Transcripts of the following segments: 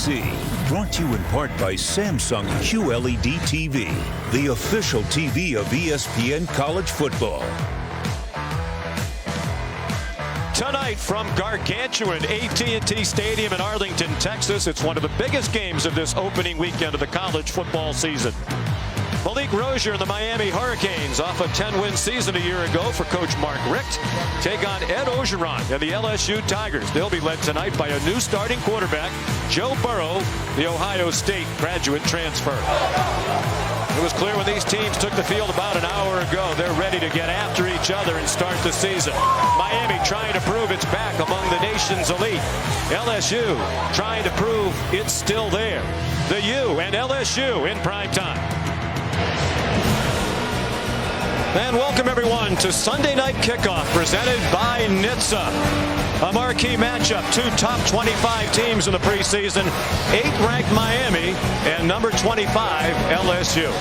ABC. Brought to you in part by Samsung QLED TV, the official TV of ESPN College Football. Tonight from gargantuan AT&T Stadium in Arlington, Texas, it's one of the biggest games of this opening weekend of the college football season. Malik Rosier and the Miami Hurricanes, off a 10-win season a year ago for Coach Mark Richt, take on Ed Orgeron and the LSU Tigers. They'll be led tonight by a new starting quarterback, Joe Burrow, the Ohio State graduate transfer. It was clear when these teams took the field about an hour ago, they're ready to get after each other and start the season. Miami trying to prove it's back among the nation's elite. LSU trying to prove it's still there. The U and LSU in prime time. And welcome everyone to Sunday Night Kickoff presented by NHTSA. A marquee matchup, two top 25 teams in the preseason, 8th ranked Miami and number 25 LSU.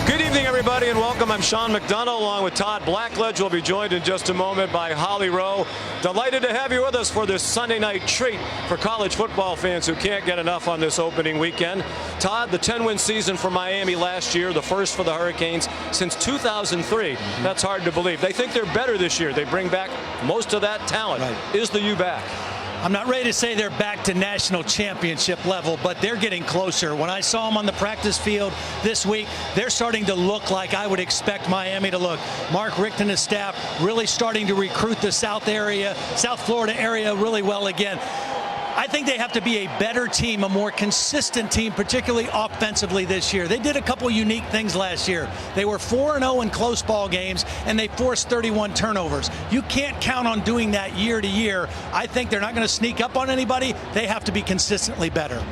Good evening everybody and welcome. I'm Sean McDonough along with Todd Blackledge. We'll be joined in just a moment by Holly Rowe. Delighted to have you with us for this Sunday night treat for college football fans who can't get enough on this opening weekend. Todd, the 10-win season for Miami last year, the first for the Hurricanes since 2003. That's hard to believe. They think they're better this year. They bring back most of that talent. Right. Is the U back? I'm not ready to say they're back to national championship level, but they're getting closer. When I saw them on the practice field this week, they're starting to look like I would expect Miami to look. Mark Richt and his staff really starting to recruit the South Florida area really well again. I think they have to be a better team, a more consistent team, particularly offensively this year. They did a couple unique things last year. They were 4-0 in close ball games, and they forced 31 turnovers. You can't count on doing that year to year. I think they're not going to sneak up on anybody. They have to be consistently better.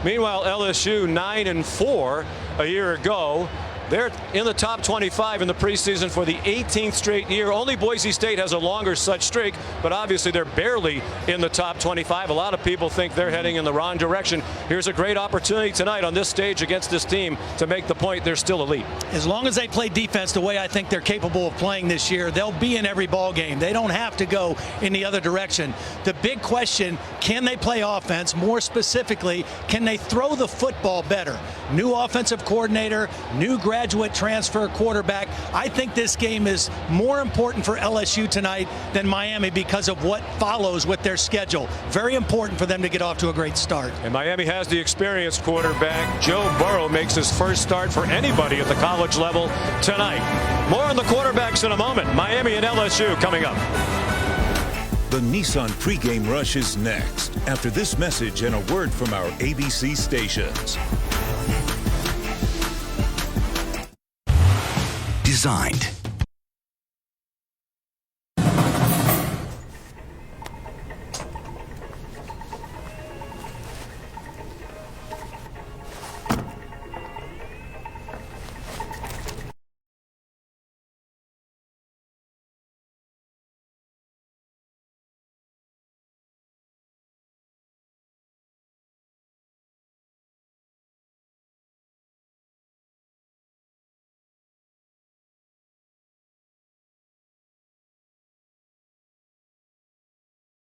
Meanwhile, LSU 9-4 a year ago. They're in the top 25 in the preseason for the 18th straight year. Only Boise State has a longer such streak, but obviously they're barely in the top 25. A lot of people think they're heading in the wrong direction. Here's a great opportunity tonight on this stage against this team to make the point they're still elite. As long as they play defense the way I think they're capable of playing this year, they'll be in every ball game. They don't have to go in the other direction. The big question, can they play offense? More specifically, can they throw the football better? New offensive coordinator, new graduate transfer quarterback. I think this game is more important for LSU tonight than Miami because of what follows with their schedule. Very important for them to get off to a great start. And Miami has the experienced quarterback. Joe Burrow makes his first start for anybody at the college level tonight. More on the quarterbacks in a moment. Miami and LSU coming up. The Nissan pregame rush is next after this message and a word from our ABC stations. Designed.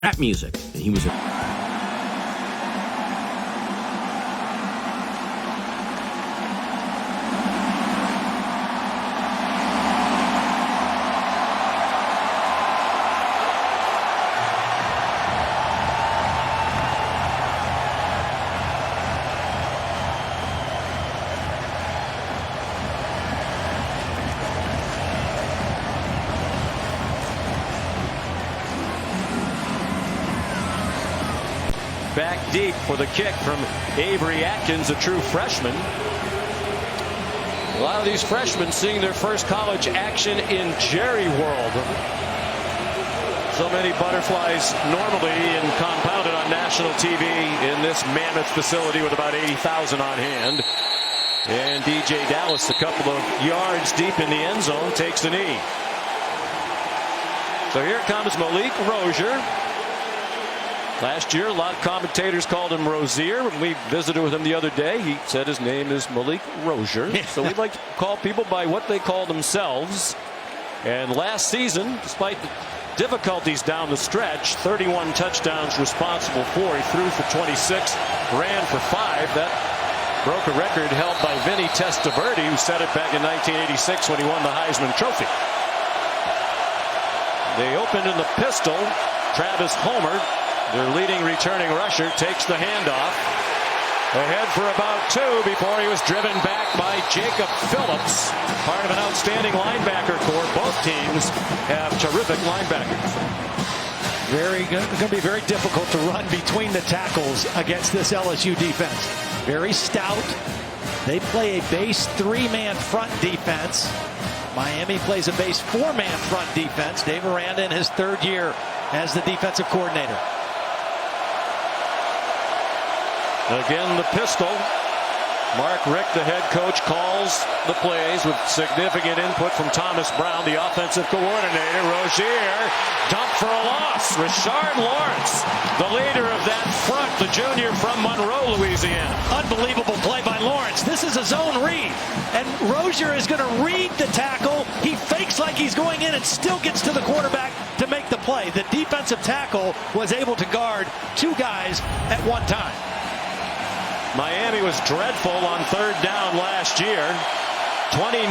Rap music, and he was a back deep for the kick from Avery Atkins, a true freshman. A lot of these freshmen seeing their first college action in Jerry World. So many butterflies normally and compounded on national TV in this mammoth facility with about 80,000 on hand. And DeeJay Dallas, a couple of yards deep in the end zone, takes a knee. So here comes Malik Rosier. Last year, a lot of commentators called him Rosier. When we visited with him the other day, he said his name is Malik Rosier. So we like to call people by what they call themselves. And last season, despite the difficulties down the stretch. 31 touchdowns responsible for. He threw for 26, ran for 5. That broke a record held by Vinny Testaverde, who set it back in 1986 when he won the Heisman Trophy. They opened in the pistol. Travis Homer, their leading returning rusher, takes the handoff. Ahead for about 2 before he was driven back by Jacob Phillips, part of an outstanding linebacker core. Both teams have terrific linebackers. Very good. It's going to be very difficult to run between the tackles against this LSU defense. Very stout. They play a base 3-man front defense. Miami plays a base 4-man front defense. Dave Aranda in his 3rd year as the defensive coordinator. Again, the pistol. Mark Richt, the head coach, calls the plays with significant input from Thomas Brown, the offensive coordinator. Rosier dumped for a loss. Rashard Lawrence, the leader of that front, the junior from Monroe, Louisiana. Unbelievable play by Lawrence. This is a zone read, and Rosier is going to read the tackle. He fakes like he's going in and still gets to the quarterback to make the play. The defensive tackle was able to guard 2 guys at one time. Miami was dreadful on 3rd down last year, 29%,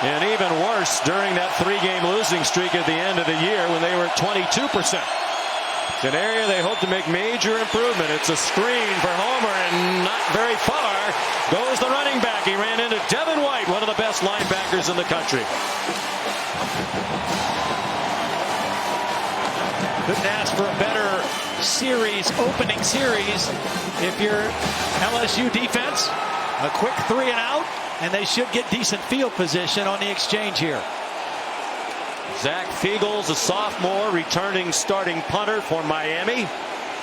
and even worse during that 3-game losing streak at the end of the year when they were at 22%. It's an area they hope to make major improvement. It's a screen for Homer, and not very far goes the running back. He ran into Devin White, one of the best linebackers in the country. Couldn't ask for a better opening series. If you're LSU defense, a quick 3 and out, and they should get decent field position on the exchange here. Zach Fiegels, a sophomore, returning starting punter for Miami,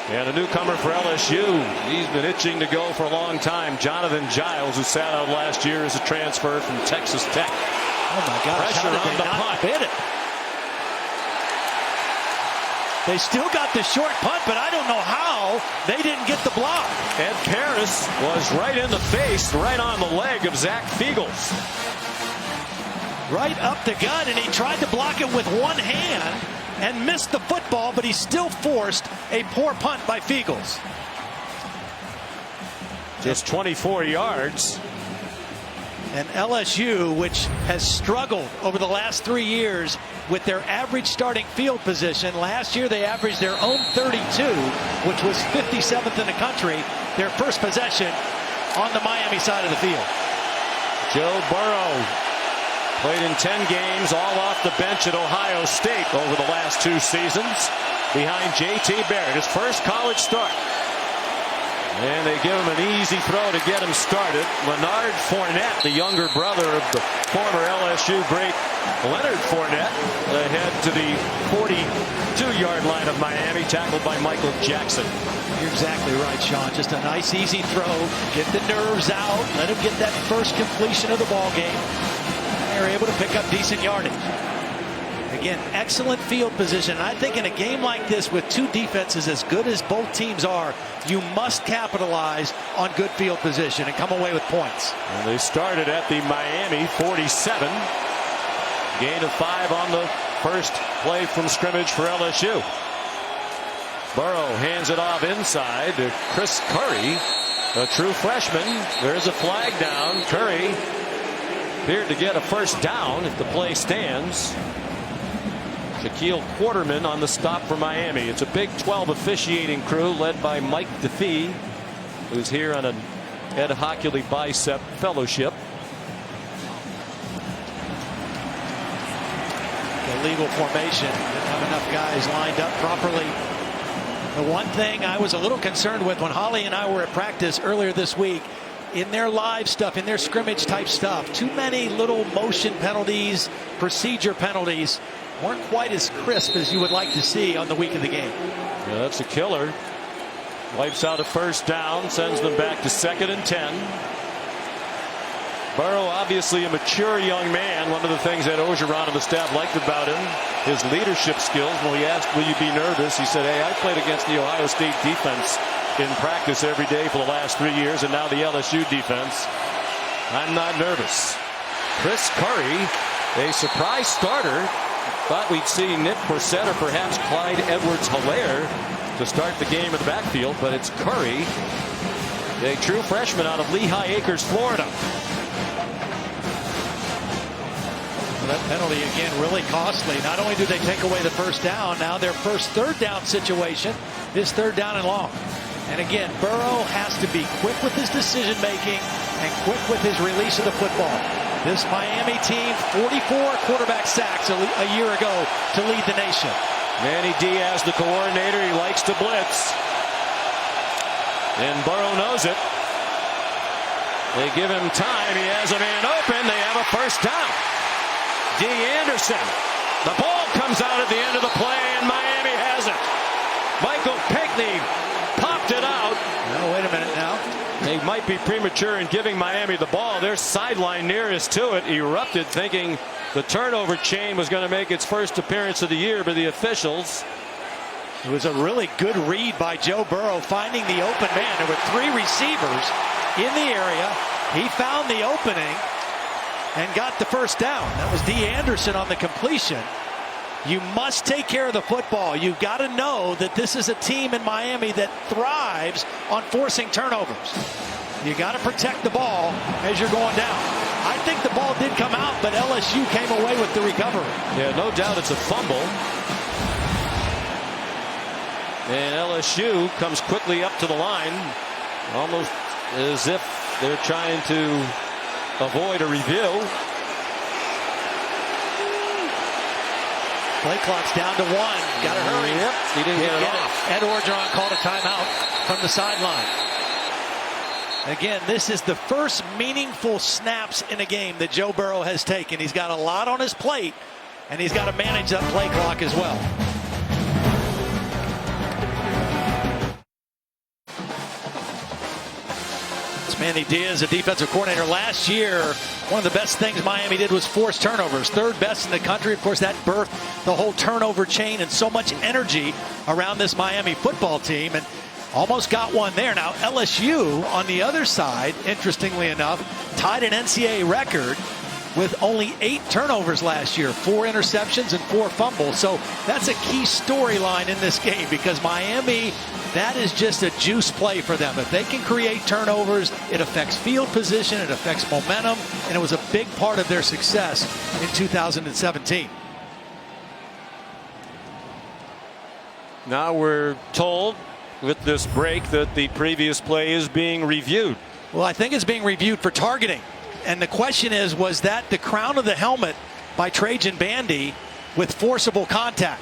and a newcomer for LSU. He's been itching to go for a long time. Jonathan Giles, who sat out last year as a transfer from Texas Tech. Oh my gosh, pressure on the punt. Bid it? They still got the short punt, but I don't know how they didn't get the block. Ed Paris was right in the face, right on the leg of Zach Fiegels. Right up the gut, and he tried to block it with one hand and missed the football, but he still forced a poor punt by Fiegels. Just 24 yards. And LSU, which has struggled over the last 3 years with their average starting field position. Last year they averaged their own 32, which was 57th in the country. Their first possession on the Miami side of the field. Joe Burrow played in 10 games, all off the bench at Ohio State over the last 2 seasons, behind J.T. Barrett, his first college start. And they give him an easy throw to get him started. Leonard Fournette, the younger brother of the former LSU great Leonard Fournette, ahead to the 42-yard line of Miami, tackled by Michael Jackson. You're exactly right, Sean. Just a nice, easy throw. Get the nerves out. Let him get that first completion of the ball game. They're able to pick up decent yardage. Again, excellent field position. I think in a game like this with 2 defenses as good as both teams are, you must capitalize on good field position and come away with points. And they started at the Miami 47. Gain of 5 on the first play from scrimmage for LSU. Burrow hands it off inside to Chris Curry, a true freshman. There's a flag down. Curry appeared to get a first down if the play stands. Shaquille Quarterman on the stop for Miami. It's a Big 12 officiating crew led by Mike DeFee, who's here on an Ed Hockley bicep fellowship. Illegal formation. Didn't have enough guys lined up properly. The one thing I was a little concerned with when Holly and I were at practice earlier this week, in their live stuff, in their scrimmage type stuff, too many little motion penalties, procedure penalties, weren't quite as crisp as you would like to see on the week of the game. Yeah, that's a killer. Wipes out a first down, sends them back to 2nd and 10. Burrow, obviously a mature young man. One of the things that Orgeron and the staff liked about him, his leadership skills. When we asked, will you be nervous? He said, hey, I played against the Ohio State defense in practice every day for the last 3 years, and now the LSU defense. I'm not nervous. Chris Curry, a surprise starter Thought we'd see Nick Brossette or perhaps Clyde Edwards-Helaire to start the game in the backfield, but it's Curry, a true freshman out of Lehigh Acres, Florida. That penalty again really costly. Not only do they take away the first down, now their first third down situation is third down and long. And again, Burrow has to be quick with his decision making and quick with his release of the football. This Miami team, 44 quarterback sacks a year ago to lead the nation. Manny Diaz, the coordinator, he likes to blitz. And Burrow knows it. They give him time. He has a man open. They have a first down. D. Anderson. The ball comes out at the end of the play, and Miami has it. Michael Pinkney popped it out. Now, wait a minute now. They might be premature in giving Miami the ball. Their sideline nearest to it erupted, thinking the turnover chain was going to make its first appearance of the year, but the officials. It was a really good read by Joe Burrow, finding the open man. There were three receivers in the area. He found the opening and got the first down. That was D. Anderson on the completion. You must take care of the football. You've got to know that this is a team in Miami that thrives on forcing turnovers. You got to protect the ball as you're going down. I think the ball did come out, but LSU came away with the recovery. Yeah, no doubt it's a fumble. And LSU comes quickly up to the line, almost as if they're trying to avoid a review. Play clock's down to 1. Got to hurry. Yep, he didn't get it off. Ed Orgeron called a timeout from the sideline. Again, this is the first meaningful snaps in a game that Joe Burrow has taken. He's got a lot on his plate, and he's got to manage that play clock as well. It's Manny Diaz, a defensive coordinator. Last year, one of the best things Miami did was force turnovers. Third best in the country. Of course, that birthed the whole turnover chain and so much energy around this Miami football team. And almost got one there. Now, LSU, on the other side, interestingly enough, tied an NCAA record with only 8 turnovers last year, 4 interceptions and 4 fumbles. So that's a key storyline in this game because Miami, that is just a juice play for them. If they can create turnovers, it affects field position, it affects momentum, and it was a big part of their success in 2017. Now we're told with this break that the previous play is being reviewed. Well, I think it's being reviewed for targeting. And the question is, was that the crown of the helmet by Trajan Bandy with forcible contact?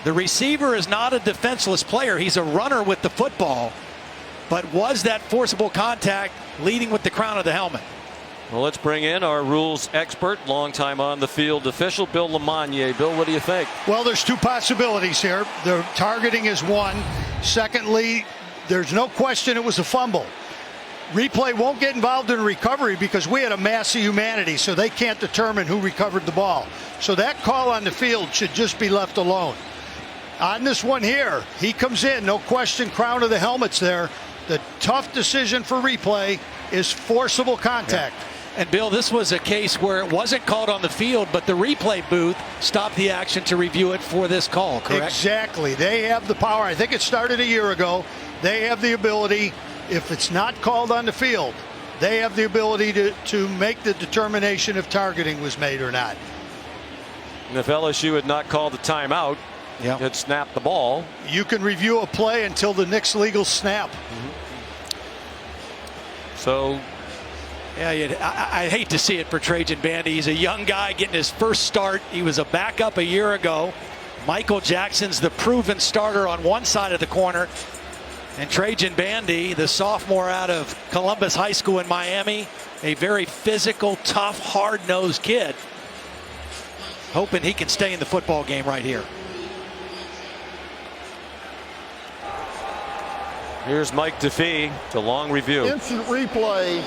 The receiver is not a defenseless player. He's a runner with the football. But was that forcible contact leading with the crown of the helmet? Well, let's bring in our rules expert, longtime on the field official, Bill LeMonnier. Bill, what do you think? Well, there's 2 possibilities here. The targeting is one. Secondly, there's no question it was a fumble. Replay won't get involved in recovery because we had a mass of humanity, so they can't determine who recovered the ball. So that call on the field should just be left alone. On this one here, he comes in, no question, crown of the helmet's there. The tough decision for replay is forcible contact. Yeah. And Bill, this was a case where it wasn't called on the field, but the replay booth stopped the action to review it for this call, correct? Exactly. They have the power. I think it started a year ago. They have the ability. If it's not called on the field, they have the ability to make the determination if targeting was made or not. And if LSU had not called the timeout, had snapped the ball. You can review a play until the next legal snap. So, yeah, I hate to see it for Trajan Bandy. He's a young guy getting his first start. He was a backup a year ago. Michael Jackson's the proven starter on one side of the corner. And Trajan Bandy, the sophomore out of Columbus High School in Miami, a very physical, tough, hard-nosed kid, hoping he can stay in the football game right here. Here's Mike DeFee. It's a long review. Instant replay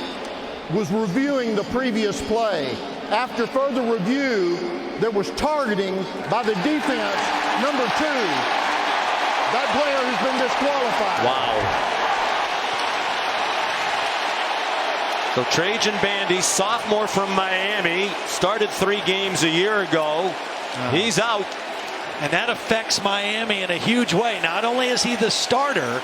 was reviewing the previous play. After further review, there was targeting by the defense, number 2. That player has been disqualified. Wow. So Trajan Bandy, sophomore from Miami, started 3 games a year ago. He's out. And that affects Miami in a huge way. Not only is he the starter,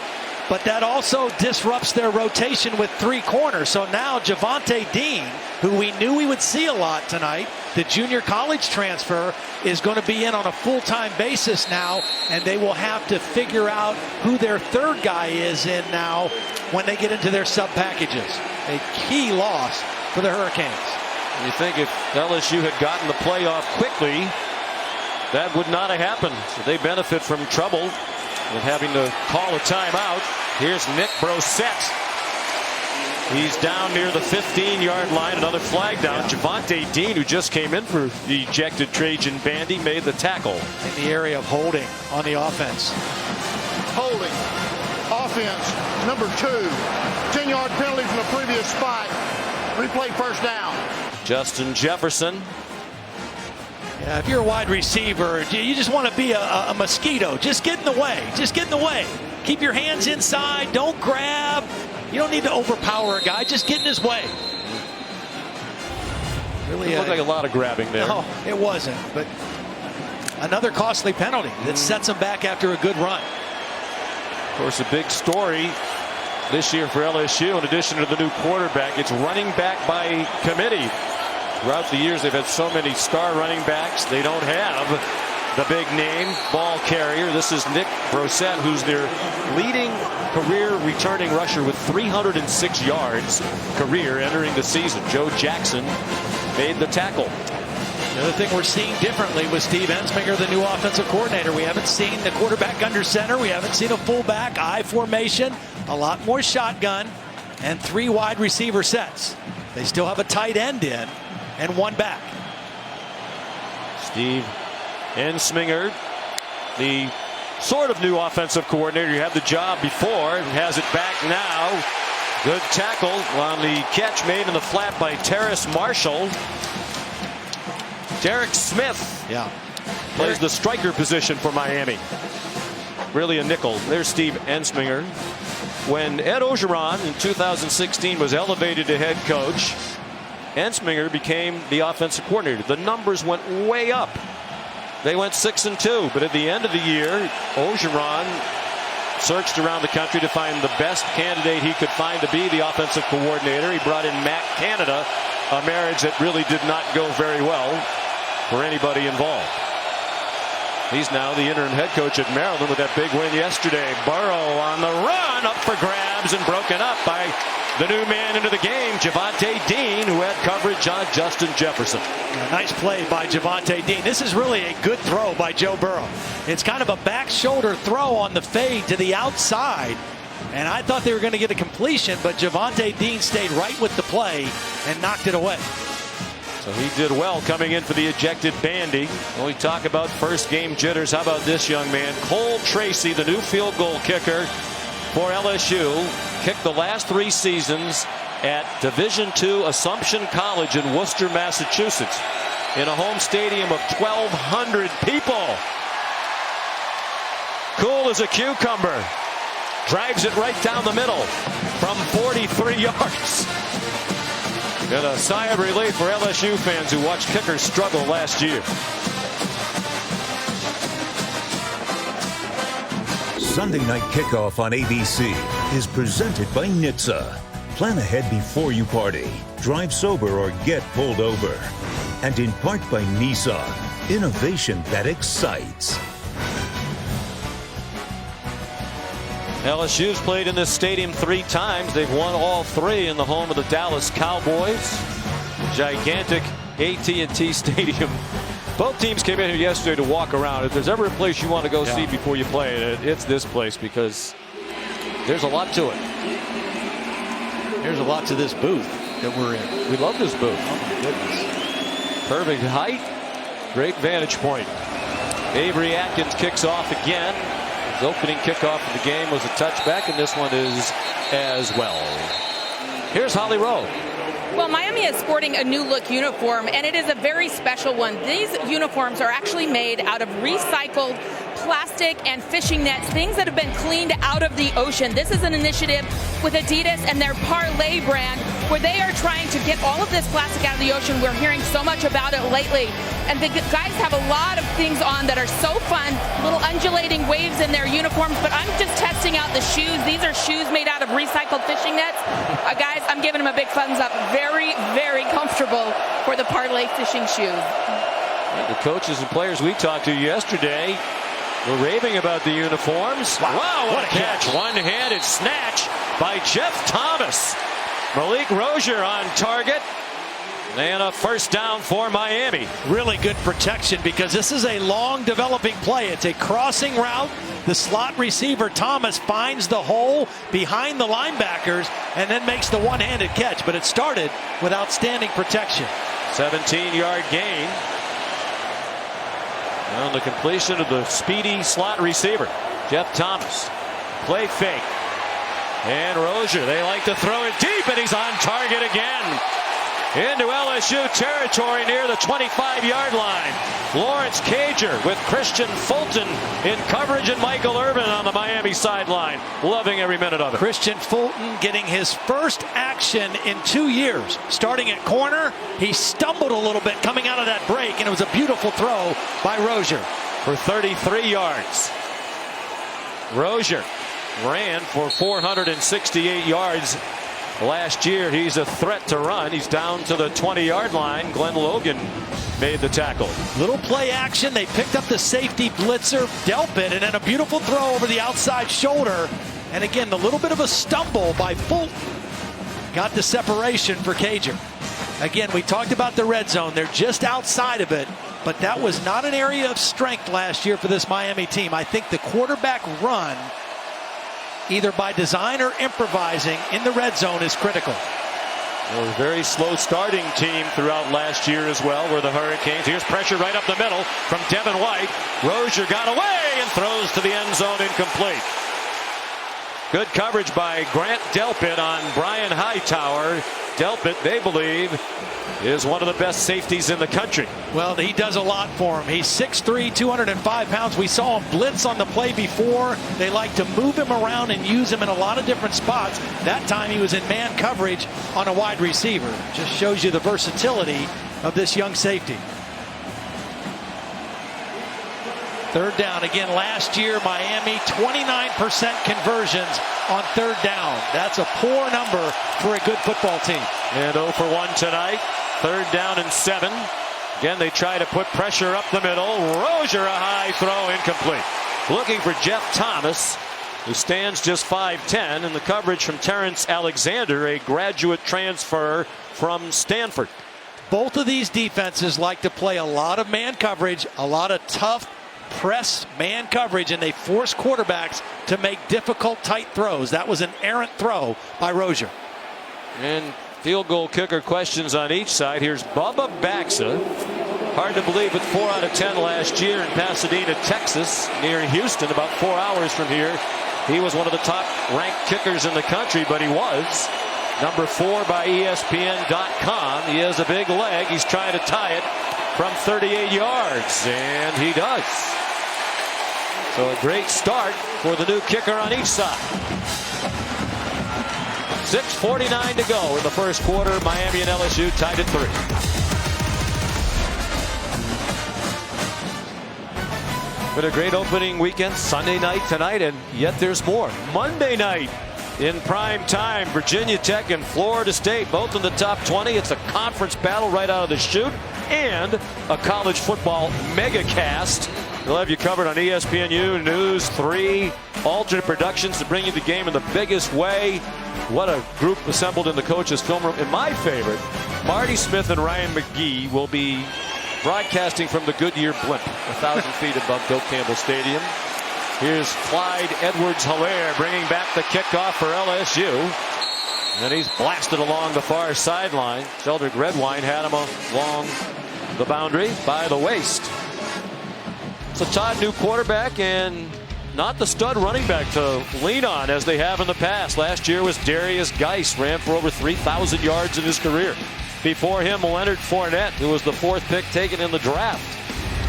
but that also disrupts their rotation with 3 corners. So now Javonte Dean, who we knew we would see a lot tonight, the junior college transfer, is going to be in on a full-time basis now, and they will have to figure out who their third guy is in now when they get into their sub-packages. A key loss for the Hurricanes. You think if LSU had gotten the playoff quickly, that would not have happened. So they benefit from trouble with having to call a timeout. Here's Nick Brossette. He's down near the 15-yard line. Another flag down. Javonte Dean, who just came in for the ejected Trajan Bandy, made the tackle. In the area of holding on the offense. Holding. Offense, number 2. 10-yard penalty from the previous spot. Replay first down. Justin Jefferson. Yeah, if you're a wide receiver, you just want to be a mosquito. Just get in the way. Just get in the way. Keep your hands inside. Don't grab. You don't need to overpower a guy. Just get in his way. Really looked like a lot of grabbing there. No, it wasn't. But another costly penalty that sets him back after a good run. Of course, a big story this year for LSU, in addition to the new quarterback, it's running back by committee. Throughout the years, they've had so many star running backs. They don't have the big name ball carrier. This is Nick Brossette, who's their leading career returning rusher with 306 yards career entering the season. Joe Jackson made the tackle. The other thing we're seeing differently with Steve Ensminger, the new offensive coordinator. We haven't seen the quarterback under center. We haven't seen a fullback, I formation, a lot more shotgun, and 3 wide receiver sets. They still have a tight end in and 1 back. Steve Ensminger, the sort of new offensive coordinator. You had the job before, has it back now. Good tackle on the catch made in the flat by Terrace Marshall. Derek Smith plays the striker position for Miami. Really a nickel. There's Steve Ensminger. When Ed Orgeron in 2016 was elevated to head coach, Ensminger became the offensive coordinator. The numbers went way up. They went 6-2, but at the end of the year, Orgeron searched around the country to find the best candidate he could find to be the offensive coordinator. He brought in Matt Canada, a marriage that really did not go very well for anybody involved. He's now the interim head coach at Maryland with that big win yesterday. Burrow on the run, up for grabs and broken up by the new man into the game, Javonte Dean, who had coverage on Justin Jefferson. Nice play by Javonte Dean. This is really a good throw by Joe Burrow. It's kind of a back shoulder throw on the fade to the outside. And I thought they were going to get a completion, but Javonte Dean stayed right with the play and knocked it away. So he did well coming in for the ejected Bandy. When we talk about first game jitters, how about this young man? Cole Tracy, the new field goal kicker for LSU, kicked the last 3 seasons at Division II Assumption College in Worcester, Massachusetts, in a home stadium of 1,200 people. Cool as a cucumber. Drives it right down the middle from 43 yards. And a sigh of relief for LSU fans who watched kickers struggle last year. Sunday Night Kickoff on ABC is presented by NHTSA. Plan ahead before you party. Drive sober or get pulled over. And in part by Nissan. Innovation that excites. LSU's played in this stadium 3 times. They've won all 3 in the home of the Dallas Cowboys. Gigantic AT&T Stadium. Both teams came in here yesterday to walk around. If there's ever a place you want to go see before you play it, it's this place, because there's a lot to it. There's a lot to this booth that we're in. We love this booth. Oh my goodness. Perfect height. Great vantage point. Avery Atkins kicks off again. His opening kickoff of the game was a touchback, and this one is as well. Here's Holly Rowe. Well, Miami is sporting a new look uniform, and it is a very special one. These uniforms are actually made out of recycled plastic and fishing nets, things that have been cleaned out of the ocean. This is an initiative with Adidas and their Parlay brand, where they are trying to get all of this plastic out of the ocean. We're hearing so much about it lately. And the guys have a lot of things on that are so fun, little undulating waves in their uniforms, but I'm just testing out the shoes. These are shoes made out of recycled fishing nets. Guys, I'm giving them a big thumbs up. Very, very comfortable for the parlay fishing shoes. The coaches and players we talked to yesterday were raving about the uniforms. Wow, what a catch. One-handed snatch by Jeff Thomas. Malik Rosier on target. And a first down for Miami. Really good protection because this is a long developing play. It's a crossing route. The slot receiver Thomas finds the hole behind the linebackers and then makes the one-handed catch. But it started with outstanding protection. 17-yard gain on the completion of the speedy slot receiver. Jeff Thomas. Play fake. And Rosier, they like to throw it deep, and he's on target again. Into LSU territory near the 25-yard line. Lawrence Cager with Christian Fulton in coverage and Michael Irvin on the Miami sideline. Loving every minute of it. Christian Fulton getting his first action in 2 years. Starting at corner, he stumbled a little bit coming out of that break, and it was a beautiful throw by Rosier. For 33 yards. Rosier ran for 468 yards. Last year, he's a threat to run. He's down to the 20-yard line. Glenn Logan made the tackle. Little play action. They picked up the safety blitzer, Delpit, and then a beautiful throw over the outside shoulder. And again, the little bit of a stumble by Fulton got the separation for Cager. Again, we talked about the red zone. They're just outside of it, but that was not an area of strength last year for this Miami team. I think the quarterback run, either by design or improvising in the red zone, is critical. A very slow starting team throughout last year as well, were the Hurricanes. Here's pressure right up the middle from Devin White. Rosier got away and throws to the end zone, incomplete. Good coverage by Grant Delpit on Brian Hightower. Delpit, they believe, is one of the best safeties in the country. Well, he does a lot for him. He's 6'3", 205 pounds. We saw him blitz on the play before. They like to move him around and use him in a lot of different spots. That time he was in man coverage on a wide receiver. Just shows you the versatility of this young safety. Third down again. Last year, Miami 29% conversions on third down. That's a poor number for a good football team. And 0 for 1 tonight. Third down and 7. Again, they try to put pressure up the middle. Rosier, a high throw, incomplete. Looking for Jeff Thomas, who stands just 5'10", and the coverage from Terrence Alexander, a graduate transfer from Stanford. Both of these defenses like to play a lot of man coverage, a lot of tough press man coverage, and they force quarterbacks to make difficult tight throws. That was an errant throw by Rosier. And field goal kicker questions on each side. Here's Bubba Baxa. Hard to believe, but 4 out of 10 last year in Pasadena, Texas, near Houston, about 4 hours from here. He was one of the top ranked kickers in the country, but he was number 4 by ESPN.com. He has a big leg. He's trying to tie it from 38 yards, and he does. So a great start for the new kicker on each side. 6:49 to go in the first quarter. Miami and LSU tied at 3. Been a great opening weekend. Sunday night tonight, and yet there's more. Monday night in prime time, Virginia Tech and Florida State, both in the top 20. It's a conference battle right out of the chute, and a college football mega cast. We'll have you covered on ESPNU, News 3, alternate productions to bring you the game in the biggest way. What a group assembled in the coach's film room. And my favorite, Marty Smith and Ryan McGee will be broadcasting from the Goodyear Blimp, 1,000 feet above Bill Campbell Stadium. Here's Clyde Edwards-Helaire bringing back the kickoff for LSU. And he's blasted along the far sideline. Sheldrick Redwine had him along the boundary by the waist. So Todd, new quarterback, and not the stud running back to lean on as they have in the past. Last year was Darius Geis, ran for over 3,000 yards in his career. Before him, Leonard Fournette, who was the 4th pick taken in the draft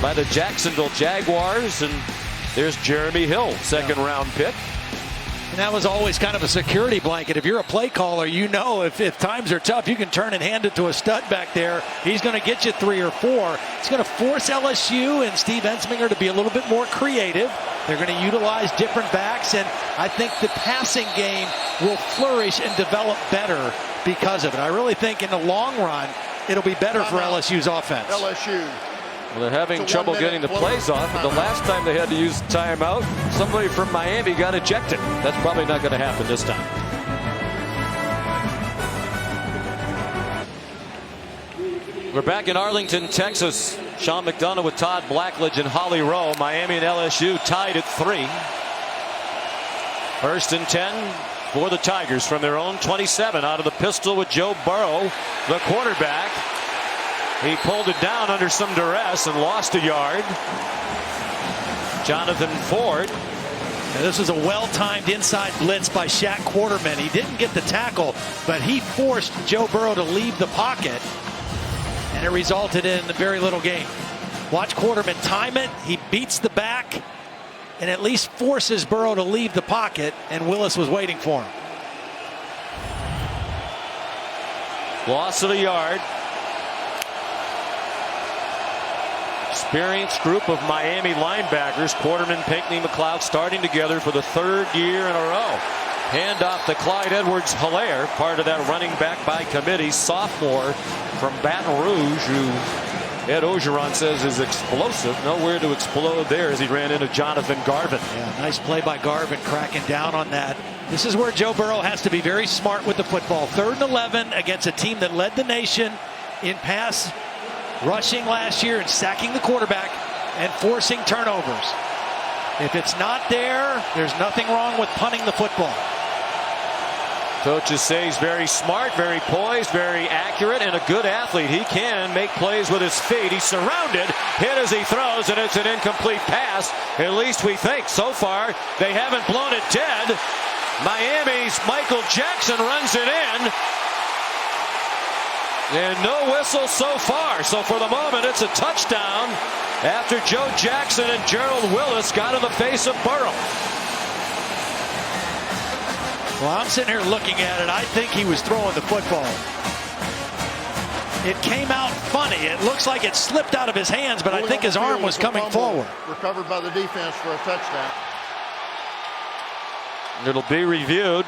by the Jacksonville Jaguars. And there's Jeremy Hill, 2nd round pick. And that was always kind of a security blanket. If you're a play caller, you know if times are tough, you can turn and hand it to a stud back there. He's going to get you 3 or 4. It's going to force LSU and Steve Ensminger to be a little bit more creative. They're going to utilize different backs, and I think the passing game will flourish and develop better because of it. I really think in the long run, it'll be better for LSU's offense. LSU. Well, they're having trouble getting the plays off, but the last time they had to use timeout, somebody from Miami got ejected. That's probably not going to happen this time. We're back in Arlington, Texas. Sean McDonough with Todd Blackledge and Holly Rowe. Miami and LSU tied at 3. 1st and 10 for the Tigers from their own 27 out of the pistol with Joe Burrow, the quarterback. He pulled it down under some duress and lost a yard. Jonathan Ford. Now, this was a well-timed inside blitz by Shaq Quarterman. He didn't get the tackle, but he forced Joe Burrow to leave the pocket, and it resulted in very little gain. Watch Quarterman time it. He beats the back and at least forces Burrow to leave the pocket, and Willis was waiting for him. Loss of a yard. Experienced group of Miami linebackers, Quarterman, Pinckney, McLeod, starting together for the 3rd year in a row. Hand off to Clyde Edwards-Helaire, part of that running back by committee, sophomore from Baton Rouge, who Ed Ogeron says is explosive. Nowhere to explode there as he ran into Jonathan Garvin. Yeah, nice play by Garvin, cracking down on that. This is where Joe Burrow has to be very smart with the football. 3rd and 11 against a team that led the nation in pass rushing last year and sacking the quarterback and forcing turnovers. If it's not there, there's nothing wrong with punting the football. Coaches say he's very smart, very poised, very accurate, and a good athlete. He can make plays with his feet. He's surrounded, hit as he throws, and it's an incomplete pass. At least we think. So far, they haven't blown it dead. Miami's Michael Jackson runs it in. And no whistle so far. So for the moment, it's a touchdown after Joe Jackson and Gerald Willis got in the face of Burrow. Well, I'm sitting here looking at it. I think he was throwing the football. It came out funny. It looks like it slipped out of his hands, but I think his arm was coming forward. Recovered by the defense for a touchdown. It'll be reviewed.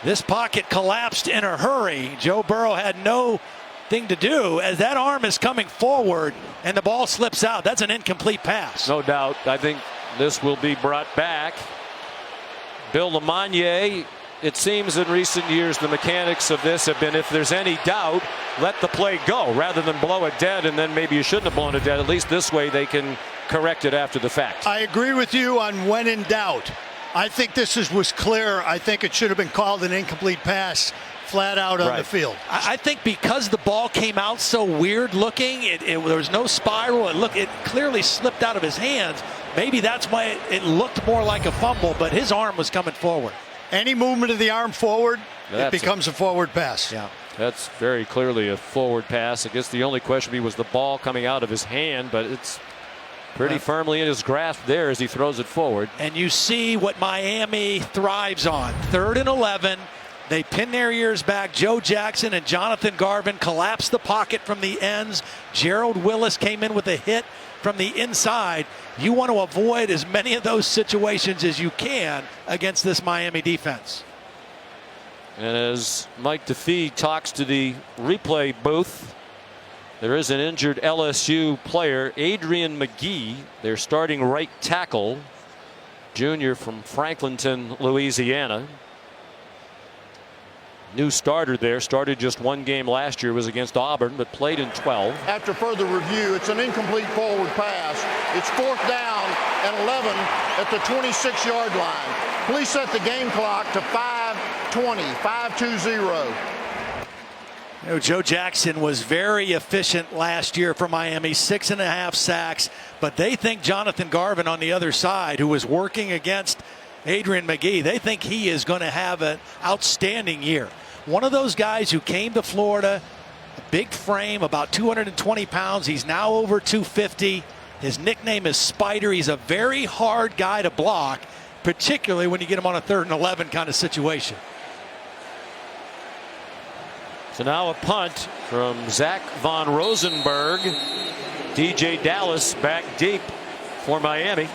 This pocket collapsed in a hurry. Joe Burrow had no thing to do as that arm is coming forward and the ball slips out. That's an incomplete pass. No doubt. I think this will be brought back. Bill Lamagnier, it seems in recent years the mechanics of this have been if there's any doubt, let the play go rather than blow it dead and then maybe you shouldn't have blown it dead. At least this way they can correct it after the fact. I agree with you on when in doubt. I think this was clear. I think it should have been called an incomplete pass flat out on the field. I think because the ball came out so weird looking, there was no spiral. It clearly slipped out of his hands. Maybe that's why it looked more like a fumble, but his arm was coming forward. Any movement of the arm forward, it becomes a forward pass. Yeah. That's very clearly a forward pass. I guess the only question was the ball coming out of his hand, but it's pretty firmly in his grasp there as he throws it forward. And you see what Miami thrives on. 3rd and 11. They pin their ears back. Joe Jackson and Jonathan Garvin collapsed the pocket from the ends. Gerald Willis came in with a hit from the inside. You want to avoid as many of those situations as you can against this Miami defense. And as Mike DeFee talks to the replay booth, there is an injured LSU player, Adrian McGee, their starting right tackle, junior from Franklinton, Louisiana. New starter there, started just 1 game last year, was against Auburn, but played in 12. After further review, it's an incomplete forward pass. It's 4th down and 11 at the 26-yard line. Please set the game clock to 5:20, 5:20. You know, Joe Jackson was very efficient last year for Miami, 6.5 sacks, but they think Jonathan Garvin on the other side, who was working against Adrian McGee, they think he is going to have an outstanding year. One of those guys who came to Florida, a big frame, about 220 pounds. He's now over 250. His nickname is Spider. He's a very hard guy to block, particularly when you get him on a 3rd and 11 kind of situation. So now a punt from Zach Von Rosenberg. DeeJay Dallas back deep for Miami.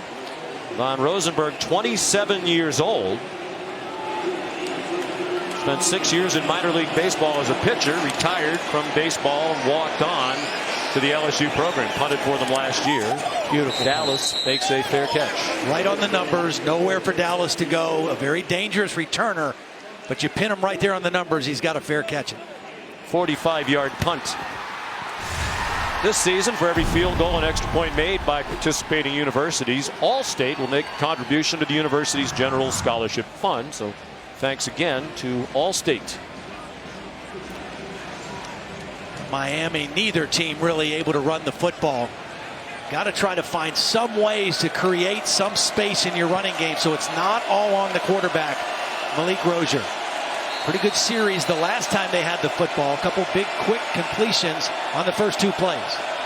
Von Rosenberg, 27 years old. Spent 6 years in minor league baseball as a pitcher, retired from baseball and walked on to the LSU program. Punted for them last year. Beautiful. Dallas makes a fair catch. Right on the numbers. Nowhere for Dallas to go. A very dangerous returner, but you pin him right there on the numbers. He's got a fair catch. 45-yard punt. This season, for every field goal and extra point made by participating universities, All-State will make a contribution to the university's general scholarship fund. So thanks again to All-State. Miami, neither team really able to run the football. Got to try to find some ways to create some space in your running game so it's not all on the quarterback. Malik Rosier. Pretty good series the last time they had the football. A couple big quick completions on the first 2 plays.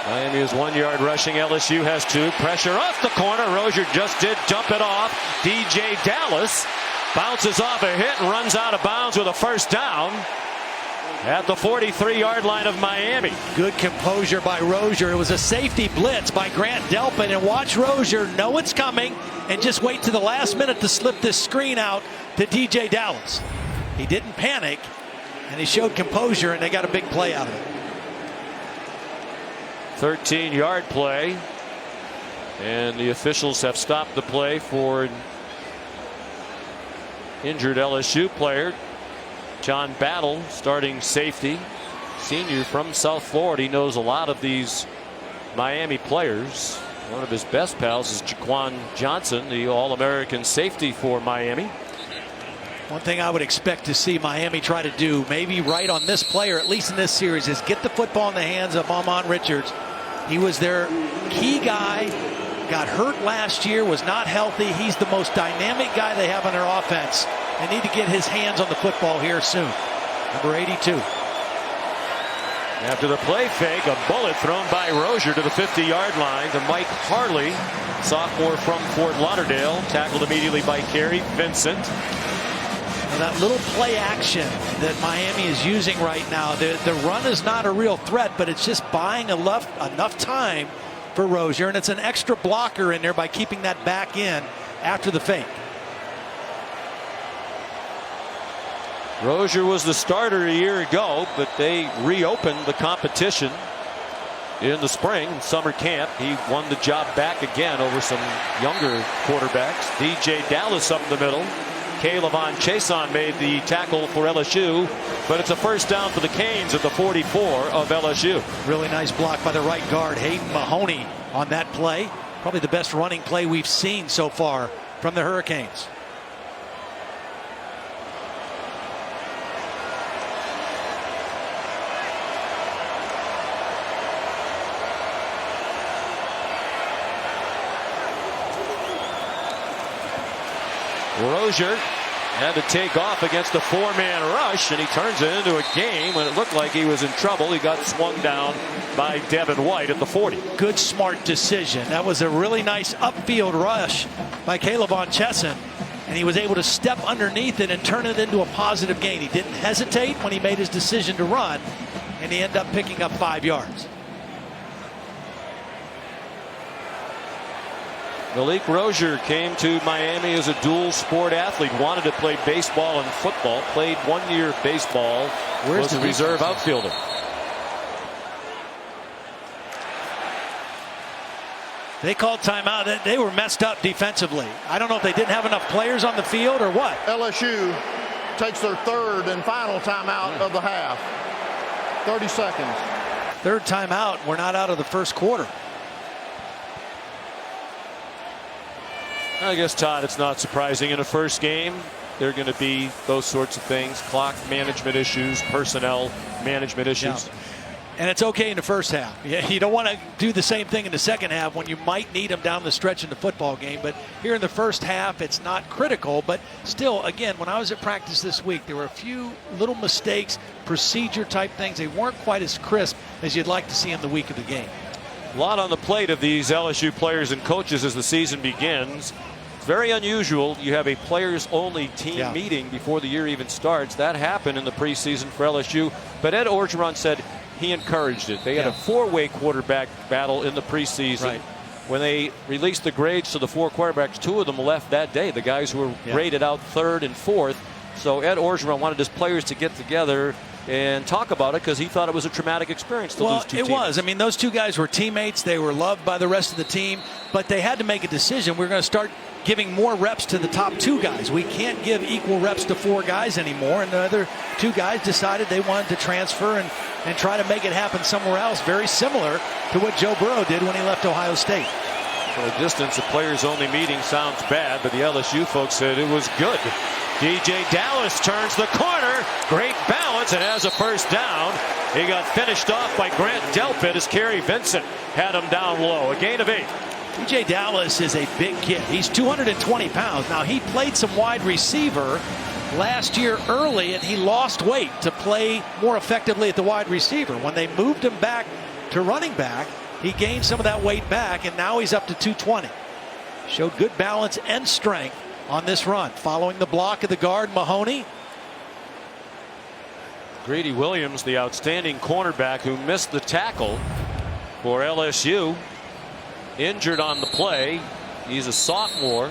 Miami is 1 yard rushing. LSU has 2. Pressure off the corner. Rosier just did dump it off. DeeJay Dallas bounces off a hit and runs out of bounds with a first down at the 43-yard line of Miami. Good composure by Rosier. It was a safety blitz by Grant Delpit, and watch Rosier know it's coming and just wait to the last minute to slip this screen out to DeeJay Dallas. He didn't panic, and he showed composure, and they got a big play out of it. 13-yard play, and the officials have stopped the play for an injured LSU player. John Battle, starting safety, senior from South Florida. He knows a lot of these Miami players. One of his best pals is Jaquan Johnson, the All-American safety for Miami. One thing I would expect to see Miami try to do, maybe right on this play, or at least in this series, is get the football in the hands of Amon Richards. He was their key guy, got hurt last year, was not healthy. He's the most dynamic guy they have on their offense. They need to get his hands on the football here soon. Number 82. After the play fake, a bullet thrown by Rosier to the 50-yard line to Mike Harley, sophomore from Fort Lauderdale, tackled immediately by Kerry Vincent. Now that little play action that Miami is using right now, the run is not a real threat, but it's just buying enough time for Rosier, and it's an extra blocker in there by keeping that back in after the fake. Rosier was the starter a year ago, but they reopened the competition in the spring and summer camp. He won the job back again over some younger quarterbacks. DeeJay Dallas up the middle. Kaylavon Chason made the tackle for LSU, but it's a first down for the Canes at the 44 of LSU. Really nice block by the right guard, Hayden Mahoney, on that play. Probably the best running play we've seen so far from the Hurricanes. Rosier had to take off against a 4-man rush, and he turns it into a game when it looked like he was in trouble. He got swung down by Devin White at the 40. Good, smart decision. That was a really nice upfield rush by Kaylavon Chason, and he was able to step underneath it and turn it into a positive gain. He didn't hesitate when he made his decision to run, and he ended up picking up 5 yards. Malik Rosier came to Miami as a dual sport athlete, wanted to play baseball and football, played 1 year of baseball, was the reserve outfielder. They called timeout. They were messed up defensively. I don't know if they didn't have enough players on the field or what. LSU takes their third and final timeout of the half. 30 seconds. Third timeout. We're not out of the first quarter. I guess, Todd, it's not surprising in a first game. There are going to be those sorts of things, clock management issues, personnel management issues. Yeah. And it's okay in the first half. You don't want to do the same thing in the second half when you might need them down the stretch in the football game. But here in the first half, it's not critical. But still, again, when I was at practice this week, there were a few little mistakes, procedure type things. They weren't quite as crisp as you'd like to see in the week of the game. A lot on the plate of these LSU players and coaches as the season begins. It's very unusual. You have a players-only team meeting before the year even starts. That happened in the preseason for LSU. But Ed Orgeron said he encouraged it. They had a four-way quarterback battle in the preseason. Right. When they released the grades to the four quarterbacks, two of them left that day, the guys who were graded out third and fourth. So Ed Orgeron wanted his players to get together and talk about it because he thought it was a traumatic experience to lose two teams. It was. I mean, those two guys were teammates. They were loved by the rest of the team, but they had to make a decision. We're going to start giving more reps to the top two guys. We can't give equal reps to four guys anymore, and the other two guys decided they wanted to transfer and try to make it happen somewhere else, very similar to what Joe Burrow did when he left Ohio State. For a distance, a players-only meeting sounds bad, but the LSU folks said it was good. DeeJay Dallas turns the corner. Great balance and has a first down. He got finished off by Grant Delpit as Kerry Vincent had him down low. A gain of 8. DeeJay Dallas is a big kid. He's 220 pounds. Now, he played some wide receiver last year early, and he lost weight to play more effectively at the wide receiver. When they moved him back to running back, he gained some of that weight back, and now he's up to 220. Showed good balance and strength on this run. Following the block of the guard, Mahoney. Greedy Williams, the outstanding cornerback who missed the tackle for LSU, injured on the play. He's a sophomore.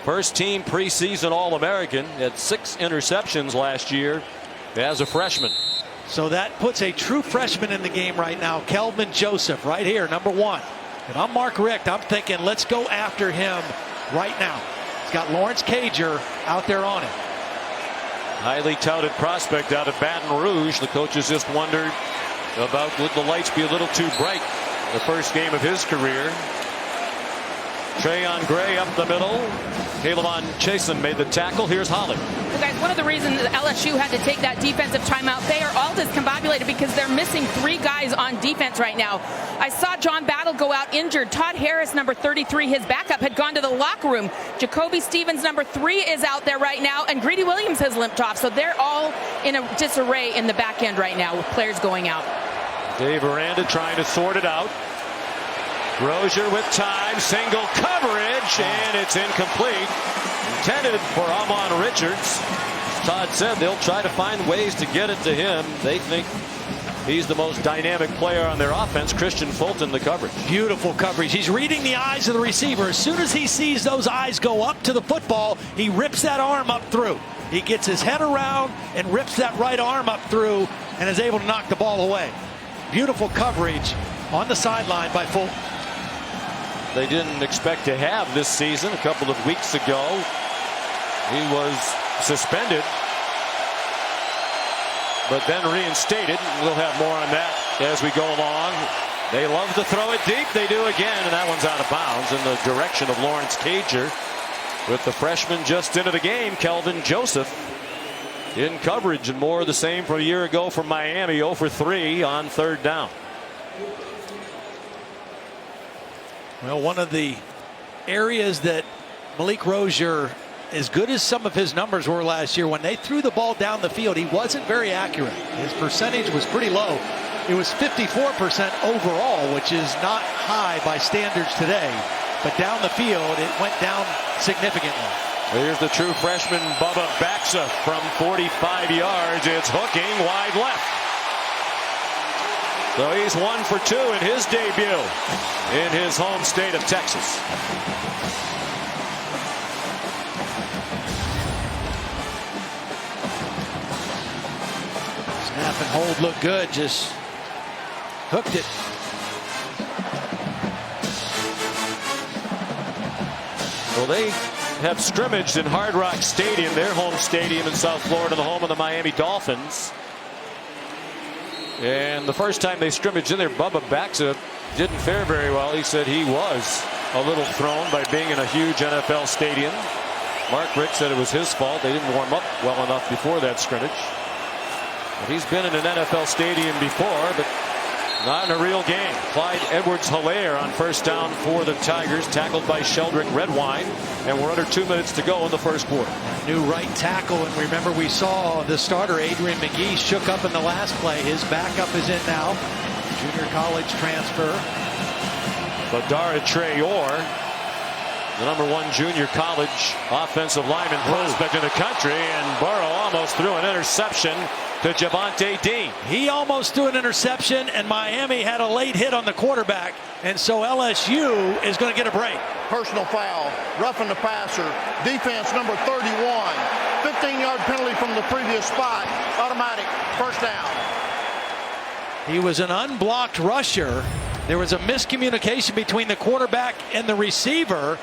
First team preseason All-American. Had 6 interceptions last year as a freshman. So that puts a true freshman in the game right now. Kelvin Joseph right here, number 1. If I'm Mark Richt, I'm thinking let's go after him right now. He's got Lawrence Cager out there on him. Highly touted prospect out of Baton Rouge. The coaches just wondered about would the lights be a little too bright in the first game of his career. Trayon Gray up the middle. K'Lavon Chasen made the tackle. Here's Holly. Well, guys, one of the reasons that LSU had to take that defensive timeout, they are all discombobulated because they're missing 3 guys on defense right now. I saw John Battle go out injured. Todd Harris, number 33, his backup, had gone to the locker room. Jacoby Stevens, number 3, is out there right now, and Greedy Williams has limped off. So they're all in a disarray in the back end right now with players going out. Dave Aranda trying to sort it out. Rosier with time, single coverage, and it's incomplete. Intended for Amon Richards. Todd said they'll try to find ways to get it to him. They think he's the most dynamic player on their offense. Christian Fulton, the coverage. Beautiful coverage. He's reading the eyes of the receiver. As soon as he sees those eyes go up to the football, he rips that arm up through. He gets his head around and rips that right arm up through and is able to knock the ball away. Beautiful coverage on the sideline by Fulton. They didn't expect to have this season. A couple of weeks ago, he was suspended, but then reinstated. We'll have more on that as we go along. They love to throw it deep. They do again, and that one's out of bounds in the direction of Lawrence Cager. With the freshman just into the game, Kelvin Joseph in coverage, and more of the same from a year ago from Miami. 0 for 3 on 3rd down. Well, one of the areas that Malik Rosier, as good as some of his numbers were last year, when they threw the ball down the field, he wasn't very accurate. His percentage was pretty low. It was 54% overall, which is not high by standards today. But down the field, it went down significantly. Here's the true freshman, Bubba Baxa, from 45 yards. It's hooking wide left. So he's 1 for 2 in his debut in his home state of Texas. Snap and hold looked good, just hooked it. Well, they have scrimmaged in Hard Rock Stadium, their home stadium in South Florida, the home of the Miami Dolphins. And the first time they scrimmaged in there, Bubba Baxa didn't fare very well. He said he was a little thrown by being in a huge NFL stadium. Mark Richt said it was his fault. They didn't warm up well enough before that scrimmage. But he's been in an NFL stadium before, but not in a real game. Clyde Edwards-Helaire on first down for the Tigers, tackled by Sheldrick Redwine, and we're under 2 minutes to go in the first quarter. New right tackle, and remember we saw the starter Adrian McGee shook up in the last play. His backup is in now. Junior college transfer. Badara Traore, the #1 junior college offensive lineman prospect in the country, and Burrow almost threw an interception to Javonte Dean. He almost threw an interception, and Miami had a late hit on the quarterback, and so LSU is going to get a break. Personal foul, roughing the passer, defense number 31, 15-yard penalty from the previous spot, automatic first down. He was an unblocked rusher. There was a miscommunication between the quarterback and the receiver,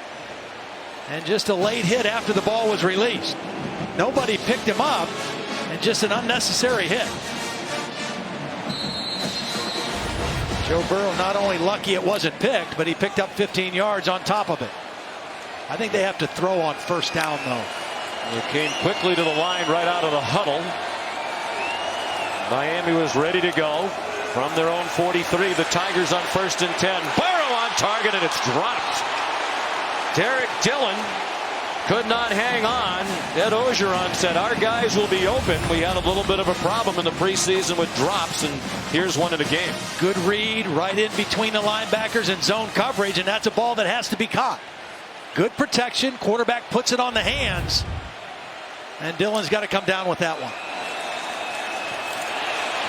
and just a late hit after the ball was released. Nobody picked him up, and just an unnecessary hit. Joe Burrow not only lucky it wasn't picked, but he picked up 15 yards on top of it. I think they have to throw on first down, though. They came quickly to the line right out of the huddle. Miami was ready to go from their own 43. The Tigers on 1st and 10. Burrow on target, and it's dropped. Derek Dillon could not hang on. Ed Orgeron said, our guys will be open. We had a little bit of a problem in the preseason with drops, and here's one in the game. Good read right in between the linebackers and zone coverage, and that's a ball that has to be caught. Good protection. Quarterback puts it on the hands, and Dillon's got to come down with that one.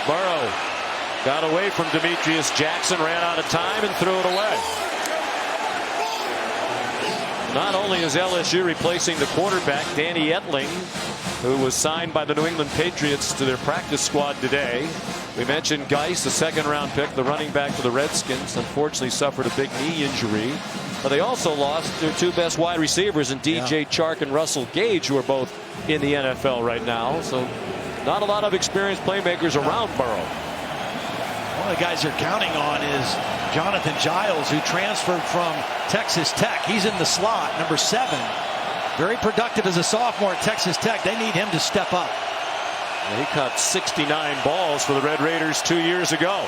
Burrow got away from Demetrius Jackson, ran out of time, and threw it away. Not only is LSU replacing the quarterback, Danny Etling, who was signed by the New England Patriots to their practice squad today. We mentioned Geis, the 2nd-round pick, the running back for the Redskins, unfortunately suffered a big knee injury. But they also lost their 2 best wide receivers in DJ Chark and Russell Gage, who are both in the NFL right now. So not a lot of experienced playmakers around Burrow. One of the guys they're counting on is Jonathan Giles, who transferred from Texas Tech. He's in the slot, number 7. Very productive as a sophomore at Texas Tech. They need him to step up. And he caught 69 balls for the Red Raiders 2 years ago.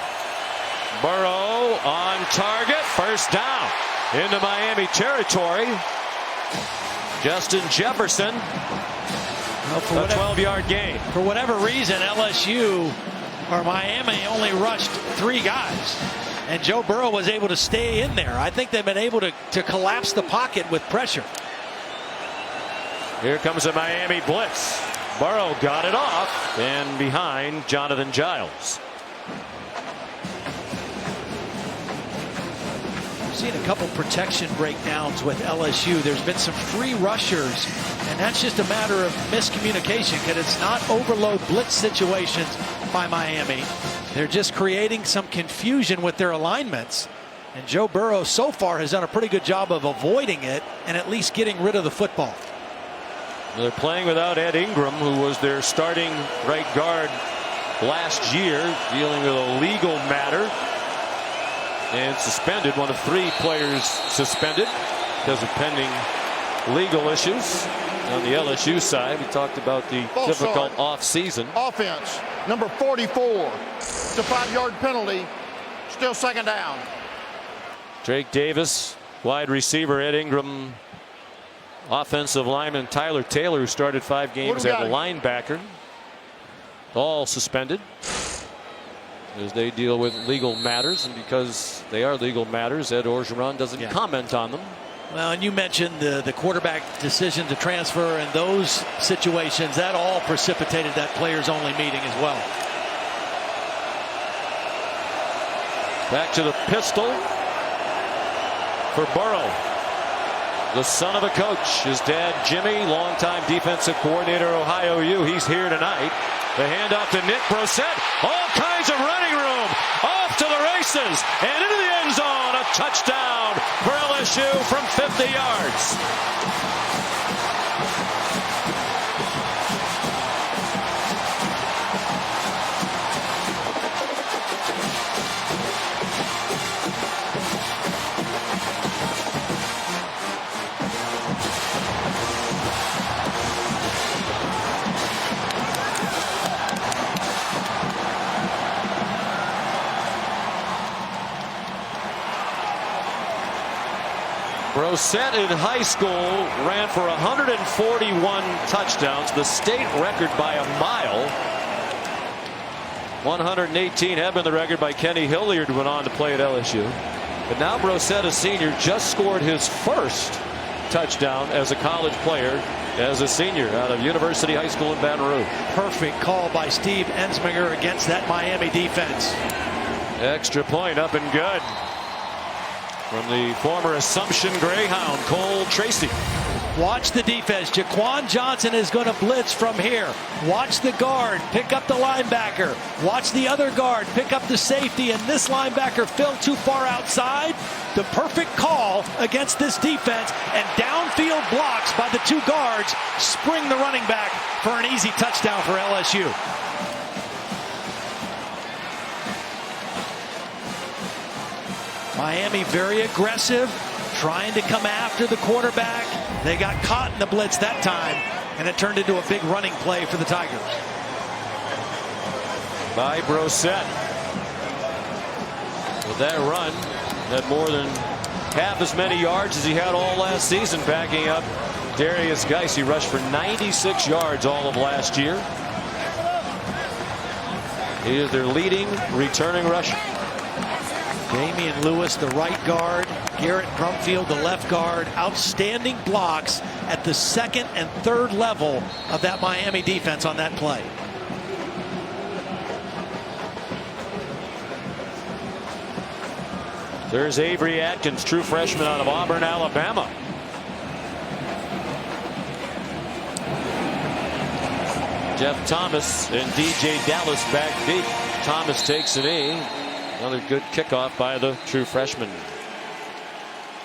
Burrow on target, first down into Miami territory. Justin Jefferson, a 12-yard gain. For whatever reason, LSU or Miami only rushed 3 guys, and Joe Burrow was able to stay in there. I think they've been able to collapse the pocket with pressure. Here comes a Miami blitz. Burrow got it off and behind Jonathan Giles. We've seen a couple protection breakdowns with LSU. There's been some free rushers, and that's just a matter of miscommunication, because it's not overload blitz situations by Miami. They're just creating some confusion with their alignments, and Joe Burrow so far has done a pretty good job of avoiding it and at least getting rid of the football. They're playing without Ed Ingram, who was their starting right guard last year, dealing with a legal matter and suspended. One of 3 players suspended because of pending legal issues. On the LSU side, we talked about the difficult off-season. Offense, number 44. It's a 5-yard penalty. Still 2nd down. Drake Davis, wide receiver. Ed Ingram, offensive lineman. Tyler Taylor, who started 5 games at linebacker. All suspended as they deal with legal matters. And because they are legal matters, Ed Orgeron doesn't comment on them. Well, and you mentioned the quarterback decision to transfer, and those situations, that all precipitated that players-only meeting as well. Back to the pistol for Burrow, the son of a coach. His dad, Jimmy, longtime defensive coordinator, Ohio U. He's here tonight. The handoff to Nick Brossette. All kinds of running room. Off to the races and into the end zone. A touchdown for LSU from 50 yards. Brossette in high school ran for 141 touchdowns, the state record by a mile. 118 had been the record by Kenny Hilliard, went on to play at LSU. But now Brossette, a senior, just scored his first touchdown as a college player as a senior out of University High School in Baton Rouge. Perfect call by Steve Ensminger against that Miami defense. Extra point up and good from the former Assumption Greyhound, Cole Tracy. Watch the defense. Jaquan Johnson is going to blitz from here. Watch the guard pick up the linebacker. Watch the other guard pick up the safety, and this linebacker fell too far outside. The perfect call against this defense, and downfield blocks by the two guards spring the running back for an easy touchdown for LSU. Miami very aggressive, trying to come after the quarterback. They got caught in the blitz that time, and it turned into a big running play for the Tigers. By Brossette. With that run, had more than half as many yards as he had all last season, backing up Darius Geis. He rushed for 96 yards all of last year. He is their leading returning rusher. Damian Lewis, the right guard. Garrett Brumfield, the left guard. Outstanding blocks at the second and third level of that Miami defense on that play. There's Avery Atkins, true freshman out of Auburn, Alabama. Jeff Thomas and DeeJay Dallas back deep. Thomas takes a knee. Another good kickoff by the true freshman.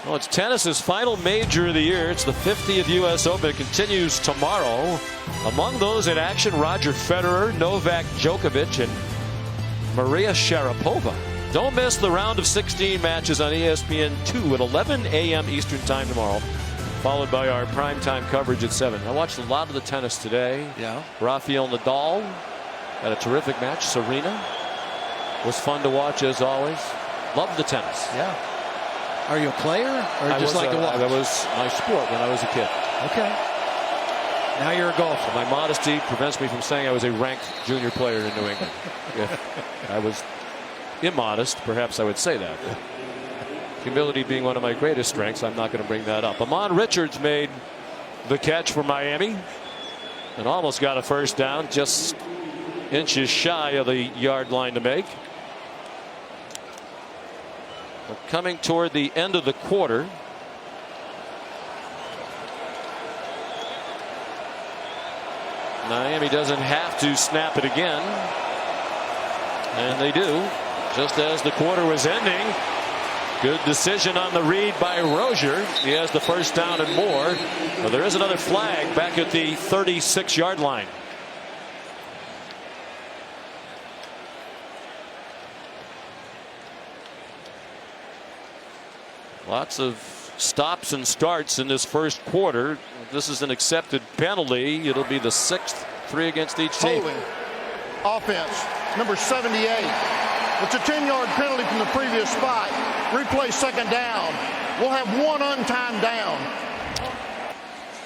Well, it's tennis's final major of the year. It's the 50th U.S. Open. It continues tomorrow. Among those in action, Roger Federer, Novak Djokovic, and Maria Sharapova. Don't miss the round of 16 matches on ESPN2 at 11 a.m. Eastern Time tomorrow, followed by our primetime coverage at 7. I watched a lot of the tennis today. Yeah. Rafael Nadal had a terrific match. Serena was fun to watch as always. Loved the tennis. Yeah. Are you a player or just like to watch? That was my sport when I was a kid. Okay. Now you're a golfer. My modesty prevents me from saying I was a ranked junior player in New England. If I was immodest, perhaps I would say that. Humility being one of my greatest strengths, I'm not going to bring that up. Amon Richards made the catch for Miami and almost got a first down, just inches shy of the yard line to make. We're coming toward the end of the quarter. Miami doesn't have to snap it again, and they do. Just as the quarter was ending, good decision on the read by Rosier. He has the first down and more. But there is another flag back at the 36-yard line. Lots of stops and starts in this first quarter. This is an accepted penalty. It'll be the 6th, 3 against each team. Holding. Offense, number 78. It's a 10-yard penalty from the previous spot. Replay second down. We'll have one untimed down.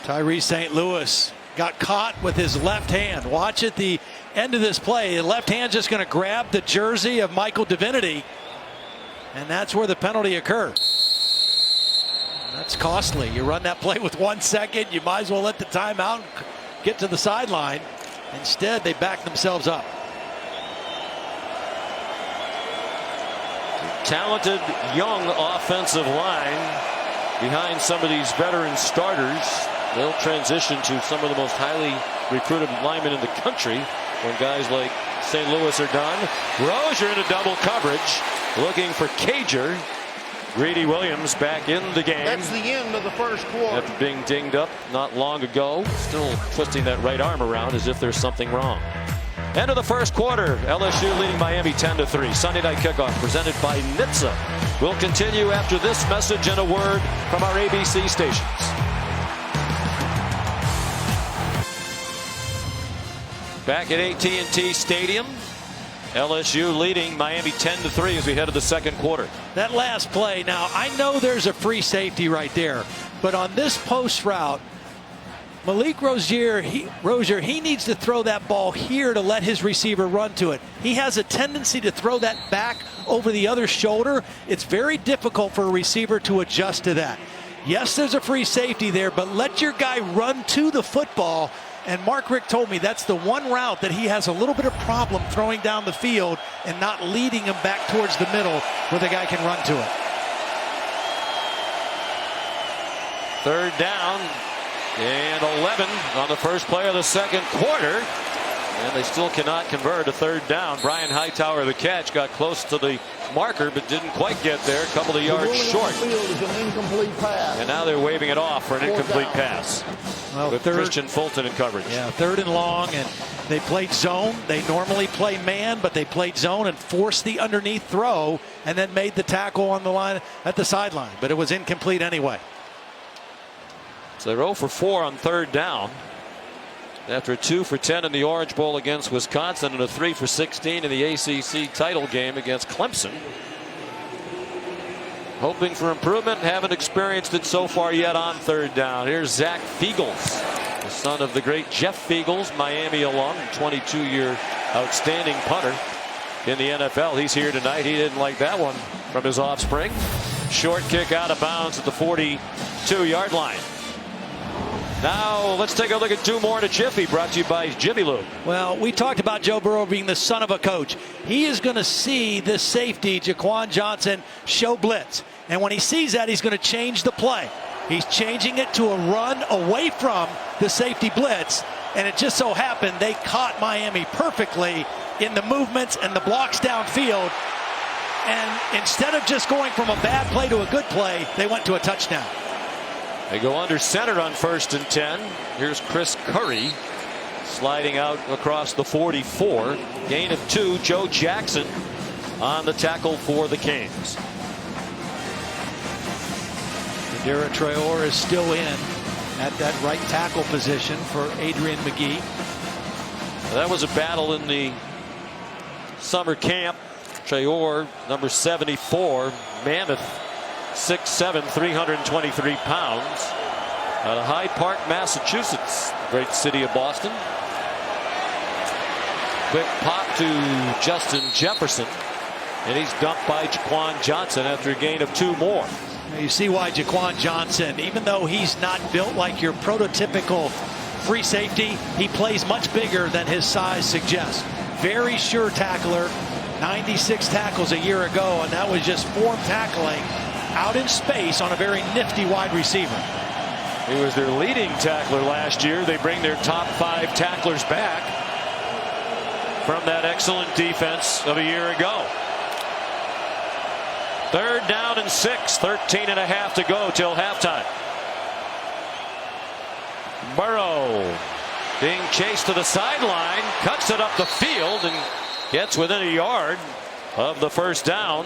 Tyree St. Louis got caught with his left hand. Watch at the end of this play. The left hand just going to grab the jersey of Michael Divinity. And that's where the penalty occurred. That's costly. You run that play with 1 second, you might as well let the timeout get to the sideline. Instead, they back themselves up. Talented young offensive line behind some of these veteran starters. They'll transition to some of the most highly recruited linemen in the country when guys like St. Louis are done. Rosier into double coverage, looking for Cager. Greedy Williams back in the game. That's the end of the first quarter. After being dinged up not long ago, still twisting that right arm around as if there's something wrong. End of the first quarter. LSU leading Miami 10-3. Sunday night kickoff presented by NHTSA. We'll continue after this message and a word from our ABC stations. Back at AT&T Stadium. LSU leading Miami 10-3 as we head to the second quarter. That last play, now I know there's a free safety right there, but on this post route, Malik Rosier, he needs to throw that ball here to let his receiver run to it. He has a tendency to throw that back over the other shoulder. It's very difficult for a receiver to adjust to that. Yes, there's a free safety there, but let your guy run to the football. And Mark Richt told me that's the one route that he has a little bit of problem throwing down the field and not leading him back towards the middle where the guy can run to it. Third down and 11 on the first play of the second quarter. And they still cannot convert a third down. Brian Hightower, the catch, got close to the marker but didn't quite get there. A couple of yards short. An incomplete pass. And now they're waving it off for an incomplete pass. Well, with Christian Fulton in coverage. Yeah, third and long, and they played zone. They normally play man, but they played zone and forced the underneath throw and then made the tackle on the line at the sideline. But it was incomplete anyway. So they're 0 for 4 on third down. After a 2 for 10 in the Orange Bowl against Wisconsin and a 3 for 16 in the ACC title game against Clemson. Hoping for improvement, haven't experienced it so far yet on third down. Here's Zach Fiegels, the son of the great Jeff Fiegels, Miami alum, 22-year outstanding punter in the NFL. He's here tonight. He didn't like that one from his offspring. Short kick out of bounds at the 42-yard line. Now let's take a look at two more in a jiffy, brought to you by Jiffy Lube. Well, we talked about Joe Burrow being the son of a coach. He is going to see this safety, Jaquan Johnson, show blitz. And when he sees that, he's going to change the play. He's changing it to a run away from the safety blitz. And it just so happened they caught Miami perfectly in the movements and the blocks downfield. And instead of just going from a bad play to a good play, they went to a touchdown. They go under center on 1st and 10. Here's Chris Curry sliding out across the 44. Gain of 2. Joe Jackson on the tackle for the Canes. Dara Traore is still in at that right tackle position for Adrian McGee. That was a battle in the summer camp. Traore, number 74, mammoth. 6'7", 323 pounds. Out of Hyde Park, Massachusetts, great city of Boston. Quick pop to Justin Jefferson, and he's dumped by Jaquan Johnson after a gain of 2 more. You see why Jaquan Johnson, even though he's not built like your prototypical free safety, he plays much bigger than his size suggests. Very sure tackler, 96 tackles a year ago, and that was just form tackling out in space on a very nifty wide receiver. He was their leading tackler last year. They bring their top 5 tacklers back from that excellent defense of a year ago. Third down and 6, 13.5 to go till halftime. Burrow being chased to the sideline, cuts it up the field and gets within a yard of the first down.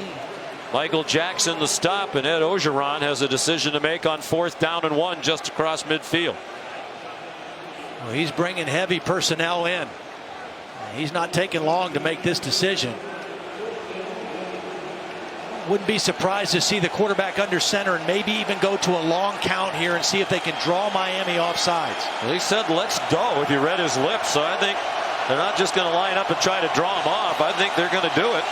Michael Jackson the stop, and Ed Ogeron has a decision to make on 4th down and 1 just across midfield. Well, he's bringing heavy personnel in. He's not taking long to make this decision. Wouldn't be surprised to see the quarterback under center and maybe even go to a long count here and see if they can draw Miami off sides. Well, he said let's go if you read his lips, so I think they're not just going to line up and try to draw him off. I think they're going to do it.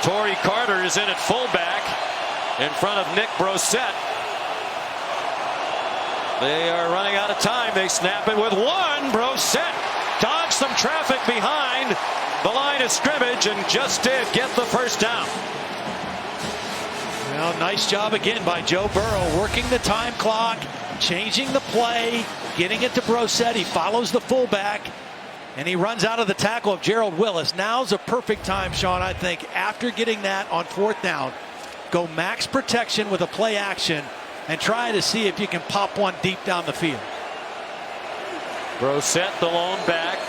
Torrey Carter is in at fullback in front of Nick Brossette. They are running out of time. They snap it with 1. Brossette dodged some traffic behind the line of scrimmage and just did get the first down. Well, nice job again by Joe Burrow, working the time clock, changing the play, getting it to Brossette. He follows the fullback, and he runs out of the tackle of Gerald Willis. Now's a perfect time, Sean, I think, after getting that on 4th down, go max protection with a play action and try to see if you can pop one deep down the field. Brossette, the lone back.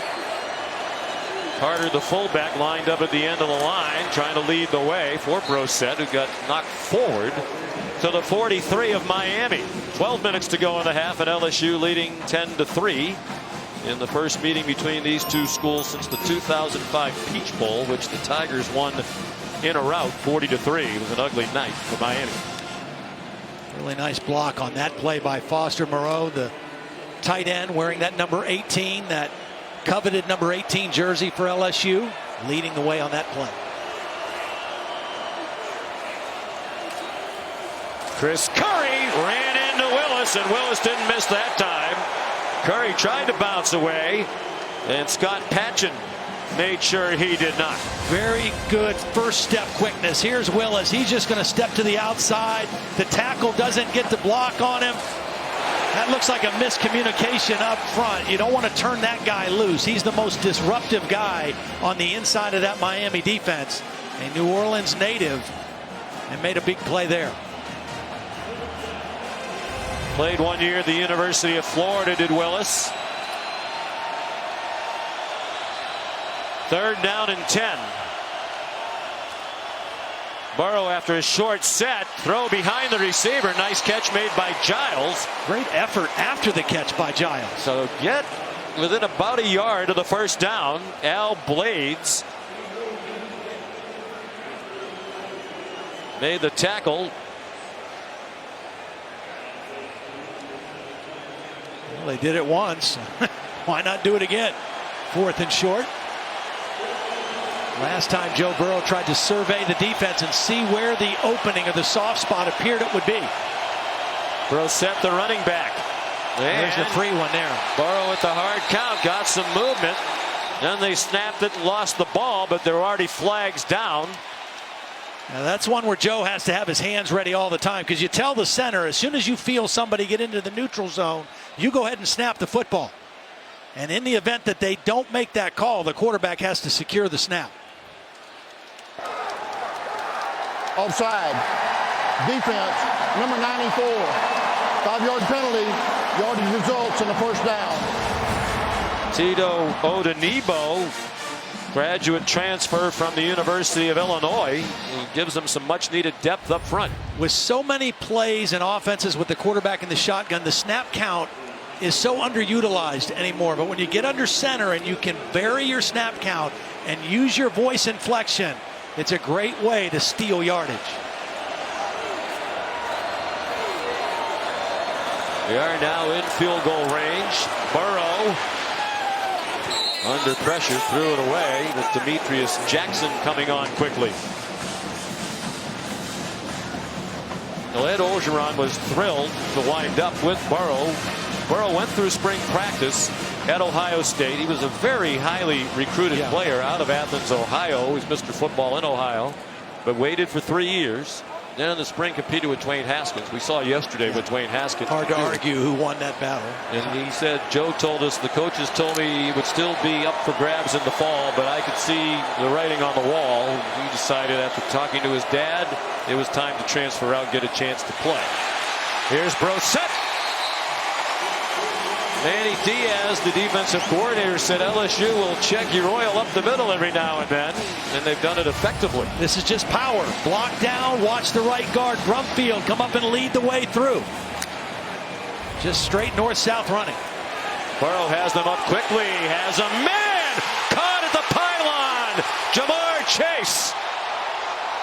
Carter, the fullback, lined up at the end of the line, trying to lead the way for Brossette, who got knocked forward to the 43 of Miami. 12 minutes to go in the half, and LSU leading 10-3 in the first meeting between these two schools since the 2005 Peach Bowl, which the Tigers won in a rout 40-3. It was an ugly night for Miami. Really nice block on that play by Foster Moreau, the tight end wearing that number 18, that coveted number 18 jersey for LSU, leading the way on that play. Chris Curry ran into Willis, and Willis didn't miss that time. Curry tried to bounce away, and Scott Patchen made sure he did not. Very good first step quickness. Here's Willis. He's just going to step to the outside. The tackle doesn't get the block on him. That looks like a miscommunication up front. You don't want to turn that guy loose. He's the most disruptive guy on the inside of that Miami defense. A New Orleans native, and made a big play there. Played 1 year at the University of Florida, did Willis. 3rd down and 10. Burrow after a short set, throw behind the receiver. Nice catch made by Giles. Great effort after the catch by Giles. So get within about a yard of the first down. Al Blades made the tackle. Well, they did it once. Why not do it again? 4th and short. Last time Joe Burrow tried to survey the defense and see where the opening of the soft spot appeared it would be. Brossette, the running back. There's the free one there. Burrow at the hard count, got some movement. Then they snapped it, lost the ball, but there were already flags down. Now that's one where Joe has to have his hands ready all the time, because you tell the center, as soon as you feel somebody get into the neutral zone, you go ahead and snap the football. And in the event that they don't make that call, the quarterback has to secure the snap. Offside. Defense, number 94. 5-yard penalty. Yardage results in the first down. Tito Odenigbo, graduate transfer from the University of Illinois. He gives them some much needed depth up front. With so many plays and offenses with the quarterback in the shotgun, the snap count is so underutilized anymore. But when you get under center and you can vary your snap count and use your voice inflection, it's a great way to steal yardage. We are now in field goal range. Burrow under pressure, threw it away, with Demetrius Jackson coming on quickly. Ed Orgeron was thrilled to wind up with Burrow. Burrow went through spring practice at Ohio State. He was a very highly recruited player out of Athens, Ohio. He's Mr. Football in Ohio, but waited for 3 years. Then in the spring competed with Dwayne Haskins. We saw yesterday with Dwayne Haskins. Hard to argue who won that battle. And he said, Joe told us, the coaches told me he would still be up for grabs in the fall, but I could see the writing on the wall. He decided after talking to his dad, it was time to transfer out and get a chance to play. Here's Brossette. Manny Diaz, the defensive coordinator, said LSU will check your oil up the middle every now and then, and they've done it effectively. This is just power. Block down, watch the right guard, Brumfield, come up and lead the way through. Just straight north-south running. Burrow has them up quickly, has a man caught at the pylon. Jamar Chase.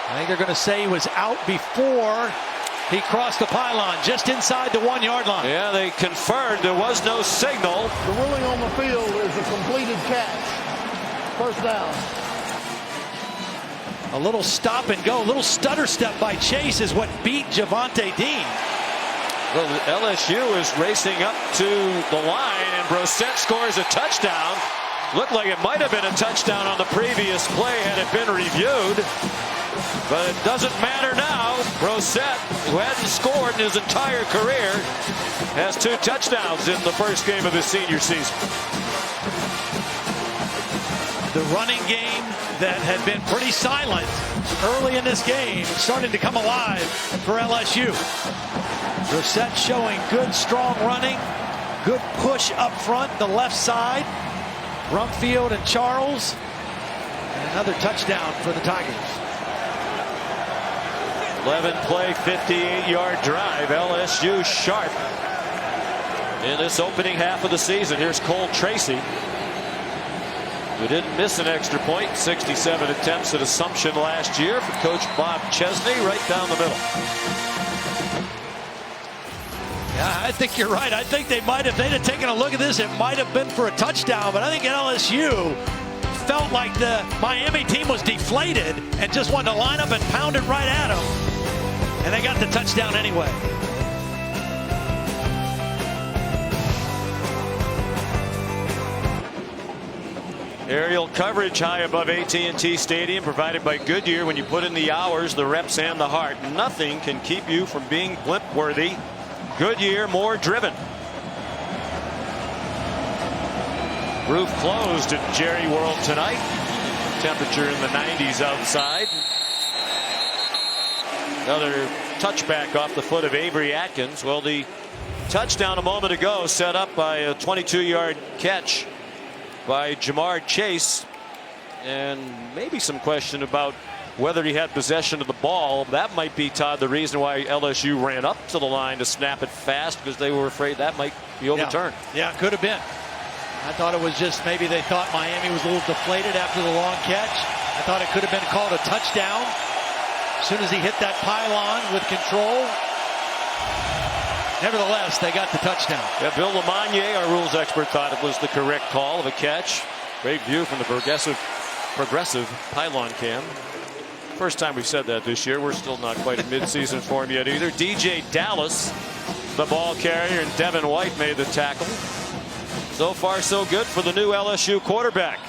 I think they're going to say he was out before he crossed the pylon, just inside the 1-yard line. Yeah, they confirmed there was no signal. The ruling on the field is a completed catch. First down. A little stop and go, a little stutter step by Chase is what beat Javonte Dean. Well, LSU is racing up to the line, and Brossette scores a touchdown. Looked like it might have been a touchdown on the previous play had it been reviewed. But it doesn't matter now. Brossette, who hadn't scored in his entire career, has 2 touchdowns in the first game of his senior season. The running game that had been pretty silent early in this game starting to come alive for LSU. Brossette showing good, strong running, good push up front, the left side. Brumfield and Charles, and another touchdown for the Tigers. 11-play, 58-yard drive. LSU sharp in this opening half of the season. Here's Cole Tracy, who didn't miss an extra point. 67 attempts at Assumption last year for Coach Bob Chesney, right down the middle. I think you're right. I think they might have, if they'd have taken a look at this, it might have been for a touchdown. But I think LSU felt like the Miami team was deflated and just wanted to line up and pound it right at them. And they got the touchdown anyway. Aerial coverage high above AT&T Stadium, provided by Goodyear. When you put in the hours, the reps, and the heart, nothing can keep you from being blimp-worthy. Goodyear, more driven. Roof closed at Jerry World tonight. Temperature in the 90s outside. Another touchback off the foot of Avery Atkins. Well, the touchdown a moment ago set up by a 22-yard catch by Jamar Chase, and maybe some question about whether he had possession of the ball. That might be, Todd, the reason why LSU ran up to the line to snap it fast, because they were afraid that might be overturned. Yeah, could have been. I thought it was just maybe they thought Miami was a little deflated after the long catch. I thought it could have been called a touchdown as soon as he hit that pylon with control. Nevertheless, they got the touchdown. Yeah, Bill Lamagnier, our rules expert, thought it was the correct call of a catch. Great view from the progressive pylon cam. First time we've said that this year. We're still not quite in midseason form yet either. DeeJay Dallas, the ball carrier, and Devin White made the tackle. So far, so good for the new LSU quarterback.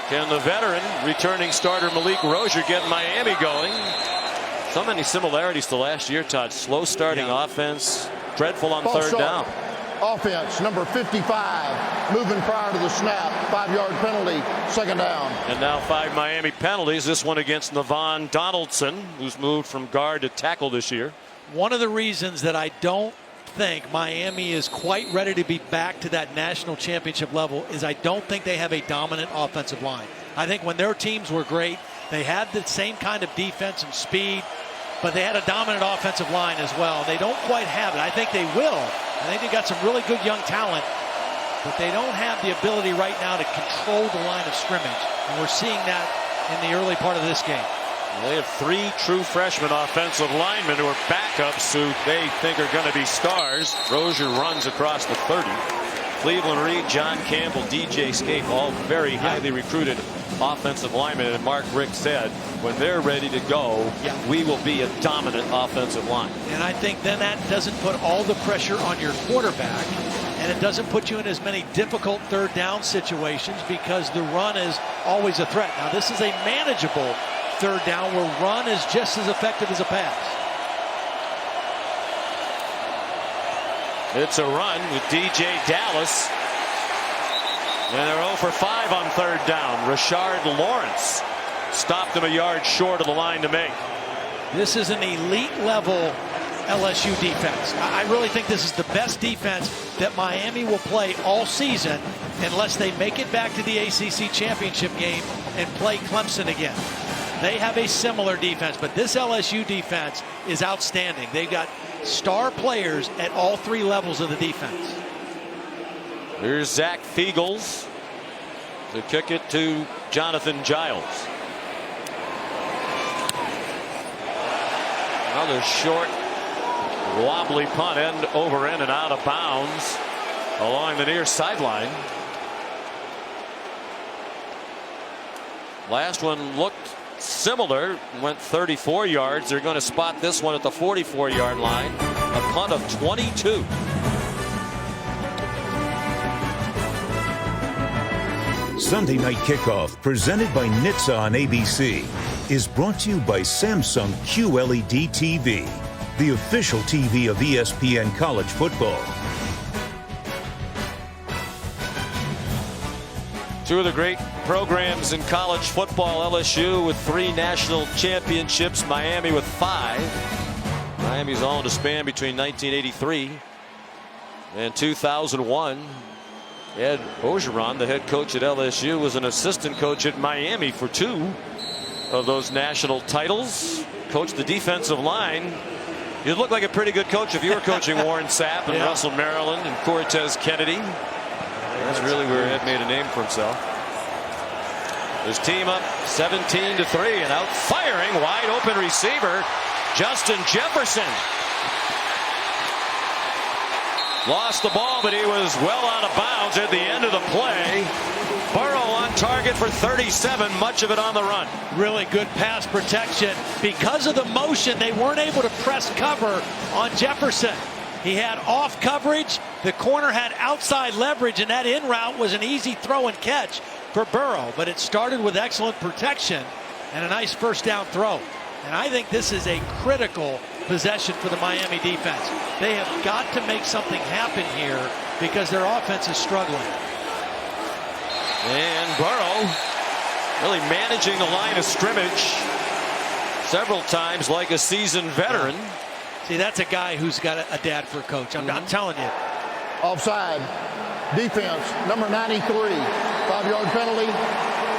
Can the veteran, returning starter Malik Rosier, get Miami going? So many similarities to last year, Todd. Slow starting offense, dreadful on third down. Offense, number 55, moving prior to the snap, 5-yard penalty, second down. And now 5 Miami penalties. This one against Navon Donaldson, who's moved from guard to tackle this year. One of the reasons that I don't think Miami is quite ready to be back to that national championship level is I don't think they have a dominant offensive line. I think when their teams were great, they had the same kind of defense and speed, but they had a dominant offensive line as well. They don't quite have it. I think they will. I think they've got some really good young talent, but they don't have the ability right now to control the line of scrimmage. And we're seeing that in the early part of this game. They have 3 true freshman offensive linemen who are backups who they think are going to be stars. Rosier runs across the 30. Cleveland Reed, John Campbell, DJ Scape, all very highly recruited offensive linemen. And Mark Richt said, when they're ready to go, we will be a dominant offensive line. And I think then that doesn't put all the pressure on your quarterback, and it doesn't put you in as many difficult third down situations because the run is always a threat. Now, this is a manageable third down where run is just as effective as a pass. It's a run with DeeJay Dallas. And they're 0 for 5 on third down. Rashard Lawrence stopped him a yard short of the line to make. This is an elite level LSU defense. I really think this is the best defense that Miami will play all season unless they make it back to the ACC championship game and play Clemson again. They have a similar defense, but this LSU defense is outstanding. They've got star players at all 3 levels of the defense. Here's Zach Fiegels to kick it to Jonathan Giles. Another short, wobbly punt, end over end and out of bounds along the near sideline. Last one looked similar, went 34 yards. They're going to spot this one at the 44-yard line. A punt of 22. Sunday Night Kickoff, presented by NHTSA on ABC, is brought to you by Samsung QLED TV, the official TV of ESPN College Football. 2 of the great programs in college football, LSU with 3 national championships, Miami with 5. Miami's all in a span between 1983 and 2001. Ed Orgeron, the head coach at LSU, was an assistant coach at Miami for 2 of those national titles. Coached the defensive line. You'd look like a pretty good coach if you were coaching Warren Sapp and Russell Maryland and Cortez Kennedy. That's really where Ed made a name for himself. His team up 17-3 and out firing, wide open receiver Justin Jefferson. Lost the ball, but he was well out of bounds at the end of the play. Burrow on target for 37, much of it on the run. Really good pass protection. Because of the motion, they weren't able to press cover on Jefferson. He had off coverage. The corner had outside leverage, and that in route was an easy throw and catch for Burrow. But it started with excellent protection and a nice first down throw. And I think this is a critical possession for the Miami defense. They have got to make something happen here because their offense is struggling. And Burrow really managing the line of scrimmage several times like a seasoned veteran. See, that's a guy who's got a dad for a coach. I'm not telling you. Offside. Defense, number 93. 5-yard penalty.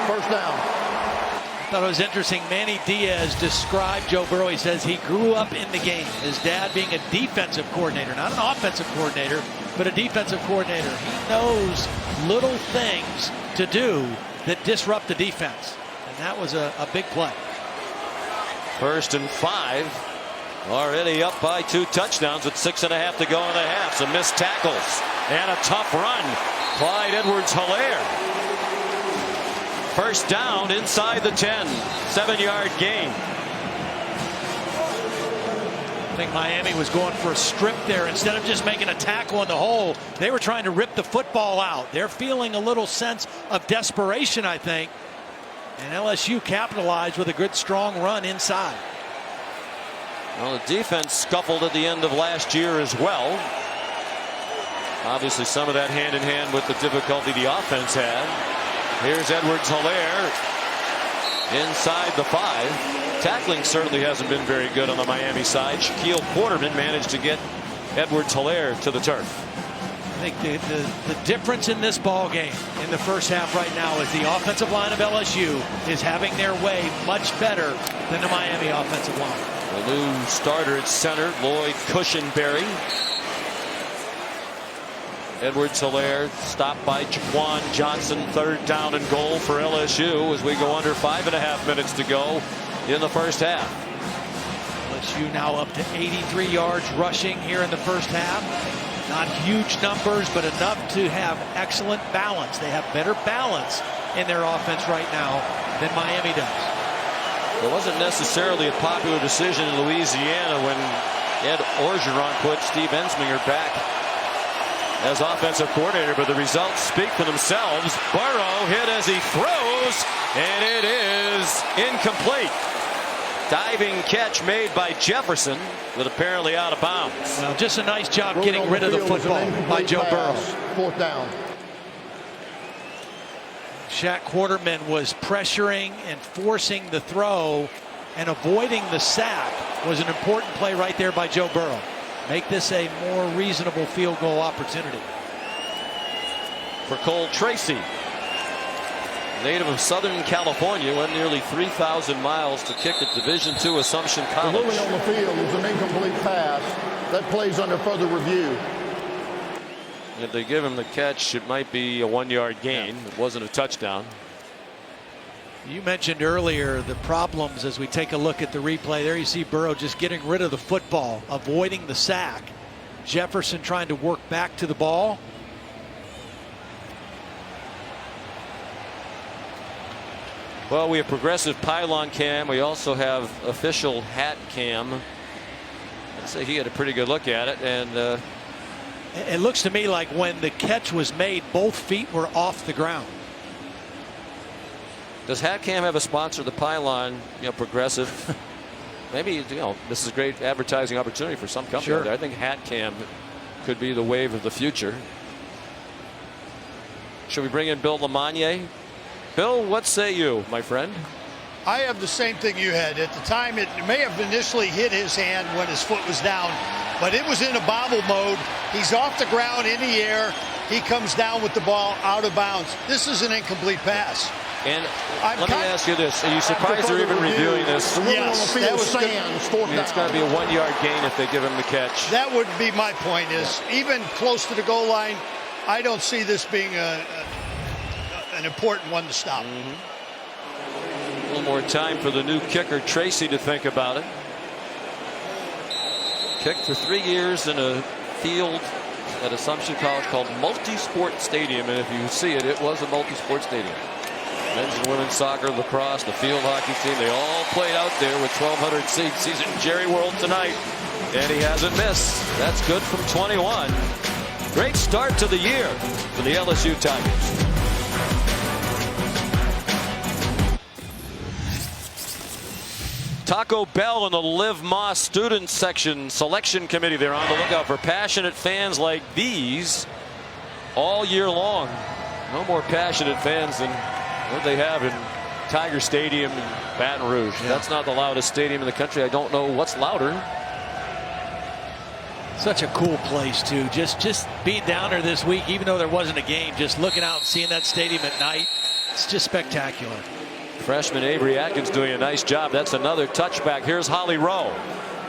First down. I thought it was interesting. Manny Diaz described Joe Burrow. He says he grew up in the game. His dad being a defensive coordinator, not an offensive coordinator, but a defensive coordinator. He knows little things to do that disrupt the defense. And that was a big play. 1st and 5. Already up by 2 touchdowns with 6.5 to go in the half. Some missed tackles and a tough run. Clyde Edwards-Helaire. First down inside the 10. 7-yard gain. I think Miami was going for a strip there. Instead of just making a tackle in the hole, they were trying to rip the football out. They're feeling a little sense of desperation, I think. And LSU capitalized with a good, strong run inside. Well, the defense scuffled at the end of last year as well. Obviously, some of that hand in hand with the difficulty the offense had. Here's Edwards-Helaire inside the 5. Tackling certainly hasn't been very good on the Miami side. Shaquille Quarterman managed to get Edwards-Helaire to the turf. I think the difference in this ball game in the first half right now is the offensive line of LSU is having their way much better than the Miami offensive line. The new starter at center, Lloyd Cushenberry. Edwards-Helaire stopped by Jaquan Johnson. 3rd down and goal for LSU as we go under 5.5 minutes to go in the first half. LSU now up to 83 yards rushing here in the first half. Not huge numbers, but enough to have excellent balance. They have better balance in their offense right now than Miami does. It wasn't necessarily a popular decision in Louisiana when Ed Orgeron put Steve Ensminger back as offensive coordinator, but the results speak for themselves. Burrow hit as he throws, and it is incomplete. Diving catch made by Jefferson, but apparently out of bounds. Well, just a nice job getting rid of the football by Joe Burrow. 4th down. Shaq Quarterman was pressuring and forcing the throw and avoiding the sack was an important play right there by Joe Burrow. Make this a more reasonable field goal opportunity. For Cole Tracy, native of Southern California, went nearly 3,000 miles to kick at Division II Assumption College. The ruling on the field is an incomplete pass. That plays under further review. If they give him the catch, it might be a 1-yard gain. It wasn't a touchdown. You mentioned earlier the problems as we take a look at the replay. There you see Burrow just getting rid of the football, avoiding the sack. Jefferson trying to work back to the ball. Well, we have progressive pylon cam. We also have official hat cam. I'd say he had a pretty good look at it. And it looks to me like when the catch was made, both feet were off the ground. Does HatCam have a sponsor? The pylon, progressive. Maybe, this is a great advertising opportunity for some company. Sure. I think HatCam could be the wave of the future. Should we bring in Bill LeMonnier? Bill, what say you, my friend? I have the same thing you had. At the time, it may have initially hit his hand when his foot was down, but it was in a bobble mode. He's off the ground, in the air. He comes down with the ball out of bounds. This is an incomplete pass. And let me ask you this. Are you surprised they're even reviewing this? Yes, that was it's got to be a 1-yard gain if they give him the catch. That would be my point is, even close to the goal line, I don't see this being an important one to stop. A little more time for the new kicker, Tracy, to think about it. Kicked for 3 years in a field at Assumption College called Multi-Sport Stadium, and if you see it, it was a multi-sport stadium. Men's and women's soccer, lacrosse, the field hockey team, they all played out there with 1,200 seats. He's in Jerry World tonight, and he hasn't missed. That's good from 21. Great start to the year for the LSU Tigers. Taco Bell and the Liv Moss student section selection committee. They're on the lookout for passionate fans like these all year long. No more passionate fans than what they have in Tiger Stadium in Baton Rouge. Yeah. That's not the loudest stadium in the country. I don't know what's louder. Such a cool place too. Just being down there this week, even though there wasn't a game, just looking out and seeing that stadium at night, it's just spectacular. Freshman Avery Atkins doing a nice job. That's another touchback. Here's Holly Rowe.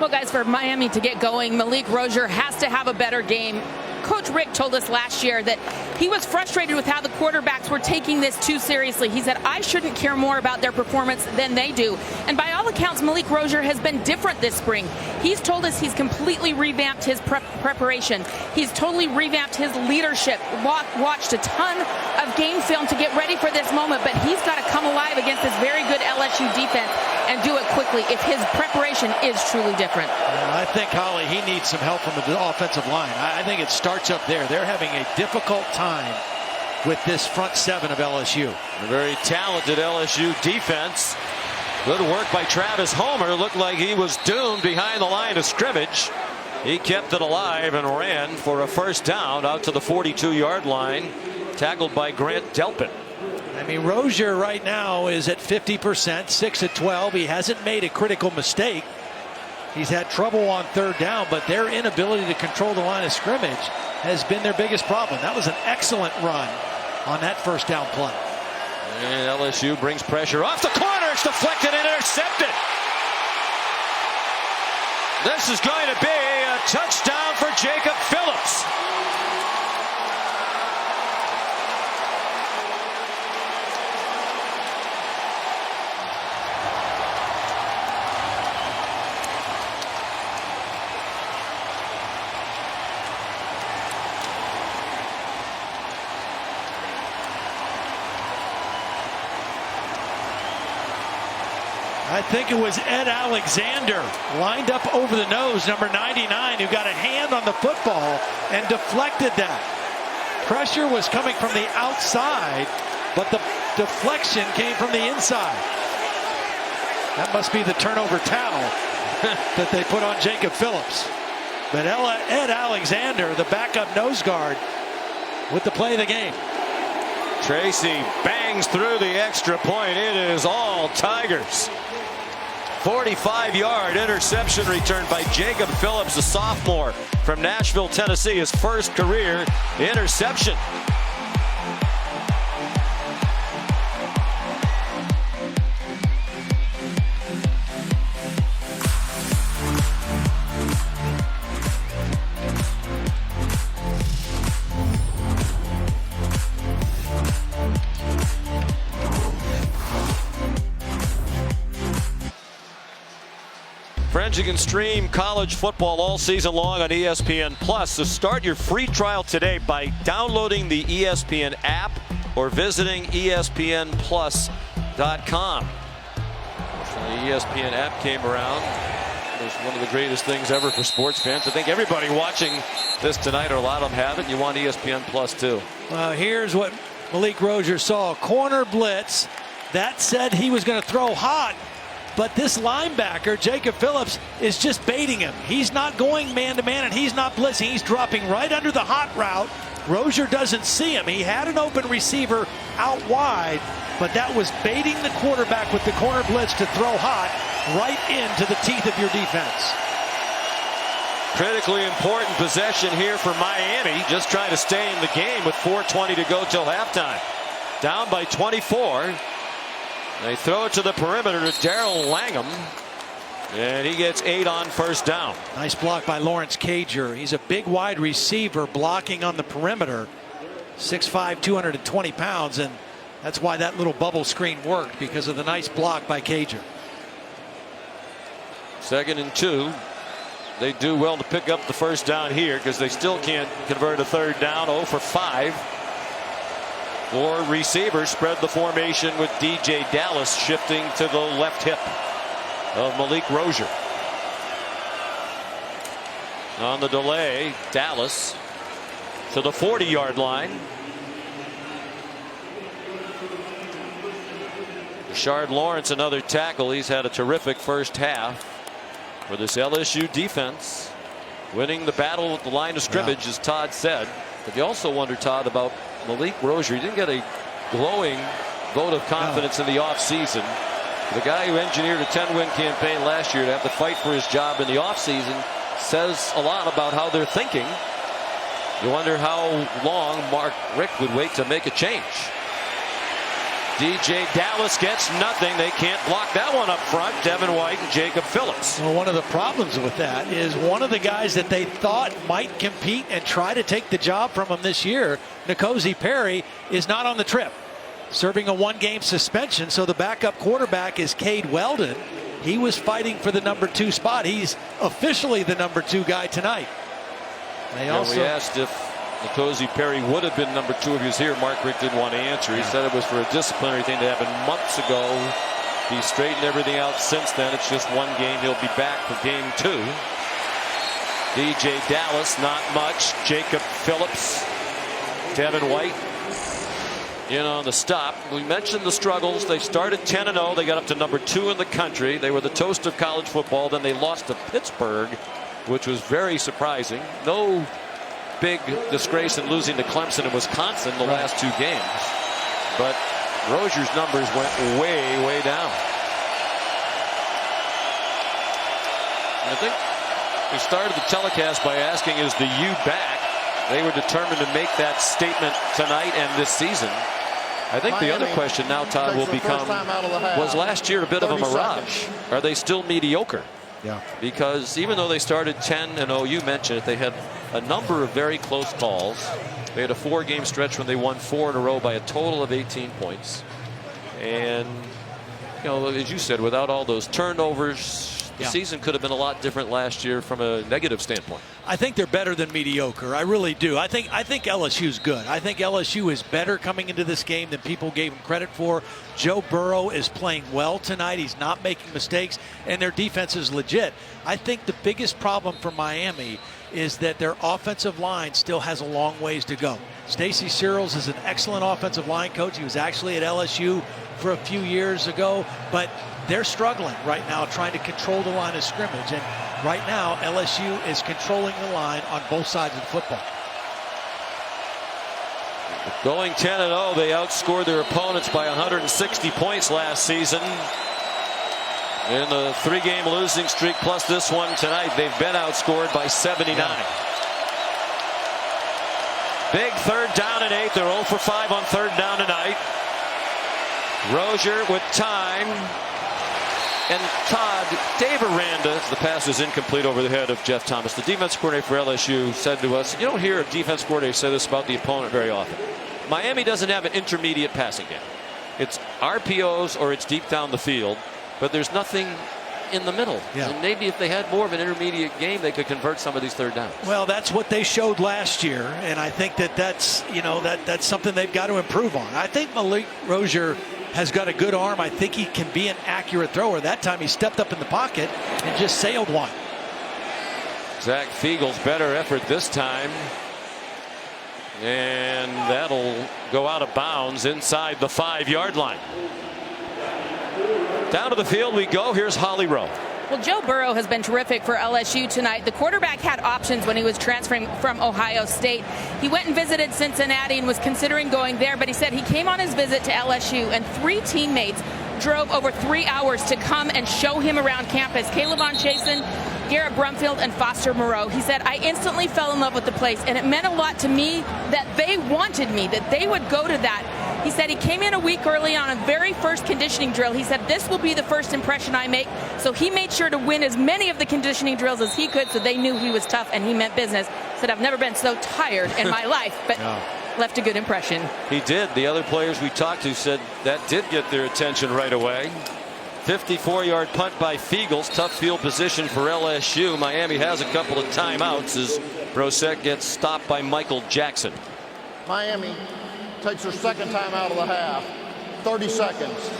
Well, guys, for Miami to get going, Malik Rosier has to have a better game. Coach Rick told us last year that he was frustrated with how the quarterbacks were taking this too seriously. He said, I shouldn't care more about their performance than they do. And by all accounts, Malik Rosier has been different this spring. He's told us he's completely revamped his preparation. He's totally revamped his leadership. Watched a ton of game film to get ready for this moment, but he's got to come alive against this very good LSU defense and do it quickly if his preparation is truly different. I think, Holly, he needs some help from the offensive line. I think it starts up there. They're having a difficult time with this front seven of LSU. A very talented LSU defense. Good work by Travis Homer. Looked like he was doomed behind the line of scrimmage. He kept it alive and ran for a first down out to the 42-yard line. Tackled by Grant Delpin. I mean, Rosier right now is at 50%, 6 of 12. He hasn't made a critical mistake. He's had trouble on third down, but their inability to control the line of scrimmage has been their biggest problem. That was an excellent run on that first down play. And LSU brings pressure off the corner. It's deflected and intercepted. This is going to be a touchdown for Jacob Phillips. I think it was Ed Alexander lined up over the nose, number 99, who got a hand on the football and deflected that. Pressure was coming from the outside, but the deflection came from the inside. That must be the turnover towel that they put on Jacob Phillips. But Ed Alexander, the backup nose guard, with the play of the game. Tracy bangs through the extra point. It is all Tigers. 45-yard interception return by Jacob Phillips, a sophomore from Nashville, Tennessee. His first career interception. Friends, you can stream college football all season long on ESPN Plus. So start your free trial today by downloading the ESPN app or visiting ESPNplus.com. The ESPN app came around. It was one of the greatest things ever for sports fans. I think everybody watching this tonight, or a lot of them have it. You want ESPN Plus too. Well, here's what Malik Rosier saw. Corner blitz. That said he was going to throw hot. But this linebacker, Jacob Phillips, is just baiting him. He's not going man-to-man, and he's not blitzing. He's dropping right under the hot route. Rosier doesn't see him. He had an open receiver out wide, but that was baiting the quarterback with the corner blitz to throw hot right into the teeth of your defense. Critically important possession here for Miami, just trying to stay in the game with 4:20 to go till halftime. Down by 24. They throw it to the perimeter to Darrell Langham, and he gets 8 on first down. Nice block by Lawrence Cager. He's a big wide receiver blocking on the perimeter. 6'5", 220 pounds, and that's why that little bubble screen worked, because of the nice block by Cager. 2nd and 2. they do well to pick up the first down here because they still can't convert a third down. 0 for 5. 4 receivers spread the formation with DeeJay Dallas shifting to the left hip of Malik Rosier. On the delay, Dallas to the 40-yard line. Rashard Lawrence, another tackle. He's had a terrific first half for this LSU defense, winning the battle at the line of scrimmage, as Todd said. But you also wonder, Todd, about Malik Rosier. He didn't get a glowing vote of confidence in the offseason. The guy who engineered a 10-win campaign last year to have to fight for his job in the offseason says a lot about how they're thinking. You wonder how long Mark Richt would wait to make a change. DeeJay Dallas gets nothing. They can't block that one up front. Devin White and Jacob Phillips. Well, one of the problems with that is one of the guys that they thought might compete and try to take the job from him this year, N'Kosi Perry, is not on the trip, serving a 1-game suspension. So the backup quarterback is Cade Weldon. He was fighting for the number 2 spot. He's officially the number 2 guy tonight. We asked if N'Kosi Perry would have been number 2 if he was here. Mark Richt didn't want to answer. He said it was for a disciplinary thing that happened months ago. He straightened everything out since then. It's just 1 game. He'll be back for game 2. DeeJay Dallas, not much. Jacob Phillips, Devin White in on the stop. We mentioned the struggles. They started 10-0. They got up to number 2 in the country. They were the toast of college football. Then they lost to Pittsburgh, which was very surprising. No big disgrace in losing to Clemson and Wisconsin the last 2 games. But Rosier's numbers went way down. And I think we started the telecast by asking, is the U back? They were determined to make that statement tonight and this season. I think the other question now, Todd, will become, was last year a bit of a mirage? Are they still mediocre? Yeah. Because even though they started 10-0, you mentioned it, they had a number of very close calls. They had a 4-game stretch when they won 4 in a row by a total of 18 points. And, you know, as you said, without all those turnovers, the season could have been a lot different last year from a negative standpoint. I think they're better than mediocre. I really do. I think LSU's good. I think LSU is better coming into this game than people gave him credit for. Joe Burrow is playing well tonight. He's not making mistakes, and their defense is legit. I think the biggest problem for Miami is that their offensive line still has a long ways to go. Stacy Searles is an excellent offensive line coach. He was actually at LSU for a few years ago, but they're struggling right now trying to control the line of scrimmage. And right now, LSU is controlling the line on both sides of the football. Going 10-0, they outscored their opponents by 160 points last season. In the 3-game losing streak plus this one tonight, they've been outscored by 79. Big 3rd down and 8. They're 0 for 5 on 3rd down tonight. Rosier with time. And Todd, Dave Aranda, the pass is incomplete over the head of Jeff Thomas. The defense coordinator for LSU said to us, you don't hear a defense coordinator say this about the opponent very often. Miami doesn't have an intermediate passing game. It's RPOs or it's deep down the field, but there's nothing in the middle. Yeah. And maybe if they had more of an intermediate game, they could convert some of these 3rd downs. Well, that's what they showed last year, and I think that's something they've got to improve on. I think Malik Rosier has got a good arm. I think he can be an accurate thrower. That time he stepped up in the pocket and just sailed one. Zach Fiegel's better effort this time. And that'll go out of bounds inside the 5-yard line. Down to the field we go. Here's Holly Rowe. Well, Joe Burrow has been terrific for LSU tonight. The quarterback had options when he was transferring from Ohio State. He went and visited Cincinnati and was considering going there, but he said he came on his visit to LSU and 3 teammates drove over 3 hours to come and show him around campus. Caleb Von Chasen, Garrett Brumfield, and Foster Moreau. He said, I instantly fell in love with the place, and it meant a lot to me that they wanted me, that they would go to that. He said he came in a week early on a very first conditioning drill. He said, this will be the first impression I make. So he made sure to win as many of the conditioning drills as he could so they knew he was tough and he meant business. He said, I've never been so tired in my life, but left a good impression. He did. The other players we talked to said that did get their attention right away. 54-yard punt by Fiegels. Tough field position for LSU. Miami has a couple of timeouts as Brossette gets stopped by Michael Jackson. Miami takes their second timeout of the half. 30 seconds.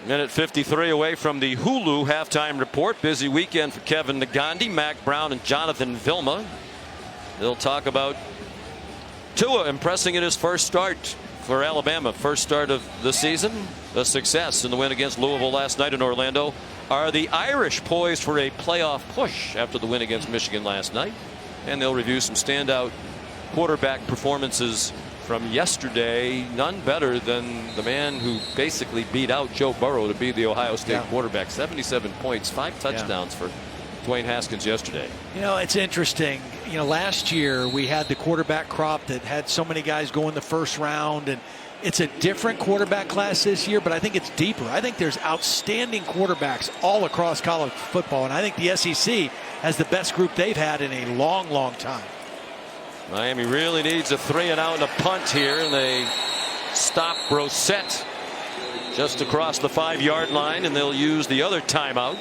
Minute 53 away from the Hulu halftime report. Busy weekend for Kevin Nagandi, Mac Brown, and Jonathan Vilma. They'll talk about Tua impressing in his first start for Alabama. First start of the season. A success in the win against Louisville last night in Orlando. Are the Irish poised for a playoff push after the win against Michigan last night? And they'll review some standout quarterback performances from yesterday. None better than the man who basically beat out Joe Burrow to be the Ohio State quarterback. 77 points, 5 touchdowns for Dwayne Haskins yesterday. You know, it's interesting. You know, last year we had the quarterback crop that had so many guys go in the first round, and it's a different quarterback class this year, but I think it's deeper. I think there's outstanding quarterbacks all across college football, and I think the SEC has the best group they've had in a long, long time. Miami really needs a 3-and-out and a punt here, and they stop Brossette just across the 5-yard line, and they'll use the other timeout.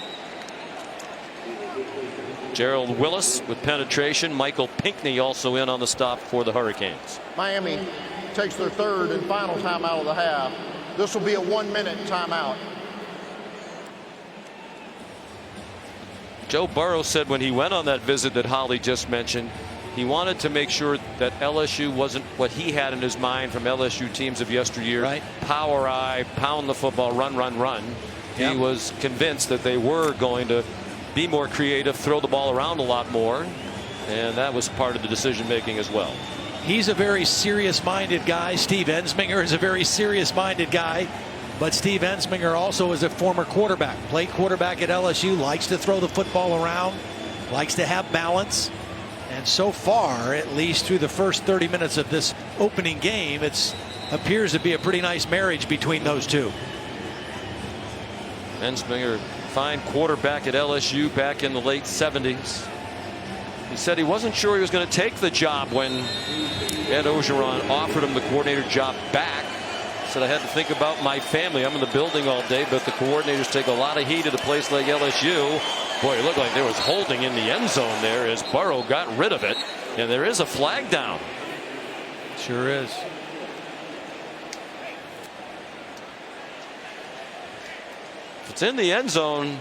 Gerald Willis with penetration. Michael Pinckney also in on the stop for the Hurricanes. Miami takes their third and final timeout of the half. This will be a 1-minute timeout. Joe Burrow said when he went on that visit that Holly just mentioned, he wanted to make sure that LSU wasn't what he had in his mind from LSU teams of yesteryear. Right. Power eye, pound the football, run, run, run. He was convinced that they were going to be more creative, throw the ball around a lot more, and that was part of the decision making as well. He's a very serious-minded guy. Steve Ensminger is a very serious-minded guy. But Steve Ensminger also is a former quarterback. Played quarterback at LSU, likes to throw the football around, likes to have balance. And so far, at least through the first 30 minutes of this opening game, it appears to be a pretty nice marriage between those two. Ensminger, fine quarterback at LSU back in the late 70s. He said he wasn't sure he was going to take the job when Ed Orgeron offered him the coordinator job back. Said, I had to think about my family. I'm in the building all day, but the coordinators take a lot of heat at a place like LSU. Boy, it looked like there was holding in the end zone there as Burrow got rid of it. And there is a flag down. Sure is. If it's in the end zone,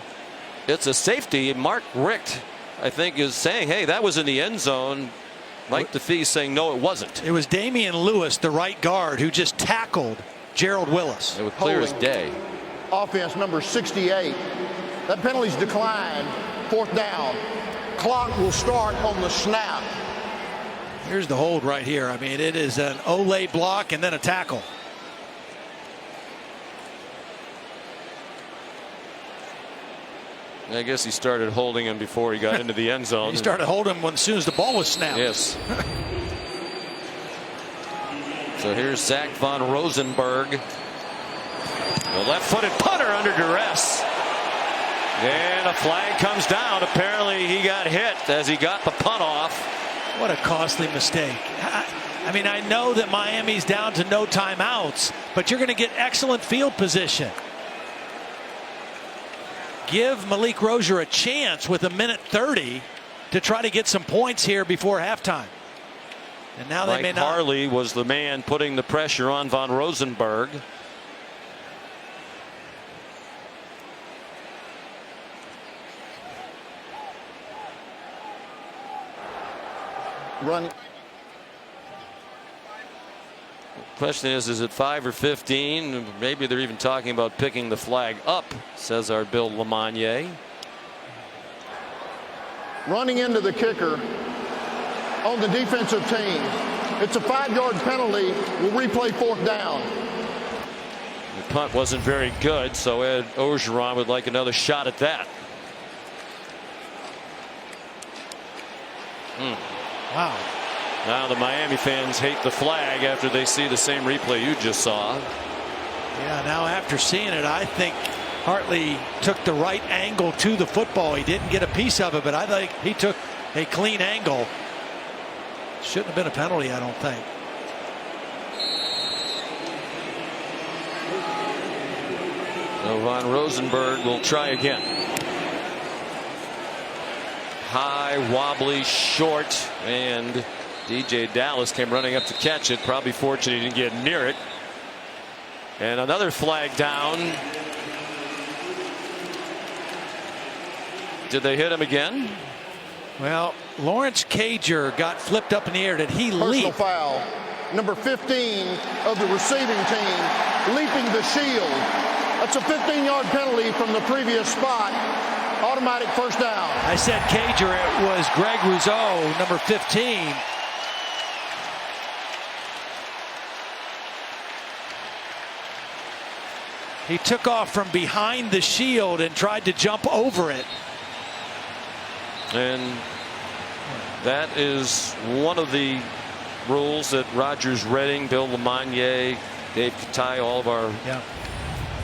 it's a safety. Mark Richt, I think, is saying, hey, that was in the end zone. Mike DeFee saying, no, it wasn't. It was Damian Lewis, the right guard, who just tackled Gerald Willis. It was clear as day. Offense number 68. That penalty's declined. 4th down. Clock will start on the snap. Here's the hold right here. I mean, it is an Olay block and then a tackle. I guess he started holding him before he got into the end zone. He started holding him as soon as the ball was snapped. Yes. So here's Zach von Rosenberg. The left-footed punter under duress. And a flag comes down. Apparently he got hit as he got the punt off. What a costly mistake. I mean, I know that Miami's down to no timeouts, but you're going to get excellent field position. Give Malik Rosier a chance with 1:30 to try to get some points here before halftime. And now they may not. Harley was the man putting the pressure on von Rosenberg. Run. Question is it 5 or 15? Maybe they're even talking about picking the flag up, says our Bill Lamagnier. Running into the kicker on the defensive team. It's a 5-yard penalty. We'll replay 4th down. The punt wasn't very good, so Ed Orgeron would like another shot at that. Wow. Now the Miami fans hate the flag after they see the same replay you just saw. Yeah, now after seeing it, I think Hartley took the right angle to the football. He didn't get a piece of it, but I think he took a clean angle. Shouldn't have been a penalty, I don't think. So Von Rosenberg will try again. High, wobbly, short, and DeeJay Dallas came running up to catch it. Probably fortunate he didn't get near it. And another flag down. Did they hit him again? Well, Lawrence Cager got flipped up in the air. Did he leap? Personal foul. Number 15 of the receiving team leaping the shield. That's a 15-yard penalty from the previous spot. Automatic first down. I said Cager. It was Greg Rousseau, number 15. He took off from behind the shield and tried to jump over it. And that is one of the rules that Rogers Redding, Bill Lamagnier, Dave Katai, all of our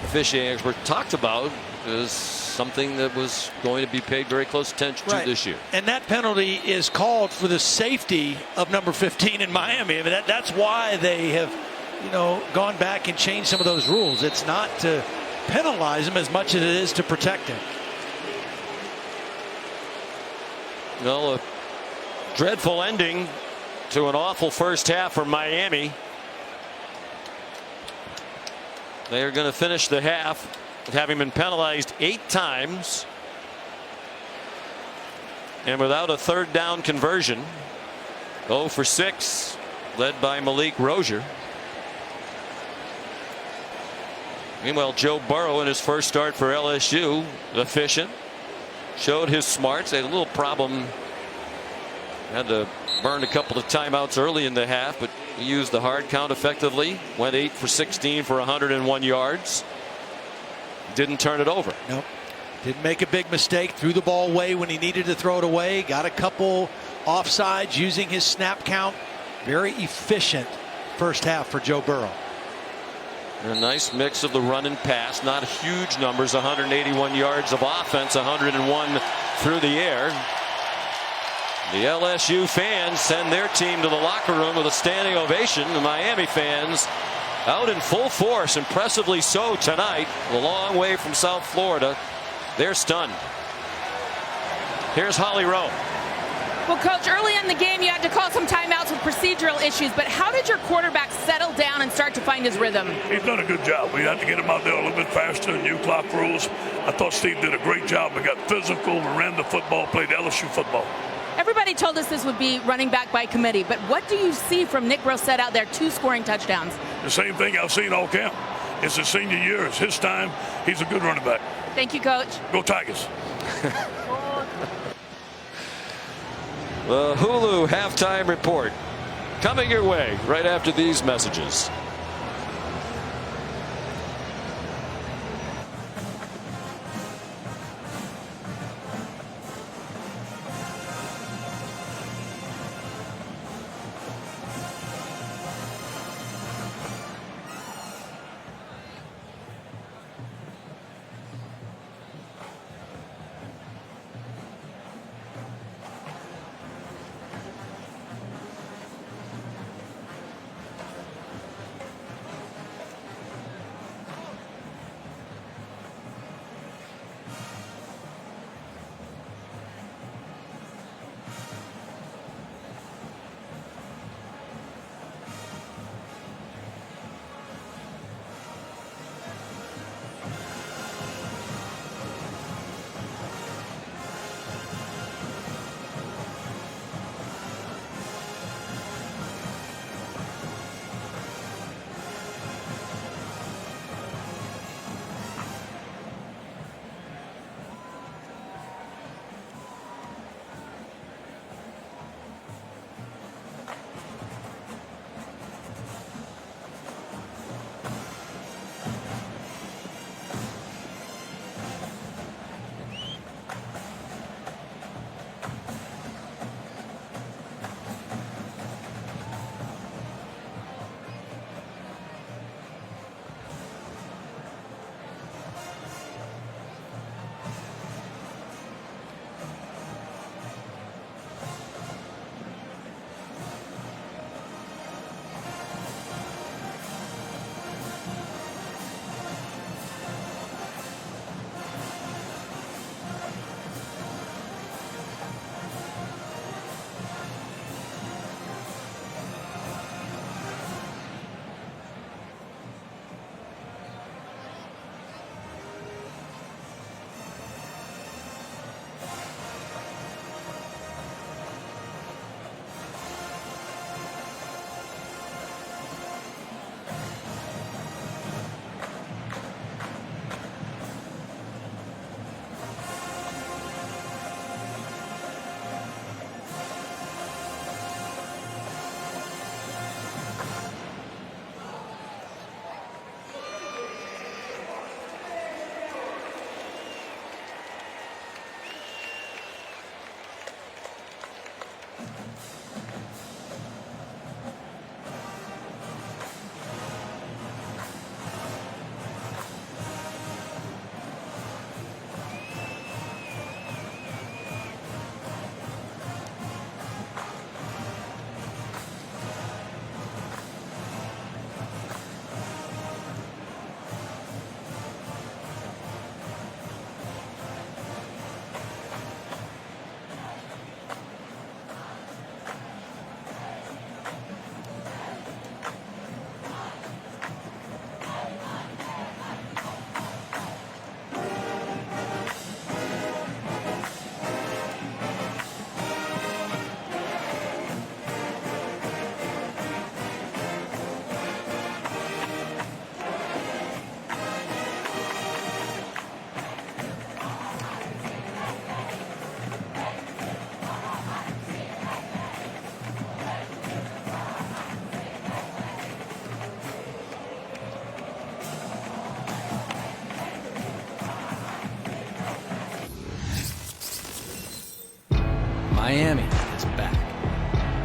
officiating experts talked about is something that was going to be paid very close attention to this year. And that penalty is called for the safety of number 15 in Miami. I mean, that's why they have, gone back and changed some of those rules. It's not to penalize him as much as it is to protect him. Well, a dreadful ending to an awful first half for Miami. They are going to finish the half having been penalized 8 times and without a third down conversion. 0 for 6, led by Malik Rosier. Meanwhile, Joe Burrow in his first start for LSU, efficient, showed his smarts. They had a little problem, had to burn a couple of timeouts early in the half, but he used the hard count effectively. Went 8 for 16 for 101 yards. Didn't turn it over. Nope. Didn't make a big mistake. Threw the ball away when he needed to throw it away. Got a couple offsides using his snap count. Very efficient first half for Joe Burrow. A nice mix of the run and pass. Not huge numbers. 181 yards of offense. 101 through the air. The LSU fans send their team to the locker room with a standing ovation. The Miami fans out in full force, impressively so tonight. A long way from South Florida. They're stunned. Here's Holly Rowe. Well, Coach, early in the game, you had to call some timeouts with procedural issues, but how did your quarterback settle down and start to find his rhythm? He's done a good job. We had to get him out there a little bit faster, new clock rules. I thought Steve did a great job. We got physical, we ran the football, played LSU football. Everybody told us this would be running back by committee, but what do you see from Nick Brossette out there, 2 scoring touchdowns? The same thing I've seen all camp. It's his senior year. It's his time. He's a good running back. Thank you, Coach. Go Tigers. The Hulu halftime report coming your way right after these messages.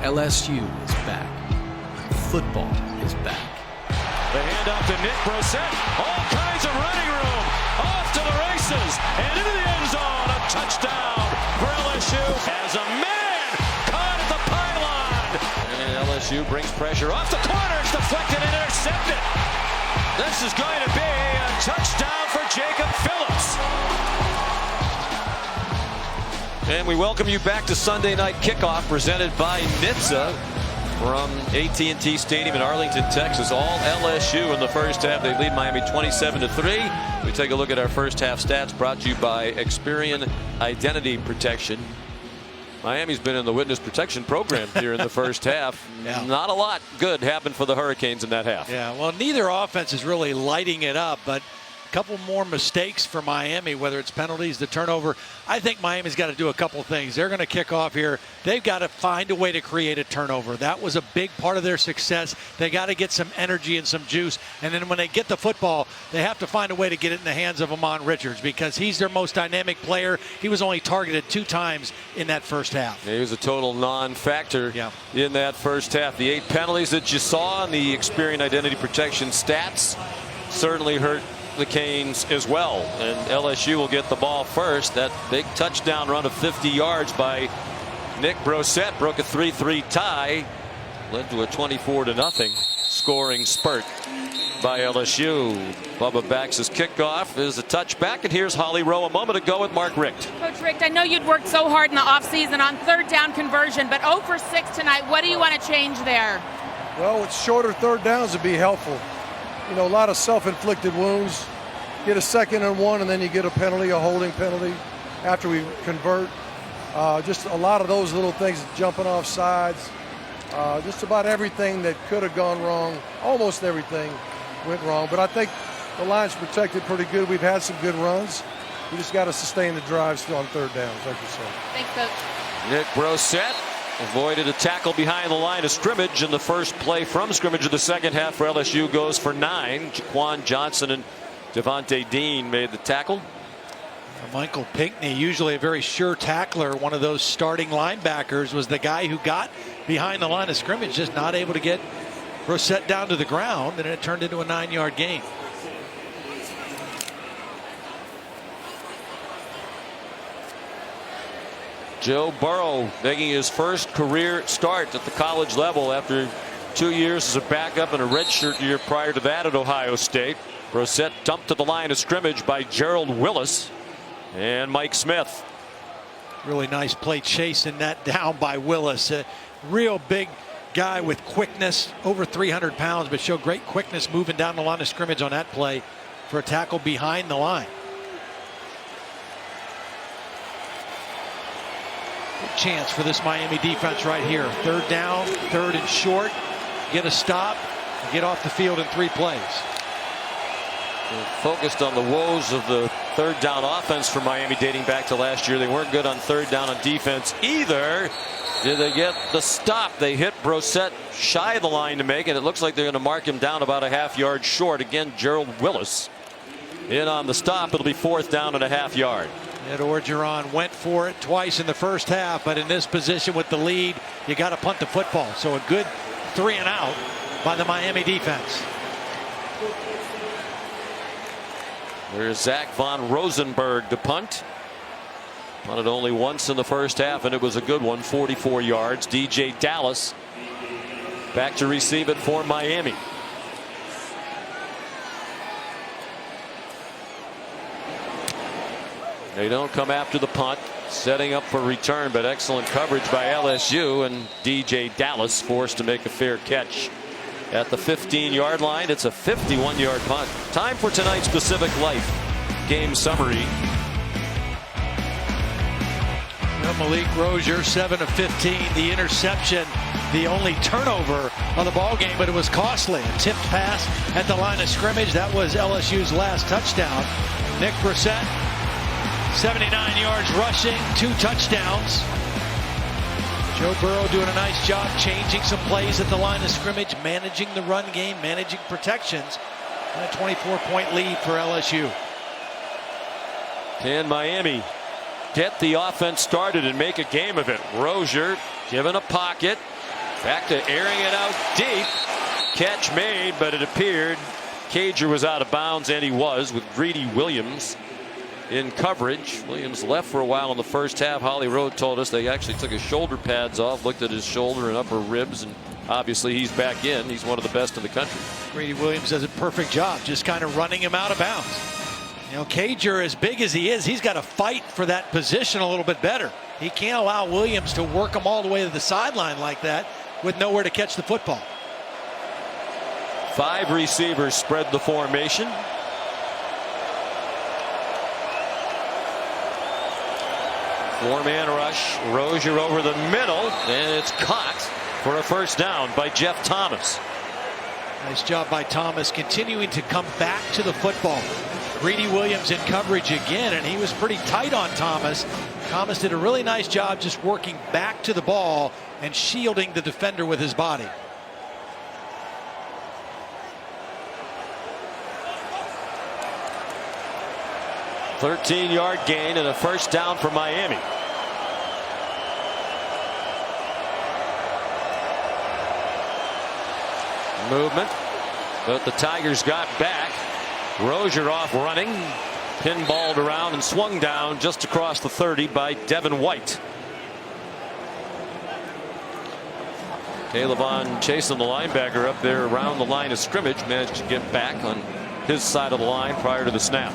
LSU is back. Football is back. The handoff to Nick Brossette. All kinds of running room. Off to the races. And into the end zone. A touchdown for LSU. As a man caught at the pylon. And LSU brings pressure off the corner. It's deflected and intercepted. This is going to be a touchdown for Jacob Phillips. And we welcome you back to Sunday Night Kickoff, presented by NHTSA from AT&T Stadium in Arlington, Texas. All LSU in the first half. They lead Miami 27-3. We take a look at our first half stats, brought to you by Experian Identity Protection. Miami's been in the witness protection program here in the first half. Yeah. Not a lot good happened for the Hurricanes in that half. Yeah, well, neither offense is really lighting it up, but couple more mistakes for Miami, whether it's penalties, the turnover. I think Miami's got to do a couple things. They're going to kick off here. They've got to find a way to create a turnover. That was a big part of their success. They got to get some energy and some juice. And then when they get the football, they have to find a way to get it in the hands of Amon Richards, because he's their most dynamic player. He was only targeted 2 times in that first half. He was a total non-factor in that first half. The 8 penalties that you saw on the Experian Identity Protection stats certainly hurt the Canes as well, and LSU will get the ball first. That big touchdown run of 50 yards by Nick Brossette broke a 3-3 tie, led to a 24-0 scoring spurt by LSU. Bubba Bax's kickoff is a touchback, and here's Holly Rowe a moment ago with Mark Richt. Coach Richt, I know you'd worked so hard in the offseason on 3rd down conversion, but 0 for 6 tonight. What do you want to change there? Well, with shorter 3rd downs would be helpful. You know, a lot of self-inflicted wounds. Get a 2nd and 1, and then you get a penalty, a holding penalty after we convert. Just a lot of those little things, jumping off sides. Just about everything that could have gone wrong, almost everything went wrong. But I think the line's protected pretty good. We've had some good runs. We just got to sustain the drive still on 3rd downs, like you said. Thanks, Coach. Nick Brossette avoided a tackle behind the line of scrimmage, and the first play from scrimmage of the second half for LSU goes for 9. Jaquan Johnson and Devontae Dean made the tackle. Michael Pinckney, usually a very sure tackler, one of those starting linebackers, was the guy who got behind the line of scrimmage, just not able to get Brossette down to the ground, and it turned into a 9-yard gain. Joe Burrow making his first career start at the college level after 2 years as a backup and a redshirt year prior to that at Ohio State. Brossette dumped to the line of scrimmage by Gerald Willis and Mike Smith. Really nice play chasing that down by Willis. A real big guy with quickness, over 300 pounds, but showed great quickness moving down the line of scrimmage on that play for a tackle behind the line. Good chance for this Miami defense right here. 3rd down, 3rd and short. Get a stop, get off the field in 3 plays. They're focused on the woes of the 3rd down offense for Miami dating back to last year. They weren't good on 3rd down on defense either. Did they get the stop? They hit Brossette shy of the line to make it. It looks like they're going to mark him down about a half-yard short. Again, Gerald Willis in on the stop. It'll be 4th down and a half-yard. Ed Orgeron went for it twice in the first half, but in this position with the lead, you got to punt the football. So a good 3 and out by the Miami defense. There's Zach Von Rosenberg to punt. Punted only once in the first half, and it was a good one, 44 yards. DeeJay Dallas back to receive it for Miami. They don't come after the punt, setting up for return, but excellent coverage by LSU, and DeeJay Dallas forced to make a fair catch at the 15-yard line. It's a 51-yard punt. Time for tonight's Pacific Life game summary. Well, Malik Rosier, 7 of 15. The interception, the only turnover of the ball game, but it was costly. A tipped pass at the line of scrimmage. That was LSU's last touchdown. Nick Brossette, 79 yards rushing, 2 touchdowns. Joe Burrow doing a nice job changing some plays at the line of scrimmage, managing the run game, managing protections. And a 24-point lead for LSU. Can Miami get the offense started and make a game of it? Rosier given a pocket, Back to airing it out deep. Catch made, but it appeared Cager was out of bounds, and he was, with Greedy Williams in coverage. Williams left for a while in the first half. Holly Road told us they actually took his shoulder pads off, looked at his shoulder and upper ribs, and obviously he's back in. He's one of the best in the country. Greedy Williams does a perfect job just kind of running him out of bounds. You know, Cager, as big as he is, he's got to fight for that position a little bit better. He can't allow Williams to work him all the way to the sideline like that with nowhere to catch the football. 5 receivers spread the formation. Four-man rush. Rosier over the middle, and it's caught for a first down by Jeff Thomas. Nice job by Thomas continuing to come back to the football. Greedy Williams in coverage again, and he was pretty tight on Thomas. Thomas did a really nice job just working back to the ball and shielding the defender with his body. A 13-yard gain and a first down for Miami. Movement, but the Tigers got back. Rosier off running, pinballed around and swung down just across the 30 by Devin White. Caleb chasing the linebacker up there around the line of scrimmage, managed to get back on his side of the line prior to the snap.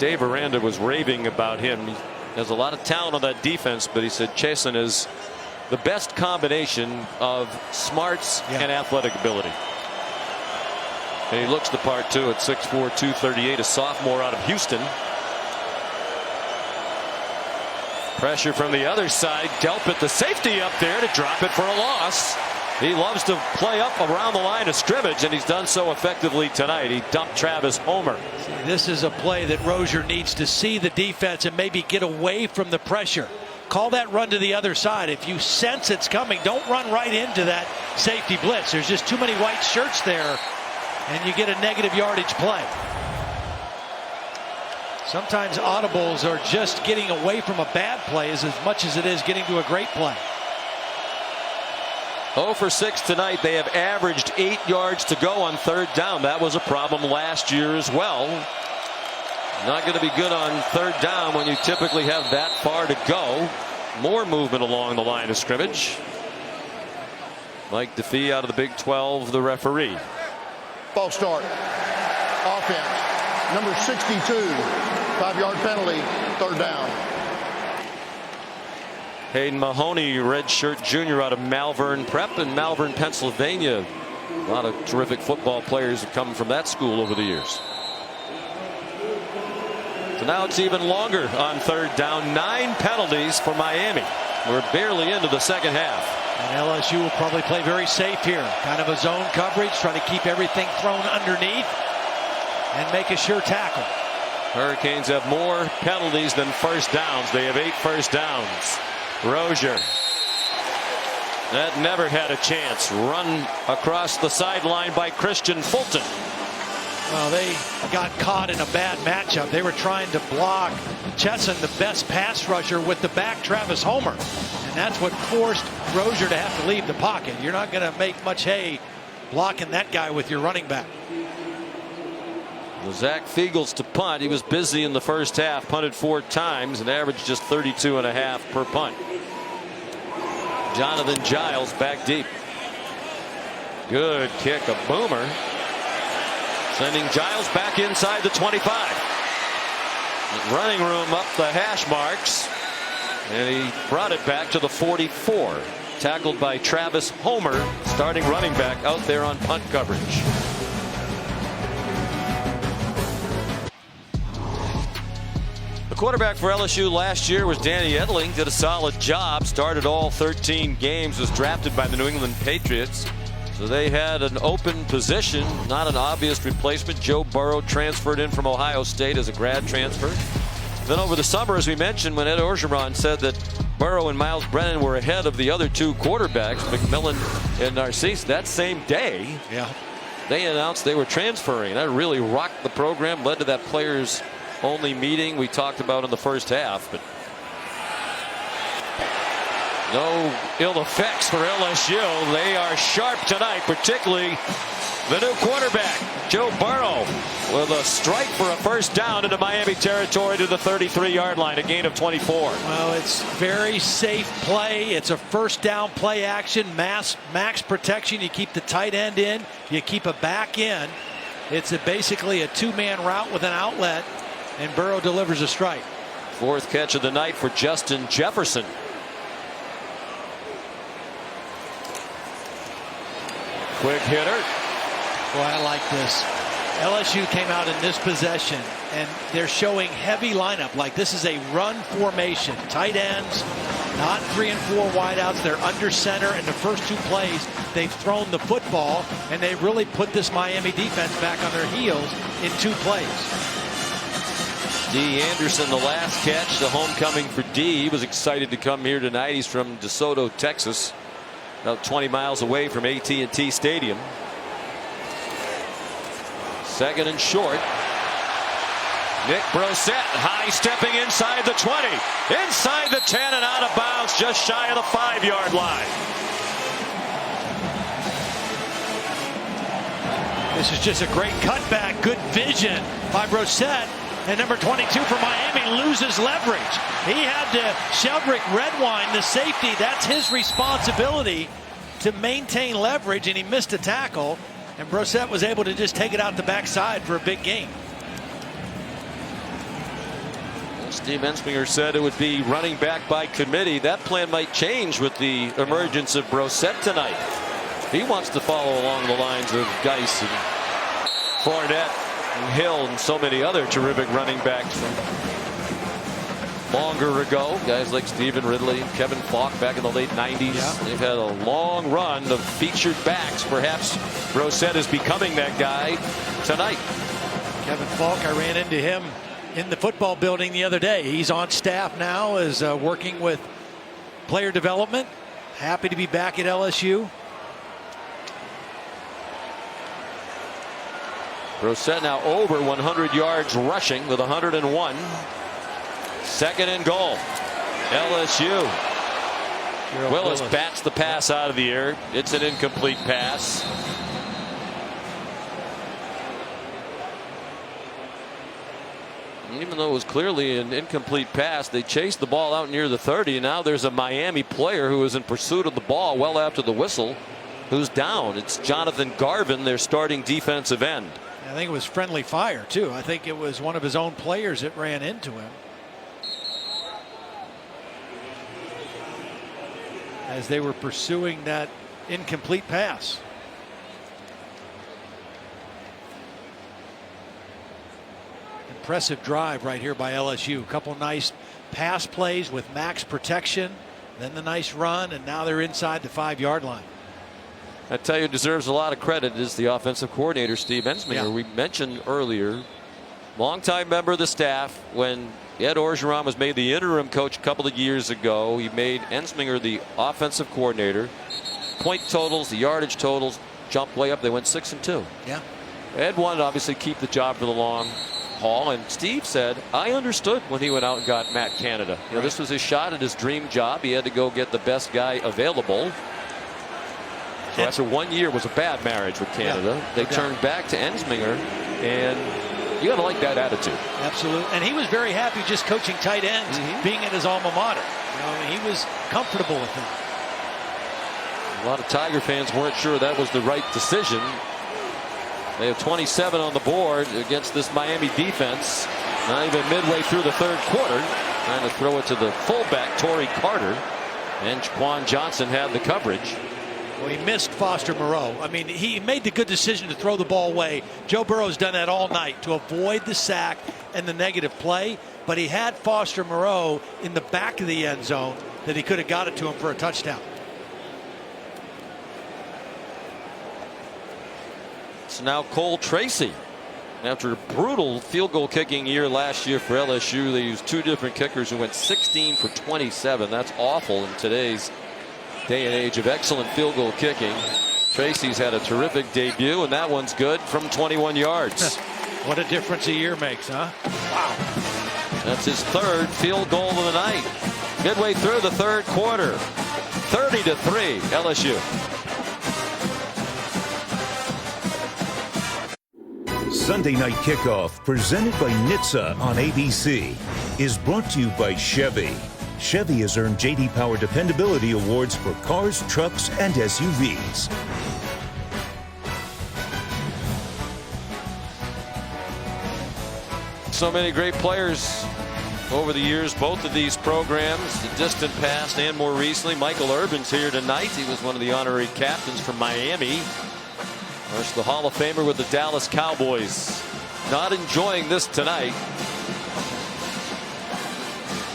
Dave Aranda was raving about him. He has a lot of talent on that defense, but he said Chasen is the best combination of smarts and athletic ability. And he looks the part too at 6'4", 238, a sophomore out of Houston. Pressure from the other side. Delpit, the safety up there, to drop it for a loss. He loves to play up around the line of scrimmage, and he's done so effectively tonight. He dumped Travis Homer. See, this is a play that Rosier needs to see the defense and maybe get away from the pressure. Call that run to the other side. If you sense it's coming, don't run right into that safety blitz. There's just too many white shirts there, and you get a negative yardage play. Sometimes audibles are just getting away from a bad play as much as it is getting to a great play. 0 for 6 tonight. They have averaged 8 yards to go on third down. That was a problem last year as well. Not going to be good on third down when you typically have that far to go. More movement along the line of scrimmage. Mike DeFee out of the Big 12, the referee. False start. Offense. Number 62. 5-yard penalty. Third down. Hayden Mahoney, redshirt junior out of Malvern Prep in Malvern, Pennsylvania. A lot of terrific football players have come from that school over the years. So now it's even longer on third down. 9 penalties for Miami. We're barely into the second half. And LSU will probably play very safe here. Kind of a zone coverage, try to keep everything thrown underneath and make a sure tackle. Hurricanes have more penalties than first downs. They have 8 first downs. Rosier. That never had a chance. Run across the sideline by Christian Fulton. Well, they got caught in a bad matchup. They were trying to block Chesson, the best pass rusher, with the back Travis Homer. And that's what forced Rosier to have to leave the pocket. You're not going to make much hay blocking that guy with your running back. Zach Fiegels to punt. He was busy in the first half, punted 4 times and averaged just 32.5 per punt. Jonathan Giles back deep. Good kick, a boomer. Sending Giles back inside the 25. Running room up the hash marks. And he brought it back to the 44. Tackled by Travis Homer, starting running back out there on punt coverage. The quarterback for LSU last year was Danny Edling. Did a solid job. Started all 13 games. Was drafted by the New England Patriots. So they had an open position, not an obvious replacement. Joe Burrow transferred in from Ohio State as a grad transfer. Then over the summer, as we mentioned, when Ed Orgeron said that Burrow and Miles Brennan were ahead of the other 2 quarterbacks, McMillan and Narcisse, that same day, they announced they were transferring. That really rocked the program, led to that players only meeting we talked about in the first half. But No ill effects for LSU. They are sharp tonight, particularly the new quarterback, Joe Burrow, with a strike for a first down into Miami territory to the 33-yard line, a gain of 24. Well, it's very safe play. It's a first down play action, max protection. You keep the tight end in, you keep a back in. It's basically a two-man route with an outlet, and Burrow delivers a strike. Fourth catch of the night for Justin Jefferson. Quick hitter. Boy, I like this. LSU came out in this possession, and they're showing heavy lineup. Like this is a run formation. Tight ends, not 3 and 4 wideouts. They're under center. In the first two plays, they've thrown the football, and they really put this Miami defense back on their heels in 2 plays. D. Anderson, the last catch, the homecoming for D. He was excited to come here tonight. He's from DeSoto, Texas, about 20 miles away from AT&T Stadium. Second and short. Nick Brossette high stepping inside the 20, inside the 10 and out of bounds just shy of the 5-yard line. This is just a great cutback, good vision by Brossette. And number 22 for Miami loses leverage. He had to Sheldrick Redwine, the safety. That's his responsibility to maintain leverage, and he missed a tackle. And Brossette was able to just take it out the backside for a big gain. Well, Steve Ensminger said it would be running back by committee. That plan might change with the emergence of Brossette tonight. He wants to follow along the lines of Geis and Fournette and Hill and so many other terrific running backs from longer ago. Guys like Stephen Ridley, Kevin Falk back in the late 90s. Yeah. They've had a long run of featured backs. Perhaps Brossette is becoming that guy tonight. Kevin Falk, I ran into him in the football building the other day. He's on staff now, is working with player development. Happy to be back at LSU. Brossette now over 100 yards rushing with 101. Second and goal. LSU. Willis bats the pass out of the air. It's an incomplete pass. Even though it was clearly an incomplete pass, they chased the ball out near the 30. Now there's a Miami player who is in pursuit of the ball well after the whistle, who's down. It's Jonathan Garvin, their starting defensive end. I think it was friendly fire, too. I think it was one of his own players that ran into him. As they were pursuing that incomplete pass. Impressive drive right here by LSU. A couple nice pass plays with max protection, then the nice run, and now they're inside the 5-yard line. I tell you, deserves a lot of credit is the offensive coordinator, Steve Ensminger. Yeah. We mentioned earlier, longtime member of the staff. When Ed Orgeron was made the interim coach a couple of years ago, he made Ensminger the offensive coordinator. Point totals, the yardage totals jumped way up. They went 6-2. Yeah. Ed wanted to obviously keep the job for the long haul, and Steve said, I understood when he went out and got Matt Canada. You know, this was his shot at his dream job. He had to go get the best guy available. So after 1 year was a bad marriage with Canada, they turned back to Ensminger, and you got to like that attitude. Absolutely. And he was very happy just coaching tight ends, being at his alma mater. You know, he was comfortable with them. A lot of Tiger fans weren't sure that was the right decision. They have 27 on the board against this Miami defense. Not even midway through the third quarter. Trying to throw it to the fullback, Torrey Carter. And Quan Johnson had the coverage. Well, he missed Foster Moreau. I mean, he made the good decision to throw the ball away. Joe Burrow's done that all night to avoid the sack and the negative play. But he had Foster Moreau in the back of the end zone that he could have got it to him for a touchdown. It's now Cole Tracy. After a brutal field goal kicking year last year for LSU, they used 2 different kickers who went 16 for 27. That's awful in today's day and age of excellent field goal kicking. Tracy's had a terrific debut, and that one's good from 21 yards. What a difference a year makes, huh? Wow. That's his 3rd field goal of the night. Midway through the third quarter. 30-3 LSU. Sunday Night Kickoff, presented by NHTSA on ABC, is brought to you by Chevy. Chevy has earned J.D. Power Dependability Awards for cars, trucks, and SUVs. So many great players over the years, both of these programs, the distant past and more recently. Michael Irvin's here tonight. He was one of the honorary captains from Miami. Of course, the Hall of Famer with the Dallas Cowboys. Not enjoying this tonight.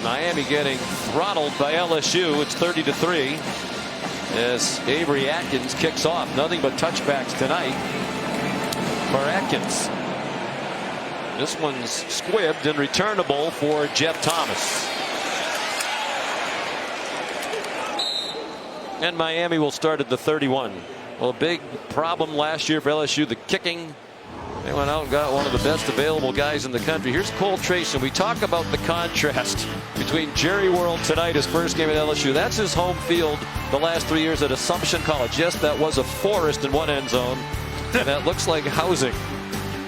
Miami getting throttled by LSU. It's 30-3 as Avery Atkins kicks off. Nothing but touchbacks tonight for Atkins. This one's squibbed and returnable for Jeff Thomas. And Miami will start at the 31. Well, a big problem last year for LSU, the kicking. They went out and got one of the best available guys in the country. Here's Cole Tracy. We talk about the contrast between Jerry World tonight, his first game at LSU. That's his home field the last 3 years at Assumption College. Yes, that was a forest in one end zone, and that looks like housing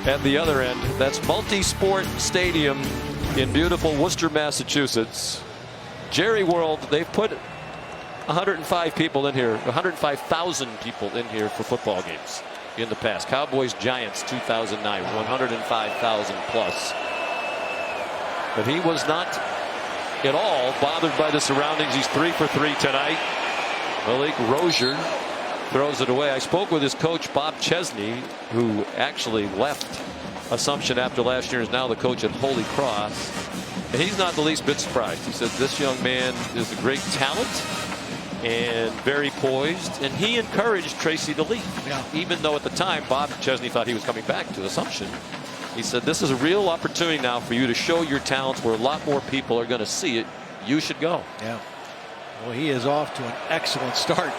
at the other end. That's Multi-Sport Stadium in beautiful Worcester, Massachusetts. Jerry World, they've put 105 people in here, 105,000 people in here for football games in the past. Cowboys Giants 2009, 105,000 plus. But he was not at all bothered by the surroundings. He's 3 for 3 tonight. Malik Rosier throws it away. I spoke with his coach Bob Chesney, who actually left Assumption after last year, is now the coach at Holy Cross, and he's not the least bit surprised. He said this young man is a great talent and very poised, and he encouraged Tracy to leave. Yeah. Even though at the time Bob Chesney thought he was coming back to Assumption. He said this is a real opportunity now for you to show your talents where a lot more people are going to see it. You should go. Yeah. Well, he is off to an excellent start.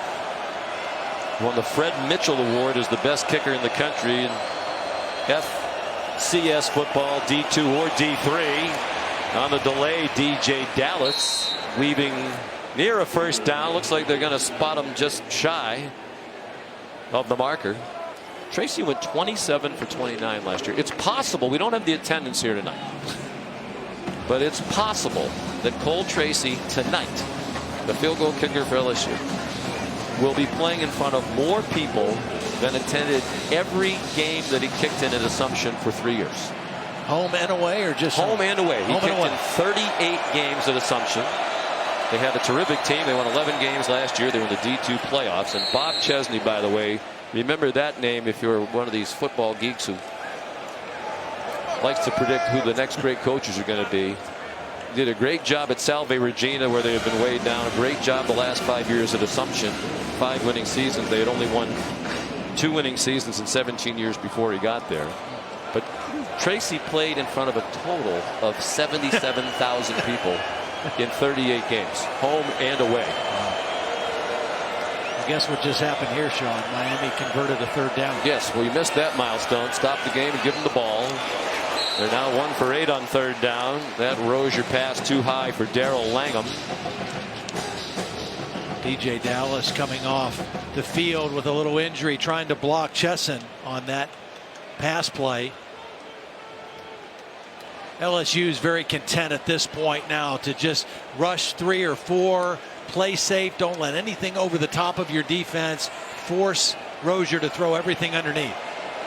Won the Fred Mitchell Award as the best kicker in the country in FCS football, D2 or D3. On the delay, DeeJay Dallas weaving near a first down. Looks like they're going to spot him just shy of the marker. Tracy went 27 for 29 last year. It's possible, we don't have the attendance here tonight, but it's possible that Cole Tracy tonight, the field goal kicker for LSU, will be playing in front of more people than attended every game that he kicked in at Assumption for 3 years. Home and away, or just home and away? He kicked in 38 games at Assumption. They had a terrific team. They won 11 games last year. They were in the D2 playoffs. And Bob Chesney, by the way, remember that name if you're one of these football geeks who likes to predict who the next great coaches are going to be. Did a great job at Salve Regina, where they have been weighed down. A great job the last 5 years at Assumption. 5 winning seasons. They had only won 2 winning seasons in 17 years before he got there. But Tracy played in front of a total of 77,000 people in 38 games, home and away. I guess what just happened here, Sean? Miami converted a third down. Yes, well, you missed that milestone. Stop the game and give them the ball. They're now 1 for 8 on third down. That Rosier pass too high for Darrell Langham. DeeJay Dallas coming off the field with a little injury, trying to block Chesson on that pass play. LSU is very content at this point now to just rush 3 or 4, play safe, don't let anything over the top of your defense, force Rosier to throw everything underneath.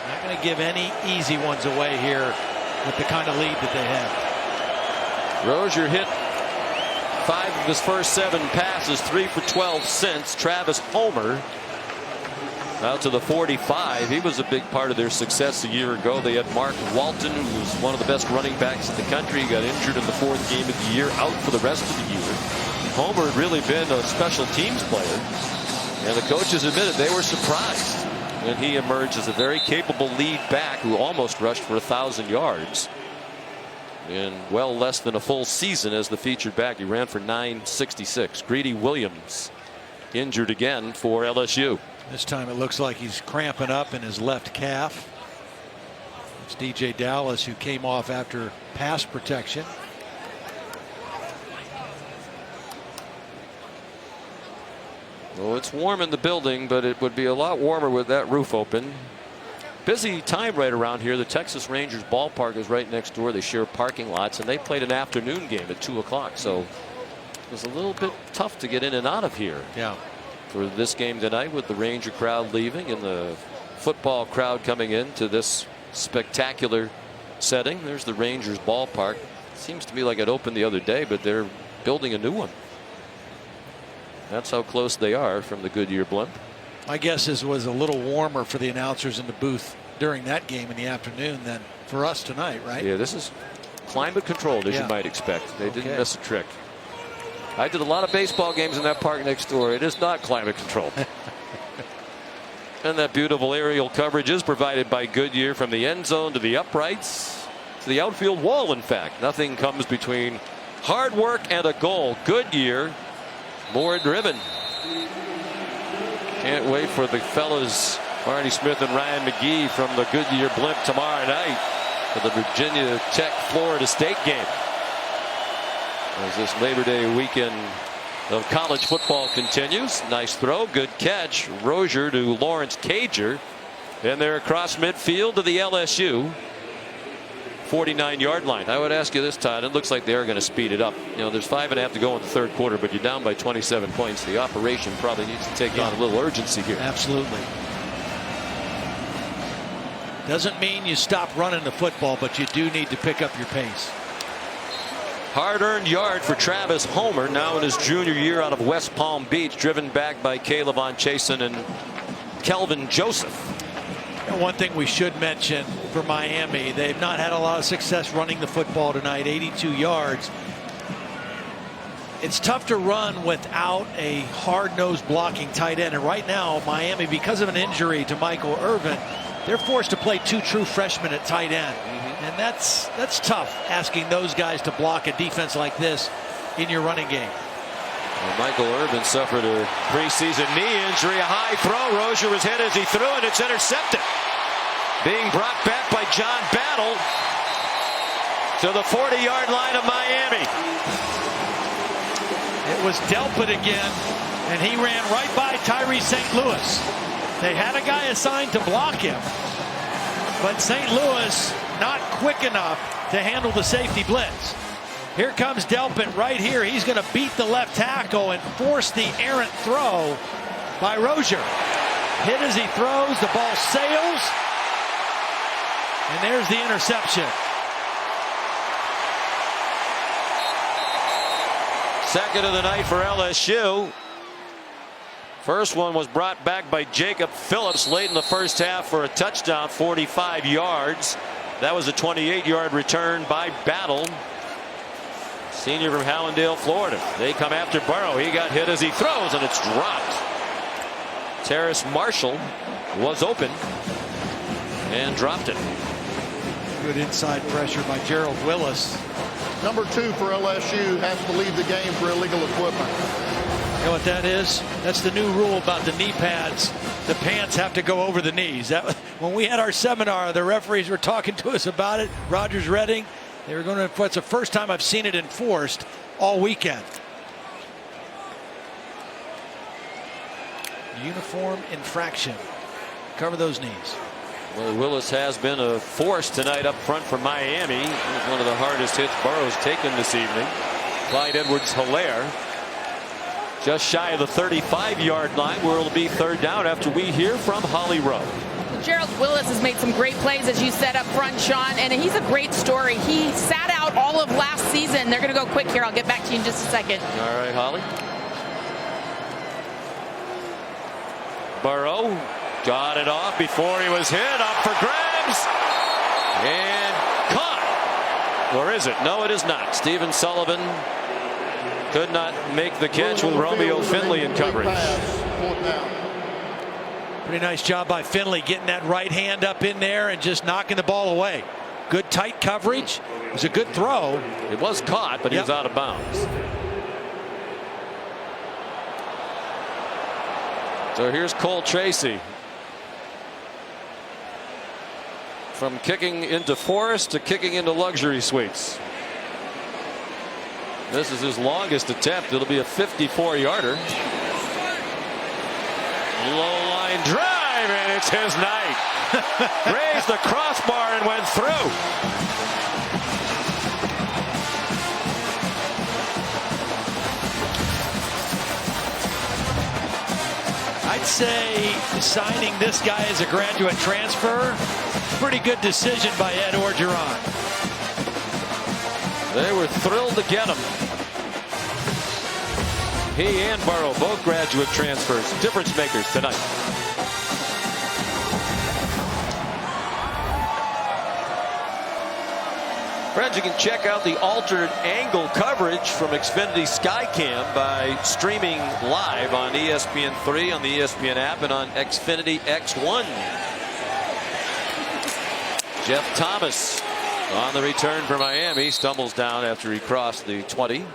Not going to give any easy ones away here with the kind of lead that they have. Rosier hit 5 of his first 7 passes, 3 for 12 since. Travis Homer out to the 45. He was a big part of their success a year ago. They had Mark Walton, who was one of the best running backs in the country. He got injured in the 4th game of the year, out for the rest of the year. Homer had really been a special teams player, and the coaches admitted they were surprised when he emerged as a very capable lead back who almost rushed for 1,000 yards in well less than a full season as the featured back. He ran for 966. Greedy Williams injured again for LSU. This time it looks like he's cramping up in his left calf. It's DeeJay Dallas, who came off after pass protection. Well, it's warm in the building, but it would be a lot warmer with that roof open. Busy time right around here. The Texas Rangers ballpark is right next door. They share parking lots, and they played an afternoon game at 2 o'clock. So it was a little bit tough to get in and out of here. Yeah. For this game tonight, with the Ranger crowd leaving and the football crowd coming in to this spectacular setting. There's the Rangers ballpark. Seems to me like it opened the other day, but they're building a new one. That's how close they are from the Goodyear blimp. My guess is it was a little warmer for the announcers in the booth during that game in the afternoon than for us tonight, right? Yeah, this is climate controlled, as you might expect. They didn't miss a trick. I did a lot of baseball games in that park next door. It is not climate controlled. And that beautiful aerial coverage is provided by Goodyear from the end zone to the uprights to the outfield wall. In fact, nothing comes between hard work and a goal. Goodyear, more driven. Can't wait for the fellas Barney Smith and Ryan McGee from the Goodyear blimp tomorrow night for the Virginia Tech Florida State game. As this Labor Day weekend of college football continues. Nice throw, good catch. Rosier to Lawrence Cager, and they're across midfield to the LSU 49-yard line. I would ask you this, Todd. It looks like they are going to speed it up. You know, there's 5.5 to go in the third quarter, but you're down by 27 points. The operation probably needs to take on a little urgency here. Absolutely. Doesn't mean you stop running the football, but you do need to pick up your pace. Hard-earned yard for Travis Homer, now in his junior year out of West Palm Beach, driven back by Caleb Chasen and Kelvin Joseph. And one thing we should mention for Miami, they've not had a lot of success running the football tonight. 82 yards. It's tough to run without a hard-nosed blocking tight end, and right now Miami, because of an injury to Michael Irvin, they're forced to play 2 true freshmen at tight end. And that's tough, asking those guys to block a defense like this in your running game. Well, Michael Irvin suffered a preseason knee injury. A high throw. Rosier was hit as he threw it. It's intercepted. Being brought back by John Battle to the 40-yard line of Miami. It was Delpit again, and he ran right by Tyree St. Louis. They had a guy assigned to block him, but St. Louis not quick enough to handle the safety blitz. Here comes Delpit right here. He's going to beat the left tackle and force the errant throw by Rosier. Hit as he throws, the ball sails, and there's the interception. Second of the night for LSU. First one was brought back by Jacob Phillips late in the first half for a touchdown, 45 yards. That was a 28-yard return by Battle, senior from Hallandale, Florida. They come after Burrow. He got hit as he throws, and it's dropped. Terrace Marshall was open and dropped it. Good inside pressure by Gerald Willis. Number 2 for LSU has to leave the game for illegal equipment. You know what that is? That's the new rule about the knee pads. The pants have to go over the knees. When we had our seminar, the referees were talking to us about it. Rogers Redding, they were going to. It's the first time I've seen it enforced all weekend. Uniform infraction. Cover those knees. Well, Willis has been a force tonight up front for Miami. It was one of the hardest hits Burrow's taken this evening. Clyde Edwards-Helaire just shy of the 35-yard line, where it'll be third down after we hear from Holly Rowe. Gerald Willis has made some great plays, as you said up front, Sean, and he's a great story. He sat out all of last season. They're going to go quick here. I'll get back to you in just a second. All right, Holly. Burrow got it off before he was hit. Up for grabs. And caught. Or is it? No, it is not. Stephen Sullivan could not make the catch with Romeo Finley in coverage. Pretty nice job by Finley getting that right hand up in there and just knocking the ball away. Good tight coverage. It was a good throw. It was caught, but he was out of bounds. So here's Cole Tracy. From kicking into Forest to kicking into luxury suites. This is his longest attempt. It'll be a 54-yarder. Low line drive, and it's his night. Raised the crossbar and went through. I'd say signing this guy as a graduate transfer, pretty good decision by Ed Orgeron. They were thrilled to get him. He and Burrow, both graduate transfers, difference makers tonight. Friends, you can check out the alternate angle coverage from Xfinity Skycam by streaming live on ESPN3, on the ESPN app, and on Xfinity X1. Jeff Thomas on the return for Miami, stumbles down after he crossed the 20.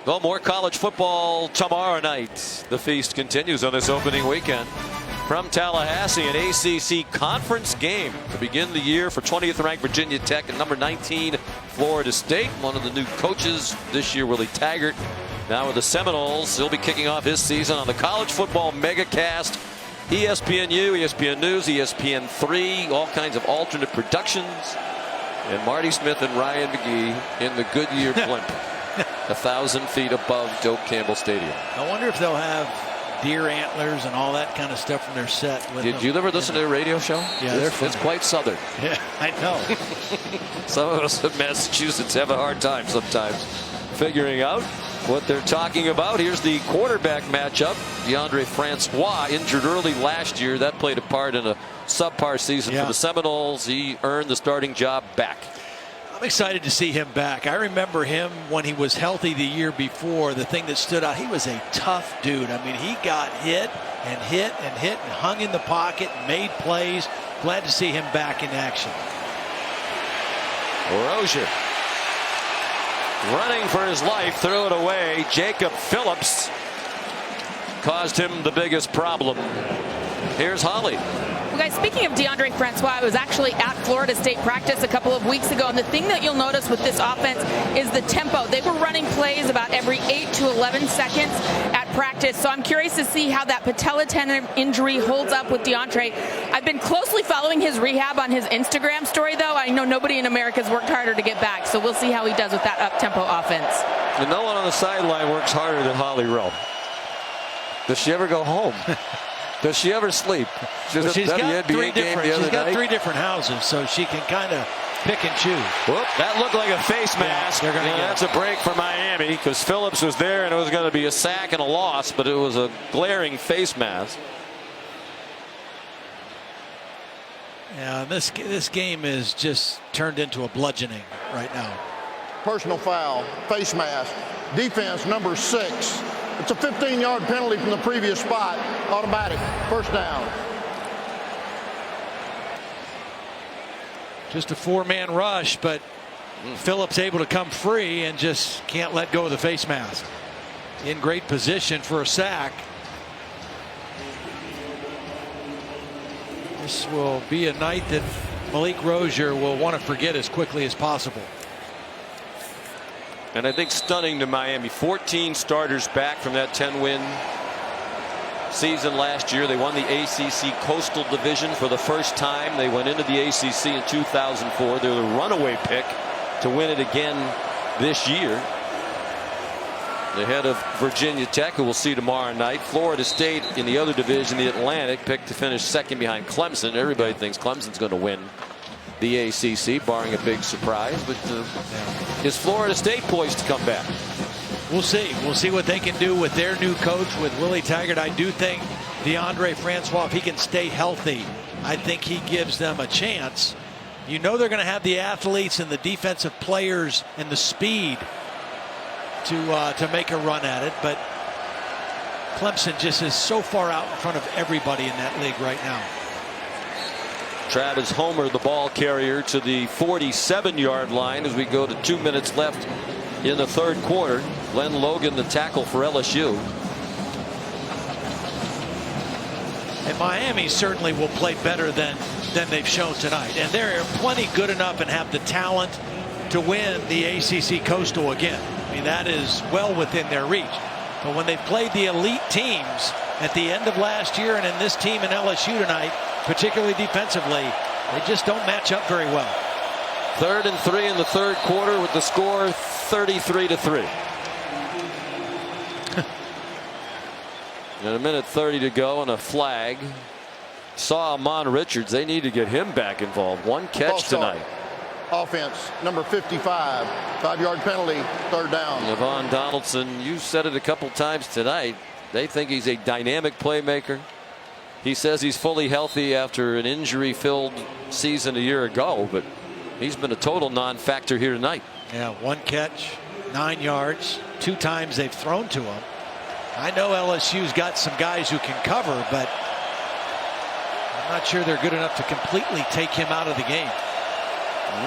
Well, more college football tomorrow night. The feast continues on this opening weekend. From Tallahassee, an ACC conference game to begin the year for 20th ranked Virginia Tech and number 19 Florida State. One of the new coaches this year, Willie Taggart, now with the Seminoles. He'll be kicking off his season on the College Football Megacast. ESPNU, ESPN News, ESPN3, all kinds of alternate productions. And Marty Smith and Ryan McGee in the Goodyear blimp, 1,000 feet above Doak Campbell Stadium. I wonder if they'll have deer antlers and all that kind of stuff from their set. With Did you ever listen to their radio show? Yeah, it's quite southern. Yeah, I know. Some of us in Massachusetts have a hard time sometimes figuring out what they're talking about. Here's the quarterback matchup. DeAndre Francois, injured early last year. That played a part in a subpar season for the Seminoles. He earned the starting job back. I'm excited to see him back. I remember him when he was healthy the year before. The thing that stood out, he was a tough dude. I mean, he got hit and hit and hit and hung in the pocket and made plays. Glad to see him back in action. Rosier running for his life, threw it away. Jacob Phillips caused him the biggest problem. Here's Holly. Well, guys, speaking of DeAndre Francois, I was actually at Florida State practice a couple of weeks ago, and the thing that you'll notice with this offense is the tempo. They were running plays about every 8 to 11 seconds at practice, so I'm curious to see how that patella tendon injury holds up with DeAndre. I've been closely following his rehab on his Instagram story, though. I know nobody in America's worked harder to get back, so we'll see how he does with that up-tempo offense. And no one on the sideline works harder than Holly Rowe. Does she ever go home? Does she ever sleep? Well, she's got three different houses, so she can kind of pick and choose. Whoop, that looked like a face mask. That's a break for Miami because Phillips was there and it was going to be a sack and a loss, but it was a glaring face mask. Yeah, this game is just turned into a bludgeoning right now. Personal foul, face mask, defense number 6. It's a 15-yard penalty from the previous spot. Automatic. First down. Just a 4-man rush, but Phillips able to come free and just can't let go of the face mask. In great position for a sack. This will be a night that Malik Rosier will want to forget as quickly as possible. And I think stunning to Miami. 14 starters back from that 10-win season last year. They won the ACC Coastal Division for the first time. They went into the ACC in 2004. They were the runaway pick to win it again this year. Ahead of Virginia Tech, who we'll see tomorrow night. Florida State in the other division, the Atlantic, picked to finish second behind Clemson. Everybody thinks Clemson's going to win the ACC, barring a big surprise. But is Florida State poised to come back? We'll see. We'll see what they can do with their new coach, with Willie Taggart. I do think DeAndre Francois, if he can stay healthy, I think he gives them a chance. You know they're going to have the athletes and the defensive players and the speed to make a run at it, but Clemson just is so far out in front of everybody in that league right now. Travis Homer, the ball carrier, to the 47-yard line as we go to 2 minutes left in the third quarter. Glenn Logan, the tackle for LSU. And Miami certainly will play better than they've shown tonight. And they're plenty good enough and have the talent to win the ACC Coastal again. I mean, that is well within their reach. But when they've played the elite teams at the end of last year and in this team in LSU tonight, particularly defensively, they just don't match up very well. 3rd and 3 in the third quarter with the score 33-3. And a minute 30 to go and a flag. Saw Amon Richards. They need to get him back involved. One catch tonight. Offense, number 55, 5-yard penalty, 3rd down. Yvonne Donaldson, you said it a couple times tonight. They think he's a dynamic playmaker. He says he's fully healthy after an injury-filled season a year ago, but he's been a total non-factor here tonight. Yeah, 1 catch, 9 yards. 2 times they've thrown to him. I know LSU's got some guys who can cover, but I'm not sure they're good enough to completely take him out of the game.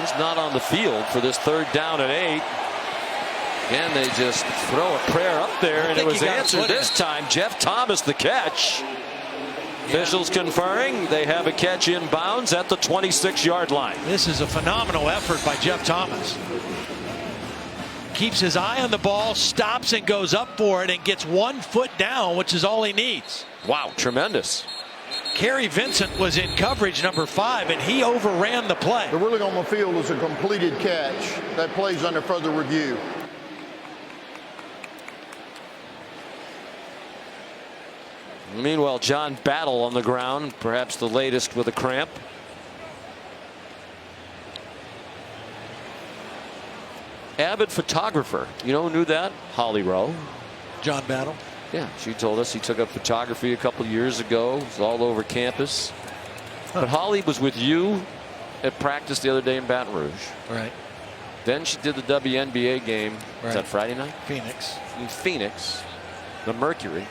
He's not on the field for this 3rd down and 8. And they just throw a prayer up there, and it was answered this time. Jeff Thomas the catch. Officials conferring they have a catch inbounds at the 26-yard line. This is a phenomenal effort by Jeff Thomas. Keeps his eye on the ball, stops and goes up for it, and gets 1 foot down, which is all he needs. Wow, tremendous. Kerry Vincent was in coverage number 5, and he overran the play. The ruling on the field is a completed catch. That plays under further review. Meanwhile, John Battle on the ground, perhaps the latest with a cramp. Avid photographer. You know who knew that? Holly Rowe. John Battle. Yeah, she told us he took up photography a couple years ago. It was all over campus. But Holly was with you at practice the other day in Baton Rouge. Right. Then she did the WNBA game. Was that Friday night? Phoenix. In Phoenix. The Mercury.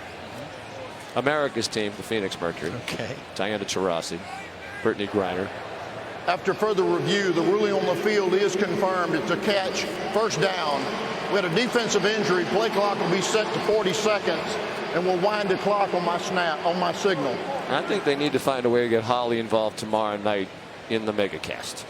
America's team, the Phoenix Mercury. Okay. Diana Taurasi. Brittany Griner. After further review, the ruling on the field is confirmed. It's a catch, 1st down. We had a defensive injury. Play clock will be set to 40 seconds, and we'll wind the clock on my signal. I think they need to find a way to get Holly involved tomorrow night in the megacast.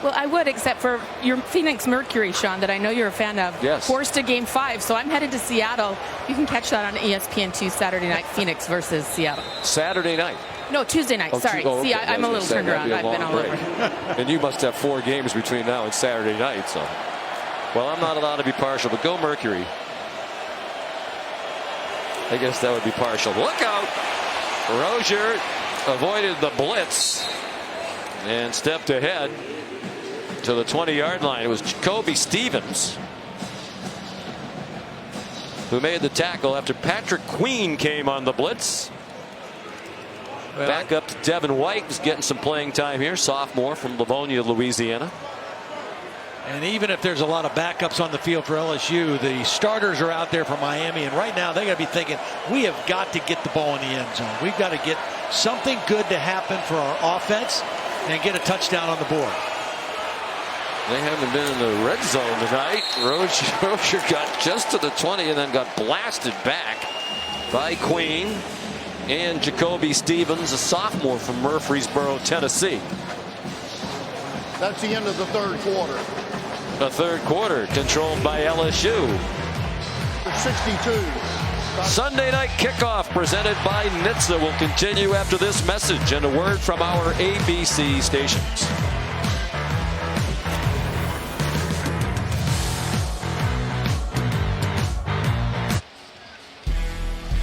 Well, I would, except for your Phoenix Mercury, Sean, that I know you're a fan of. Yes. Forced to game 5, so I'm headed to Seattle. You can catch that on ESPN2 Saturday night, Phoenix versus Seattle. Saturday night. No, Tuesday night. Sorry. Okay. See, I'm a little turned around. I've been all over. And you must have 4 games between now and Saturday night. So, well, I'm not allowed to be partial, but go Mercury. I guess that would be partial. Look out! Rosier avoided the blitz and stepped ahead to the 20-yard line. It was Jacoby Stevens who made the tackle after Patrick Queen came on the blitz. Well, back up to Devin White, who's getting some playing time here, sophomore from Livonia, Louisiana. And even if there's a lot of backups on the field for LSU, the starters are out there for Miami, and right now they got to be thinking, we have got to get the ball in the end zone. We've got to get something good to happen for our offense and get a touchdown on the board. They haven't been in the red zone tonight. Rosier got just to the 20 and then got blasted back by Queen and Jacoby Stevens, a sophomore from Murfreesboro, Tennessee. That's the end of the 3rd quarter. The 3rd quarter controlled by LSU. 62. Sunday night kickoff presented by NHTSA will continue after this message and a word from our ABC stations.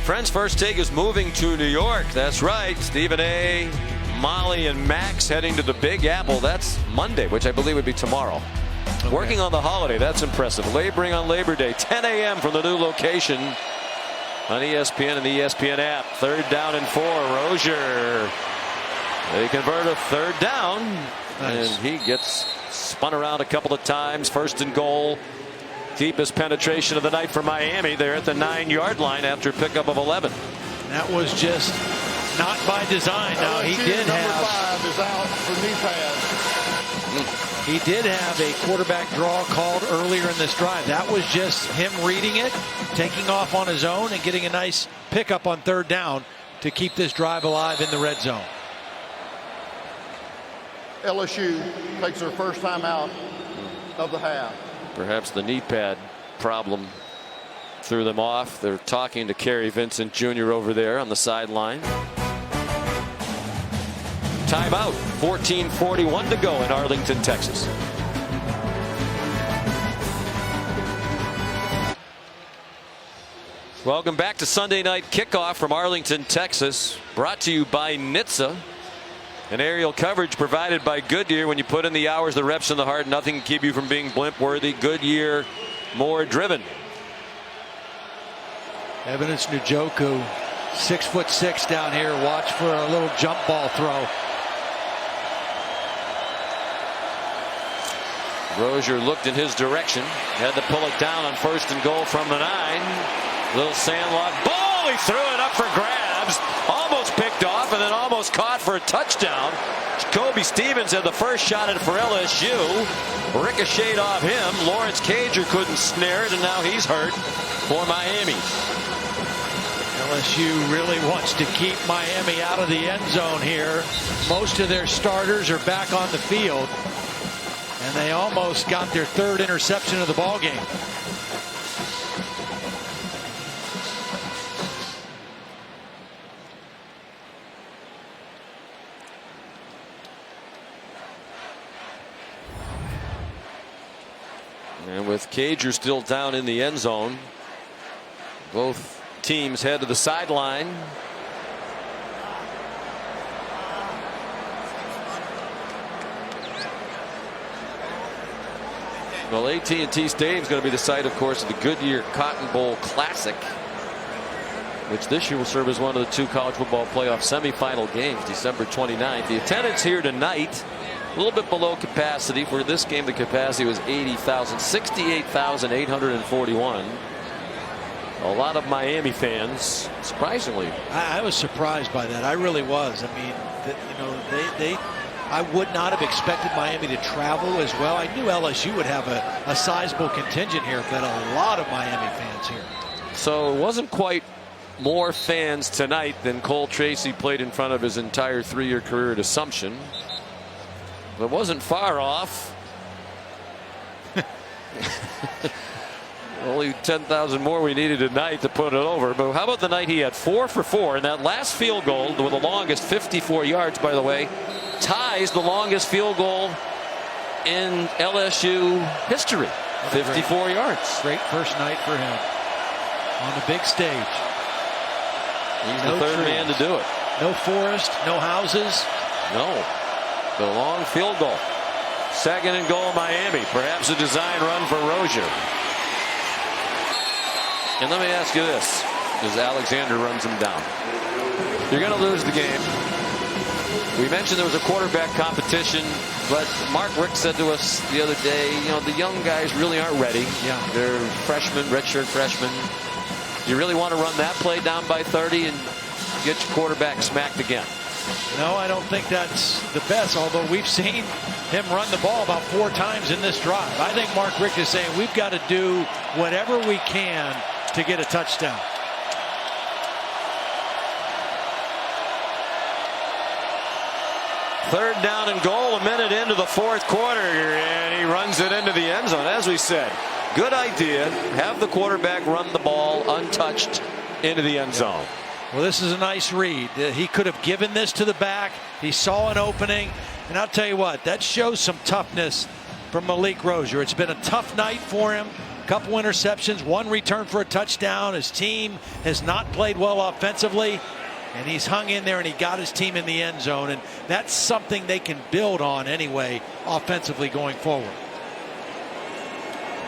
Friends First Take is moving to New York. That's right. Stephen A., Molly, and Max heading to the Big Apple. That's Monday, which I believe would be tomorrow. Okay. Working on the holiday. That's impressive. Laboring on Labor Day. 10 a.m. from the new location on ESPN and the ESPN app. 3rd down and 4. Rosier. They convert a 3rd down. Nice. And he gets spun around a couple of times. 1st and goal. Deepest penetration of the night for Miami. They're at the 9-yard line after pickup of 11. That was just not by design. Now he did have. 5 is out for knee pads. He did have a quarterback draw called earlier in this drive. That was just him reading it, taking off on his own, and getting a nice pickup on 3rd down to keep this drive alive in the red zone. LSU takes their first time out of the half. Perhaps the knee pad problem threw them off. They're talking to Kerry Vincent Jr. over there on the sideline. Timeout. 14:41 to go in Arlington, Texas. Welcome back to Sunday Night Kickoff from Arlington, Texas. Brought to you by NHTSA. An aerial coverage provided by Goodyear. When you put in the hours, the reps, and the heart, nothing can keep you from being blimp worthy. Goodyear, more driven. Evidence Njoku, 6'6" down here. Watch for a little jump ball throw. Rosier looked in his direction. Had to pull it down on 1st and goal from the 9. Little sandlot ball. He threw it up for grabs. Almost picked off and then almost caught for a touchdown. Jacoby Stevens had the first shot at it for LSU. Ricocheted off him. Lawrence Cager couldn't snare it, and now he's hurt for Miami. LSU really wants to keep Miami out of the end zone here. Most of their starters are back on the field, and they almost got their 3rd interception of the ball game. And with Cager still down in the end zone, both teams head to the sideline. Well, AT&T Stadium is going to be the site, of course, of the Goodyear Cotton Bowl Classic, which this year will serve as one of the 2 college football playoff semifinal games, December 29th. The attendance here tonight, a little bit below capacity. For this game, the capacity was 80,000, 68,841. A lot of Miami fans, surprisingly. I was surprised by that. I really was. I mean, I would not have expected Miami to travel as well. I knew LSU would have a sizable contingent here, but a lot of Miami fans here. So it wasn't quite more fans tonight than Cole Tracy played in front of his entire 3-year career at Assumption. But it wasn't far off. Only 10,000 more we needed tonight to put it over. But how about the night he had 4 for 4, and that last field goal with the longest 54 yards, by the way, ties the longest field goal in LSU history. 54 yards. Great first night for him on the big stage. He's the 3rd man to do it. No forest, no houses. No. The long field goal. 2nd and goal, Miami. Perhaps a design run for Rosier. And let me ask you this, as Alexander runs him down. You're going to lose the game. We mentioned there was a quarterback competition, but Mark Richt said to us the other day, you know, the young guys really aren't ready. Yeah. They're freshmen, redshirt freshmen. You really want to run that play down by 30 and get your quarterback smacked again? No, I don't think that's the best, although we've seen him run the ball about 4 times in this drive. I think Mark Richt is saying we've got to do whatever we can to get a touchdown. Third down and goal, a minute into the 4th quarter, and he runs it into the end zone. As we said, good idea. Have the quarterback run the ball untouched into the end zone. Well, this is a nice read. He could have given this to the back. He saw an opening, and I'll tell you what, that shows some toughness from Malik Rosier. It's been a tough night for him. Couple interceptions, 1 return for a touchdown. His team has not played well offensively, and he's hung in there and he got his team in the end zone, and that's something they can build on anyway offensively going forward.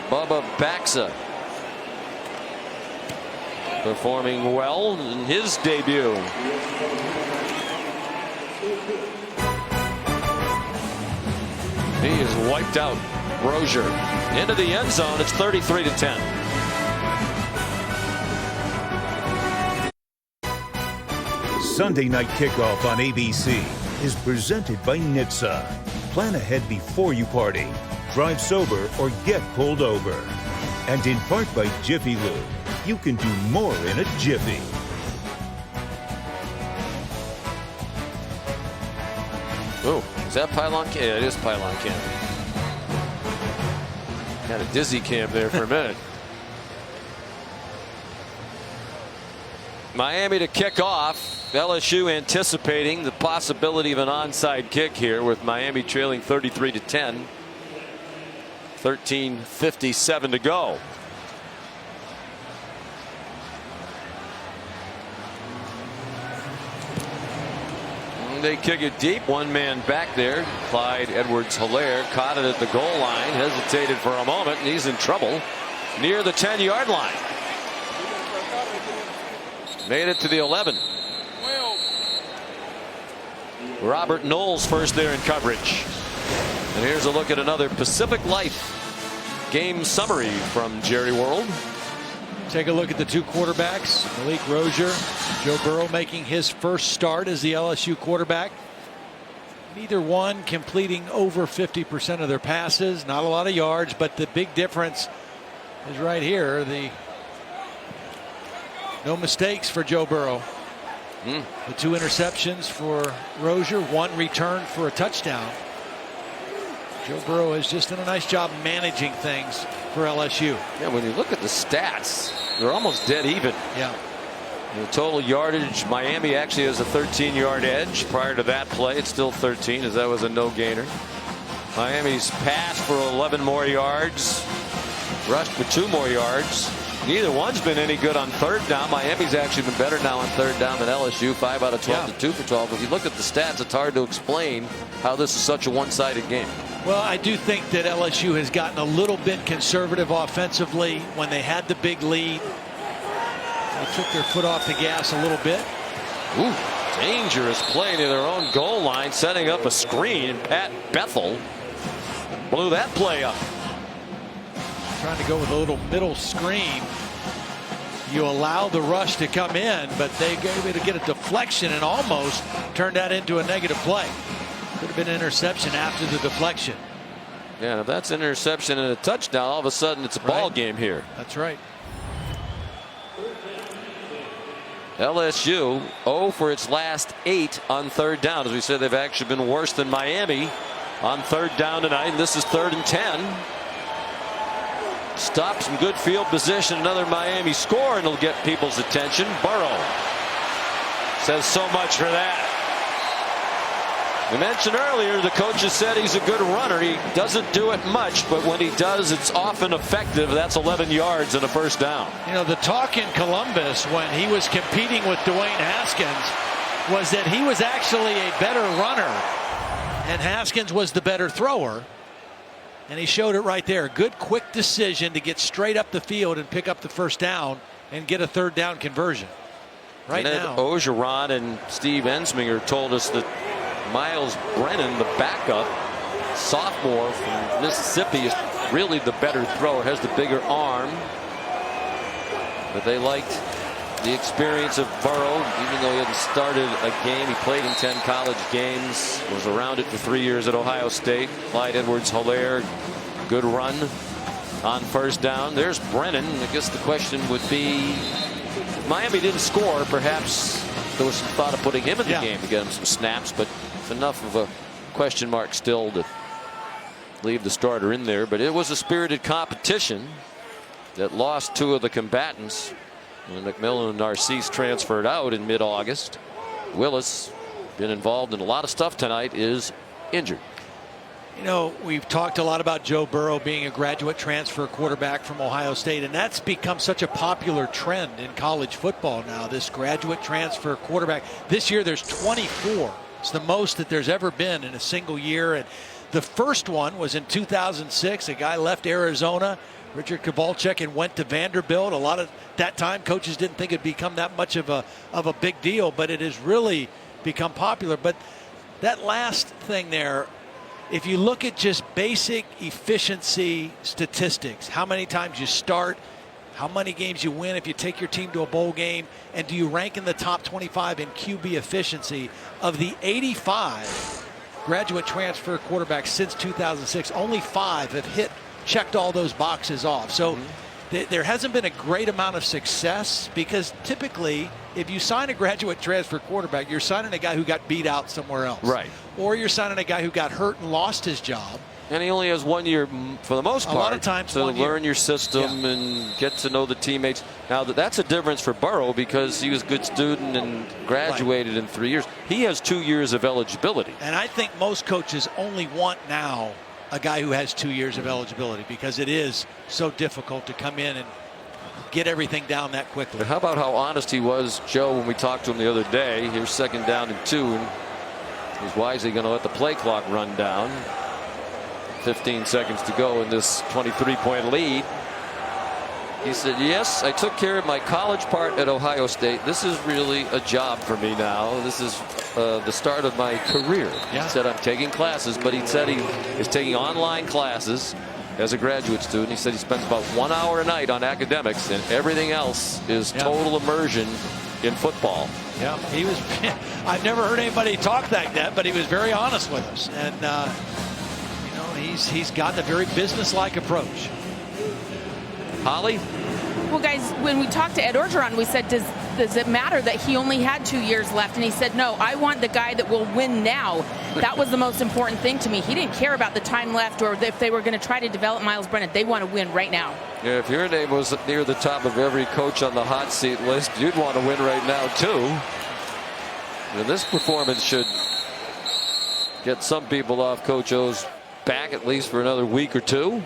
Bubba Baxa performing well in his debut. He is wiped out. Rosier into the end zone. It's 33-10. Sunday Night Kickoff on ABC is presented by NHTSA. Plan ahead before you party. Drive sober or get pulled over. And in part by Jiffy Lube. You can do more in a jiffy. Oh, is that pylon cam? Yeah, it is pylon cam. Had a dizzy cam there for a minute. Miami to kick off. LSU anticipating the possibility of an onside kick here with Miami trailing 33-10. 13:57 to go. They kick it deep. One man back there. Clyde Edwards-Helaire caught it at the goal line. Hesitated for a moment, and he's in trouble near the 10-yard line. Made it to the 11. Robert Knowles first there in coverage. And here's a look at another Pacific Life game summary from Jerry World. Take a look at the two quarterbacks. Malik Rosier, Joe Burrow making his first start as the LSU quarterback. Neither one completing over 50% of their passes. Not a lot of yards, but the big difference is right here. No mistakes for Joe Burrow. The two interceptions for Rosier, one return for a touchdown. Joe Burrow has just done a nice job managing things for LSU. Yeah, when you look at the stats, they're almost dead even. Yeah. The total yardage, Miami actually has a 13-yard edge. Prior to that play, it's still 13, as that was a no-gainer. Miami's passed for 11 more yards, rushed for 2 more yards. Neither one's been any good on third down. Miami's actually been better now on third down than LSU. 5 out of 12 to 2 for 12. If you look at the stats, it's hard to explain how this is such a one-sided game. Well, I do think that LSU has gotten a little bit conservative offensively when they had the big lead. They took their foot off the gas a little bit. Ooh, dangerous play near their own goal line, setting up a screen. Pat Bethel blew that play up. Trying to go with a little middle screen. You allow the rush to come in, but they gave it to get a deflection and almost turned that into a negative play. Could have been an interception after the deflection. Yeah, and if that's an interception and a touchdown, all of a sudden it's a ball game here. That's right. LSU 0 for its last 8 on third down. As we said, they've actually been worse than Miami on third down tonight, and this is 3rd and 10. Stop some good field position. Another Miami score, and it'll get people's attention. Burrow says so much for that. We mentioned earlier the coaches said he's a good runner. He doesn't do it much, but when he does, it's often effective. That's 11 yards and a first down. You know, the talk in Columbus when he was competing with Dwayne Haskins was that he was actually a better runner and Haskins was the better thrower. And he showed it right there. Good quick decision to get straight up the field and pick up the first down and get a third down conversion. Right and now. Ogeron and Steve Ensminger told us that Miles Brennan, the backup sophomore from Mississippi, is really the better thrower, has the bigger arm. But they liked the experience of Burrow, even though he hadn't started a game. He played in 10 college games, was around it for 3 years at Ohio State. Clyde Edwards-Helaire, good run on first down. There's Brennan. I guess the question would be, if Miami didn't score, perhaps there was some thought of putting him in the game to get him some snaps, but it's enough of a question mark still to leave the starter in there. But it was a spirited competition that lost 2 of the combatants. When McMillan and Narcisse transferred out in mid-August. Willis, been involved in a lot of stuff tonight, is injured. You know, we've talked a lot about Joe Burrow being a graduate transfer quarterback from Ohio State, and that's become such a popular trend in college football now, this graduate transfer quarterback. This year there's 24. It's the most that there's ever been in a single year. And the first one was in 2006. A guy left Arizona, Richard Kowalczyk, and went to Vanderbilt. A lot of that time coaches didn't think it'd become that much of a big deal, but it has really become popular. But that last thing there, if you look at just basic efficiency statistics, how many times you start, how many games you win if you take your team to a bowl game, and do you rank in the top 25 in QB efficiency, of the 85 graduate transfer quarterbacks since 2006, only 5 have checked all those boxes off. So there hasn't been a great amount of success, because typically if you sign a graduate transfer quarterback, you're signing a guy who got beat out somewhere else. Right. Or you're signing a guy who got hurt and lost his job. And he only has 1 year, for the most part, a lot of times to learn your system and get to know the teammates. Now, that's a difference for Burrow because he was a good student and graduated in 3 years. He has 2 years of eligibility. And I think most coaches only want now a guy who has 2 years of eligibility because it is so difficult to come in and get everything down that quickly. But how about how honest he was, Joe, when we talked to him the other day? Here's 2nd down and 2, and he's wisely going to let the play clock run down. 15 seconds to go in this 23-point lead. He said, yes, I took care of my college part at Ohio State. This is really a job for me now. This is the start of my career. He said, I'm taking classes, but he said he is taking online classes as a graduate student. He said he spends about 1 hour a night on academics, and everything else is total immersion in football. Yeah, he was. I've never heard anybody talk like that, but he was very honest with us. And, you know, he's got a very business-like approach. Holly? Well, guys, when we talked to Ed Orgeron, we said, does it matter that he only had 2 years left? And he said, no, I want the guy that will win now. That was the most important thing to me. He didn't care about the time left or if they were going to try to develop Miles Brennan. They want to win right now. Yeah, if your name was near the top of every coach on the hot seat list, you'd want to win right now, too. And this performance should get some people off Coach O's back at least for another week or two.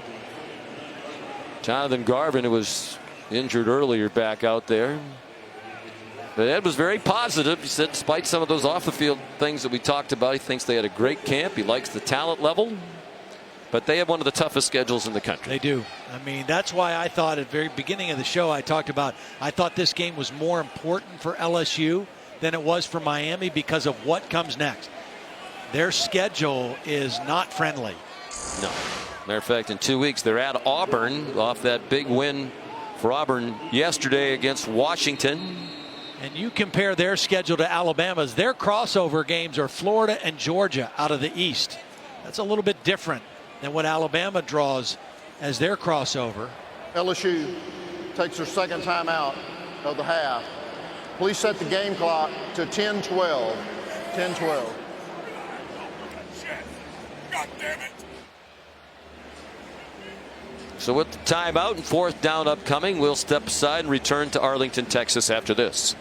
Jonathan Garvin, who was injured earlier, back out there. But Ed was very positive. He said despite some of those off the field things that we talked about, he thinks they had a great camp. He likes the talent level. But they have one of the toughest schedules in the country. They do. I mean, that's why I thought at the very beginning of the show I talked about, I thought this game was more important for LSU than it was for Miami because of what comes next. Their schedule is not friendly. No. Matter of fact, in 2 weeks, they're at Auburn off that big win for Auburn yesterday against Washington. And you compare their schedule to Alabama's, their crossover games are Florida and Georgia out of the East. That's a little bit different than what Alabama draws as their crossover. LSU takes their 2nd time out of the half. Please set the game clock to 10-12. 10-12. God damn it. So with the timeout and 4th down upcoming, we'll step aside and return to Arlington, Texas after this.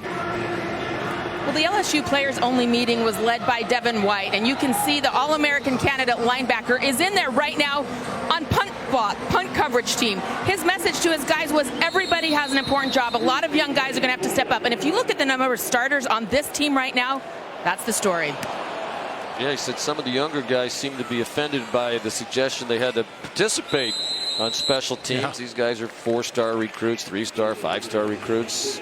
Well, the LSU players-only meeting was led by Devin White, and you can see the All-American candidate linebacker is in there right now on punt coverage team. His message to his guys was everybody has an important job. A lot of young guys are going to have to step up, and if you look at the number of starters on this team right now, that's the story. Yeah, he said some of the younger guys seem to be offended by the suggestion they had to participate on special teams. Yeah. These guys are 4-star recruits, 3-star, 5-star recruits.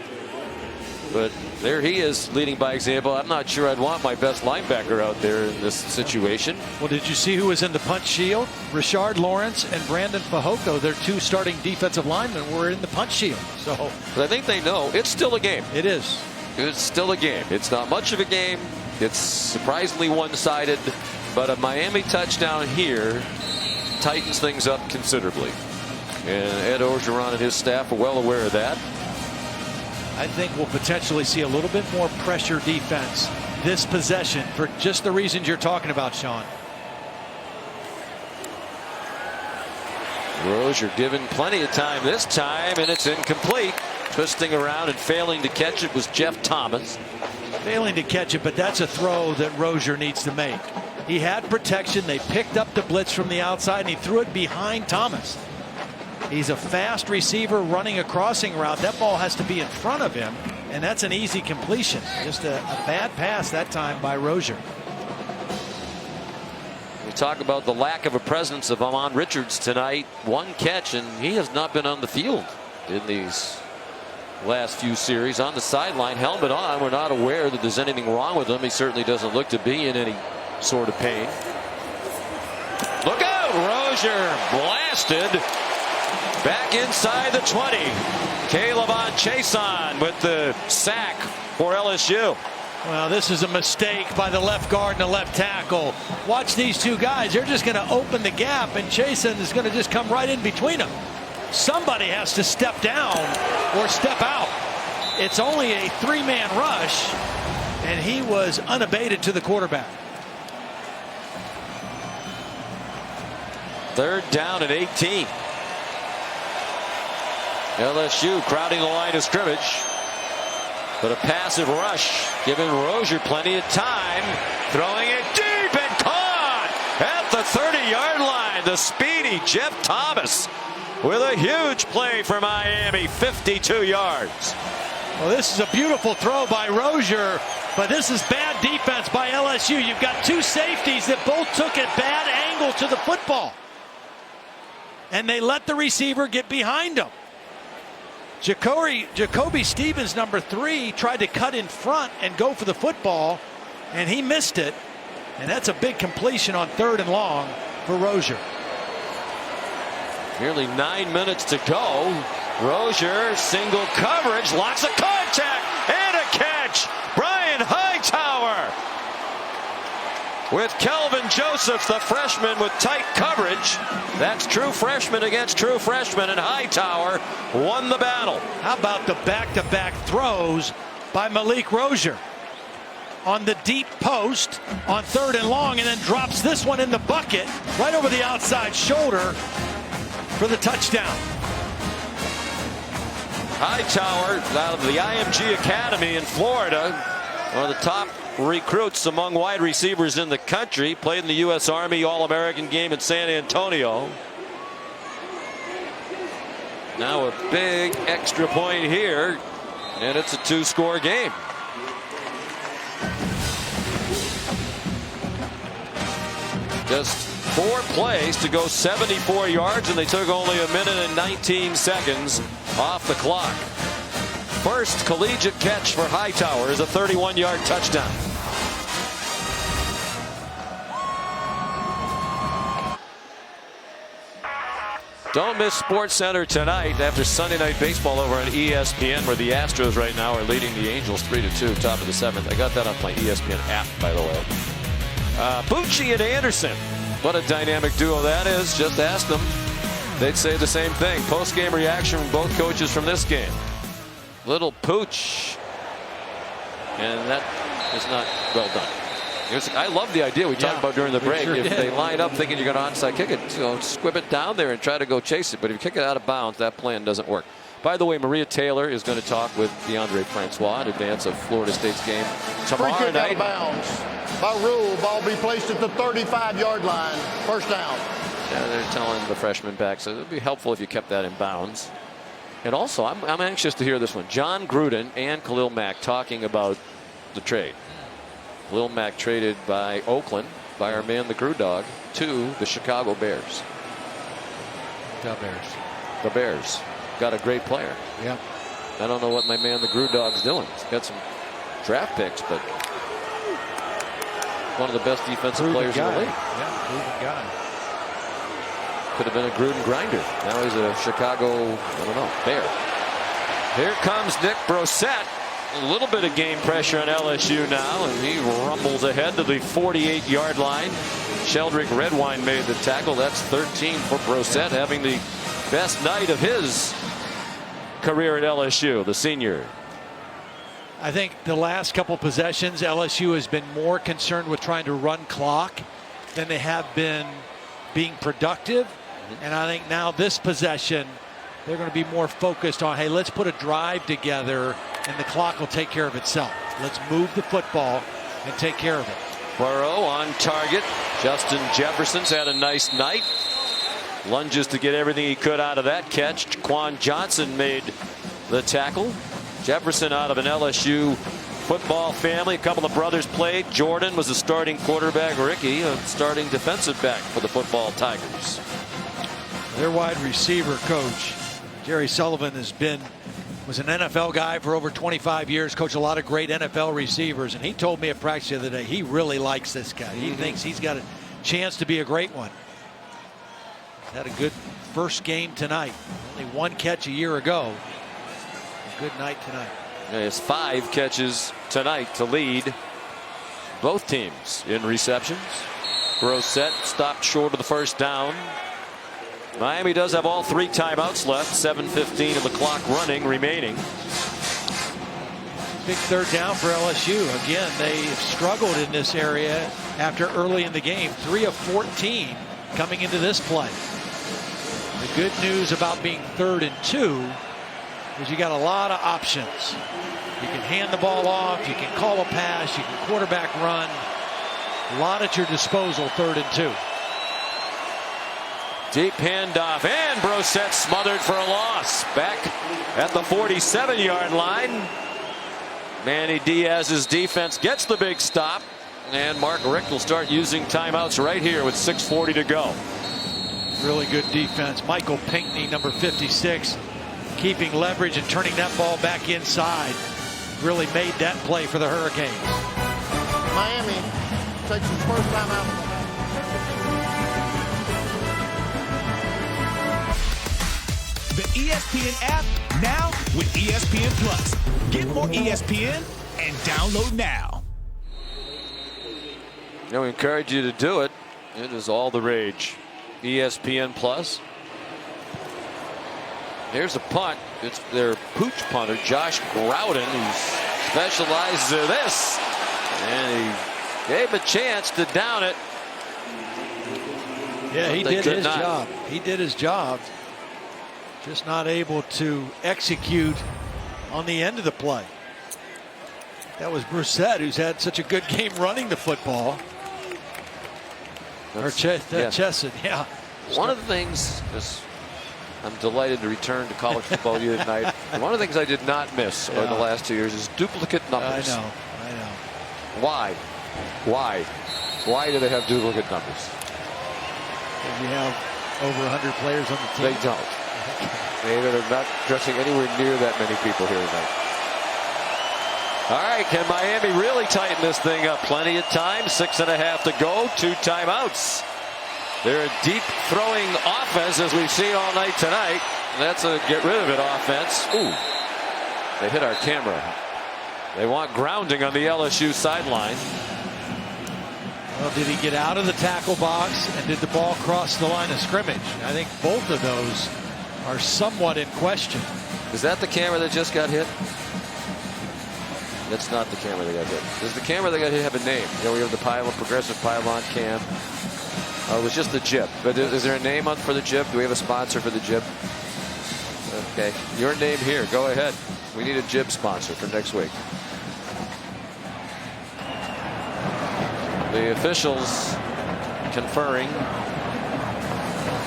But there he is leading by example. I'm not sure I'd want my best linebacker out there in this situation. Well, did you see who was in the punt shield? Richard Lawrence and Brandon Fajoko, their 2 starting defensive linemen, were in the punt shield. So, but I think they know it's still a game. It is. It's still a game. It's not much of a game. It's surprisingly one-sided, but a Miami touchdown here tightens things up considerably. And Ed Orgeron and his staff are well aware of that. I think we'll potentially see a little bit more pressure defense this possession for just the reasons you're talking about, Sean. Rosier given plenty of time this time, and it's incomplete. Twisting around and failing to catch it was Jeff Thomas. Failing to catch it, but that's a throw that Rosier needs to make. He had protection. They picked up the blitz from the outside, and he threw it behind Thomas. He's a fast receiver running a crossing route. That ball has to be in front of him, and that's an easy completion. Just a bad pass that time by Rosier. We talk about the lack of a presence of Amon Richards tonight. 1 catch, and he has not been on the field in these last few series. On the sideline, helmet on. We're not aware that there's anything wrong with him. He certainly doesn't look to be in any sort of pain. Look out! Rosier blasted back inside the 20. Calebon Chason with the sack for LSU. Well, this is a mistake by the left guard and the left tackle. Watch these 2 guys. They're just going to open the gap, and Chason is going to just come right in between them. Somebody has to step down or step out. It's only a 3-man rush, and he was unabated to the quarterback. Third down and 18. LSU crowding the line of scrimmage. But a passive rush, giving Rosier plenty of time. Throwing it deep and caught at the 30-yard line. The speedy Jeff Thomas with a huge play for Miami, 52 yards. Well, this is a beautiful throw by Rosier, but this is bad defense by LSU. You've got two safeties that both took a bad angle to the football. And they let the receiver get behind them. Jacoby Stevens, number 3, tried to cut in front and go for the football, and he missed it. And that's a big completion on 3rd and long for Rosier. Nearly 9 minutes to go. Rosier, single coverage, lots of contact, and a catch. Brian Hightower with Kelvin Josephs, the freshman, with tight coverage. That's true freshman against true freshman, and Hightower won the battle. How about the back-to-back throws by Malik Rosier on the deep post on 3rd and long, and then drops this one in the bucket right over the outside shoulder for the touchdown. Hightower out of the IMG Academy in Florida, one of the top recruits among wide receivers in the country. Played in the U.S. Army All-American game in San Antonio. Now a big extra point here, and it's a 2-score game. Just 4 plays to go 74 yards, and they took only 1 minute and 19 seconds off the clock. First collegiate catch for Hightower is a 31-yard touchdown. Don't miss Sports Center tonight after Sunday Night Baseball over on ESPN, where the Astros right now are leading the Angels 3-2, top of the 7th. I got that on my ESPN app, by the way. Bucci and Anderson. What a dynamic duo that is. Just ask them. They'd say the same thing. Post-game reaction from both coaches from this game. Little pooch. And that is not well done. I love the idea we talked about during the break. Sure if did. they line up thinking you're going to onside kick it, squib it down there and try to go chase it. But if you kick it out of bounds, that plan doesn't work. By the way, Maria Taylor is going to talk with DeAndre Francois in advance of Florida State's game tomorrow Free kick night. out of bounds. By rule, ball be placed at the 35-yard line. First down. Yeah, they're telling the freshman back, so it would be helpful if you kept that in bounds. And also, I'm anxious to hear this one. John Gruden and Khalil Mack talking about the trade. Khalil Mack traded by Oakland, by our man the Grue Dog, to the Chicago Bears. The Bears got a great player. Yeah. I don't know what my man the Grue Dog's doing. He's got some draft picks, but one of the best defensive players in the league. Yeah, proven guy. Could have been a Gruden grinder. Now he's a Chicago, I don't know, Bear. Here comes Nick Brossette. A little bit of game pressure on LSU now, and he rumbles ahead to the 48-yard line. Sheldrick Redwine made the tackle. That's 13 for Brossette, having the best night of his career at LSU, the senior. I think the last couple possessions, LSU has been more concerned with trying to run clock than they have been being productive. And I think now this possession, they're going to be more focused on, hey, let's put a drive together and the clock will take care of itself. Let's move the football and take care of it. Burrow on target. Justin Jefferson's had a nice night. Lunges to get everything he could out of that catch. Quan Johnson made the tackle. Jefferson out of an LSU football family. A couple of brothers played. Jordan was a starting quarterback. Ricky, a starting defensive back for the football Tigers. Their wide receiver coach, Jerry Sullivan, was an NFL guy for over 25 years, coached a lot of great NFL receivers, and he told me at practice the other day he really likes this guy. He thinks he's got a chance to be a great one. He's had a good first game tonight. Only 1 catch a year ago. A good night tonight. He has 5 catches tonight to lead both teams in receptions. Brossette stopped short of the first down. Miami does have all 3 timeouts left. 7:15 of the clock remaining. Big third down for LSU. Again, they struggled in this area after early in the game. 3 of 14 coming into this play. The good news about being 3rd and 2 is you got a lot of options. You can hand the ball off, you can call a pass, you can quarterback run. A lot at your disposal, 3rd and 2. Deep handoff, and Brossette smothered for a loss. Back at the 47-yard line. Manny Diaz's defense gets the big stop, and Mark Richt will start using timeouts right here with 6:40 to go. Really good defense. Michael Pinckney, number 56, keeping leverage and turning that ball back inside. Really made that play for the Hurricanes. Miami takes his first time out. The ESPN app now with ESPN Plus. Get more ESPN and download now. We encourage you to do it. It is all the rage. ESPN Plus. Here's a punt. It's their pooch punter, Josh Grouden, who specializes in this. And he gave a chance to down it. Yeah, he did his job. He did his job. Just not able to execute on the end of the play. That was Brossette, who's had such a good game running the football. Chesson, yeah. One of the things is I'm delighted to return to college football tonight. One of the things I did not miss over the last 2 years is duplicate numbers. I know. Why? Why do they have duplicate numbers? You have over 100 players on the team. They don't. They're not dressing anywhere near that many people here tonight. All right, can Miami really tighten this thing up? Plenty of time, 6.5 to go, 2 timeouts. They're a deep throwing offense, as we've seen all night tonight. That's a get rid of it offense. Ooh, they hit our camera. They want grounding on the LSU sideline. Well, did he get out of the tackle box, and did the ball cross the line of scrimmage? I think both of those are somewhat in question. Is that the camera that just got hit? That's not the camera that got hit. Does the camera that got hit have a name? We have the progressive pylon cam. It was just the jib. But is there a name for the jib? Do we have a sponsor for the jib? Okay, your name here. Go ahead. We need a jib sponsor for next week. The officials conferring.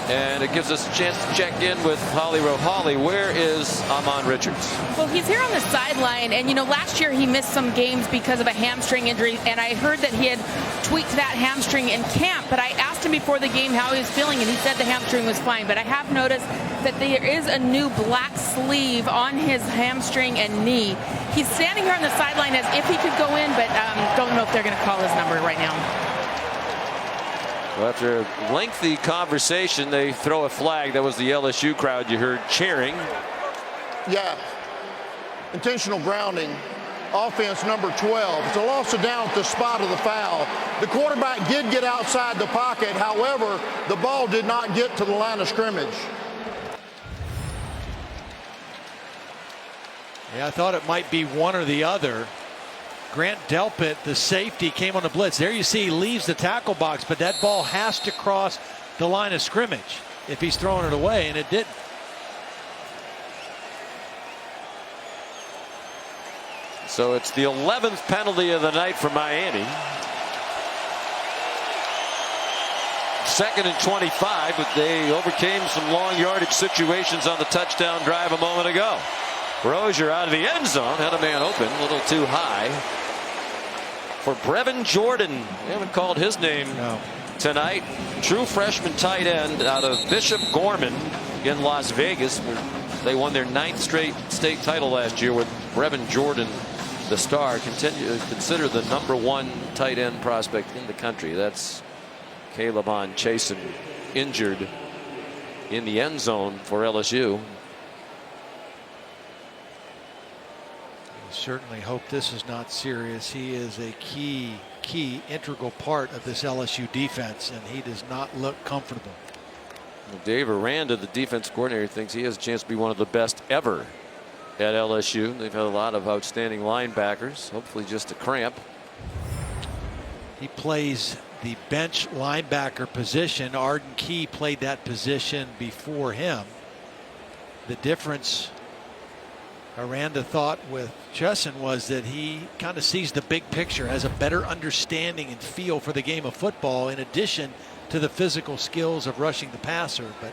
And it gives us a chance to check in with Holly Rowe. Holly, where is Ahman Richards? Well, he's here on the sideline, and last year he missed some games because of a hamstring injury, and I heard that he had tweaked that hamstring in camp, but I asked him before the game how he was feeling, and he said the hamstring was fine. But I have noticed that there is a new black sleeve on his hamstring and knee. He's standing here on the sideline as if he could go in, but don't know if they're going to call his number right now. Well, after a lengthy conversation, they throw a flag. That was the LSU crowd you heard cheering. Yeah. Intentional grounding. Offense number 12. It's a loss of down at the spot of the foul. The quarterback did get outside the pocket. However, the ball did not get to the line of scrimmage. Yeah, I thought it might be one or the other. Grant Delpit, the safety, came on the blitz. There you see he leaves the tackle box, but that ball has to cross the line of scrimmage if he's throwing it away, and it didn't. So it's the 11th penalty of the night for Miami. 2nd and 25, but they overcame some long yardage situations on the touchdown drive a moment ago. Rosier out of the end zone, had a man open, a little too high. For Brevin Jordan, we haven't called his name tonight. True freshman tight end out of Bishop Gorman in Las Vegas. They won their 9th straight state title last year with Brevin Jordan, the star, considered the #1 tight end prospect in the country. That's Caleb Chasen, injured in the end zone for LSU. Certainly hope this is not serious. He is a key integral part of this LSU defense, and he does not look comfortable. Well, Dave Aranda, the defense coordinator, thinks he has a chance to be one of the best ever at LSU. They've had a lot of outstanding linebackers. Hopefully just a cramp. He plays the bench linebacker position. Arden Key played that position before him. The difference, Aranda thought, with Chesson was that he kind of sees the big picture, has a better understanding and feel for the game of football in addition to the physical skills of rushing the passer. But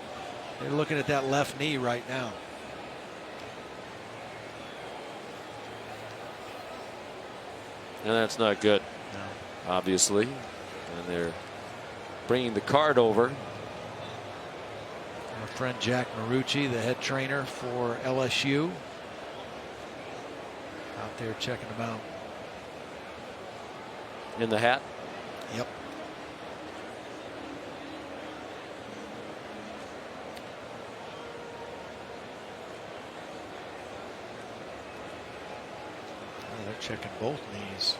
they're looking at that left knee right now. And that's not good, no. Obviously. And they're bringing the card over. Our friend Jack Marucci, the head trainer for LSU, out there checking them out. In the hat? Yep. Oh, they're checking both knees.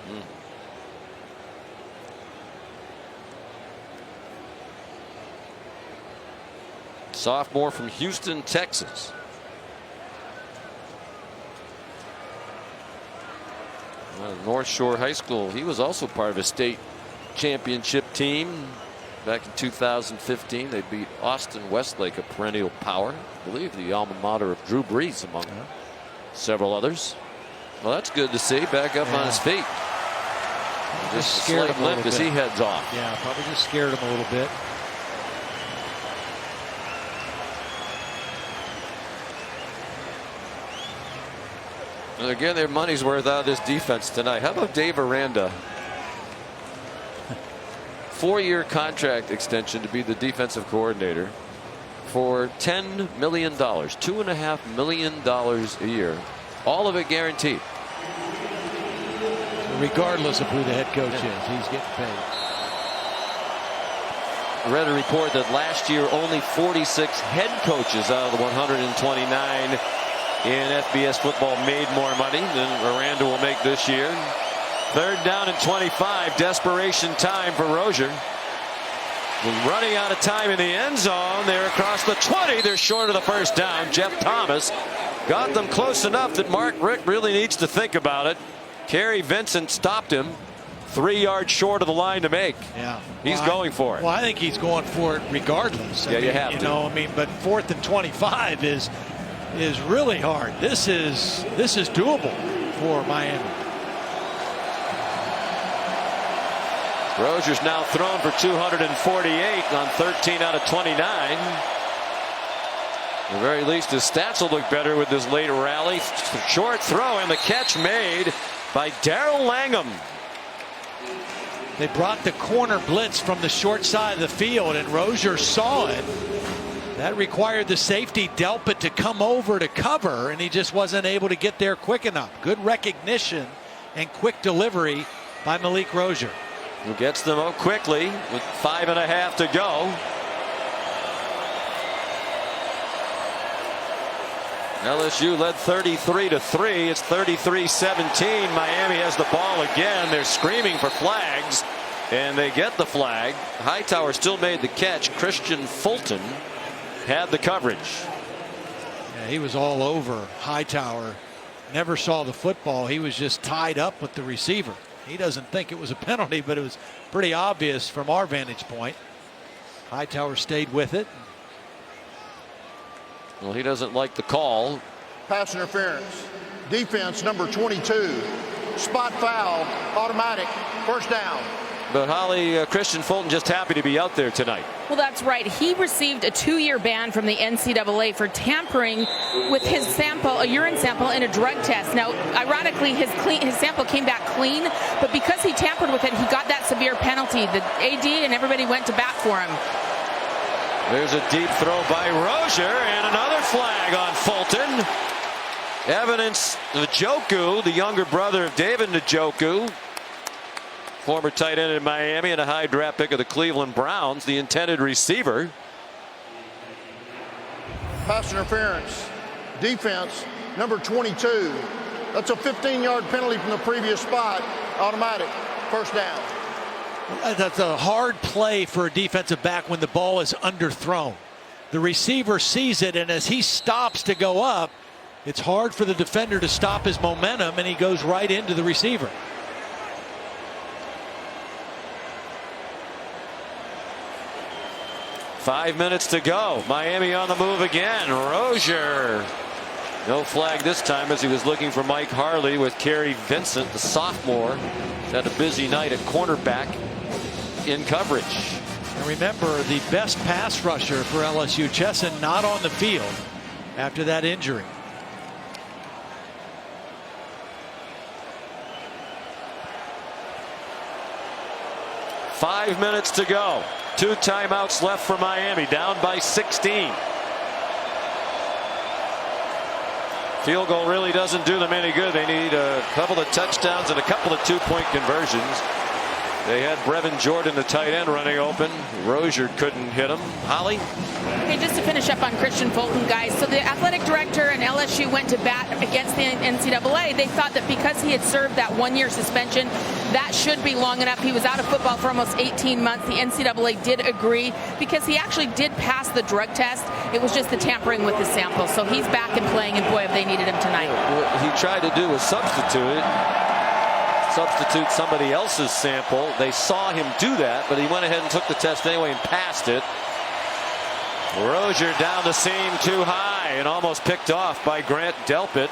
Sophomore from Houston, Texas. North Shore High School. He was also part of a state championship team back in 2015. They beat Austin Westlake, a perennial power. I believe the alma mater of Drew Brees, among several others. Well, that's good to see. Back up on his feet. Just scared him limp as he heads off. Yeah, probably just scared him a little bit. And again, their money's worth out of this defense tonight. How about Dave Aranda? 4-year contract extension to be the defensive coordinator for $10 million, $2.5 million a year, all of it guaranteed. So regardless of who the head coach is, he's getting paid. I read a report that last year only 46 head coaches out of the 129 in FBS football made more money than Aranda will make this year. 3rd down and 25. Desperation time for Rosier. Running out of time in the end zone. They're across the 20. They're short of the first down. Jeff Thomas got them close enough that Mark Richt really needs to think about it. Kerry Vincent stopped him 3 yards short of the line to make. Yeah, he's going for it. Well, I think he's going for it regardless. Yeah, you have to. I mean, but 4th and 25 is really hard. This is doable for Miami. Rosier's now thrown for 248 on 13 out of 29. At the very least, his stats will look better with this late rally. Short throw and the catch made by Darrell Langham. They brought the corner blitz from the short side of the field, and Rosier saw it. That required the safety Delpit to come over to cover, and he just wasn't able to get there quick enough. Good recognition and quick delivery by Malik Rosier. Who gets them out quickly with 5.5 to go. LSU led 33-3. It's 33-17. Miami has the ball again. They're screaming for flags, and they get the flag. Hightower still made the catch. Christian Fulton had the coverage. Yeah, he was all over Hightower. Never saw the football. He was just tied up with the receiver. He doesn't think it was a penalty, but it was pretty obvious from our vantage point. Hightower stayed with it. Well, he doesn't like the call. Pass interference. Defense number 22. Spot foul. Automatic. First down. But Holly, Christian Fulton just happy to be out there tonight. Well, that's right. He received a 2-year ban from the NCAA for tampering with his sample, a urine sample, in a drug test. Now, ironically, his sample came back clean, but because he tampered with it, he got that severe penalty. The AD and everybody went to bat for him. There's a deep throw by Rosier, and another flag on Fulton. Evidence Njoku, the younger brother of David Njoku, former tight end in Miami and a high draft pick of the Cleveland Browns, the intended receiver. Pass interference. Defense number 22. That's a 15-yard penalty from the previous spot. Automatic. First down. That's a hard play for a defensive back when the ball is underthrown. The receiver sees it, and as he stops to go up, it's hard for the defender to stop his momentum, and he goes right into the receiver. 5 minutes to go. Miami on the move again. Rosier. No flag this time as he was looking for Mike Harley with Kerry Vincent, the sophomore. He's had a busy night at cornerback in coverage. And remember, the best pass rusher for LSU, Chesson, not on the field after that injury. Five minutes to go. 2 timeouts left for Miami, down by 16. Field goal really doesn't do them any good. They need a couple of touchdowns and a couple of 2-point conversions. They had Brevin Jordan, the tight end, running open. Rosier couldn't hit him. Holly? Okay, just to finish up on Christian Fulton, guys. So the athletic director and LSU went to bat against the NCAA. They thought that because he had served that 1-year suspension, that should be long enough. He was out of football for almost 18 months. The NCAA did agree because he actually did pass the drug test. It was just the tampering with the sample. So he's back and playing, and boy, have they needed him tonight. What he tried to do was substitute somebody else's sample. They saw him do that, but he went ahead and took the test anyway and passed it. Rosier down the seam too high and almost picked off by Grant Delpit.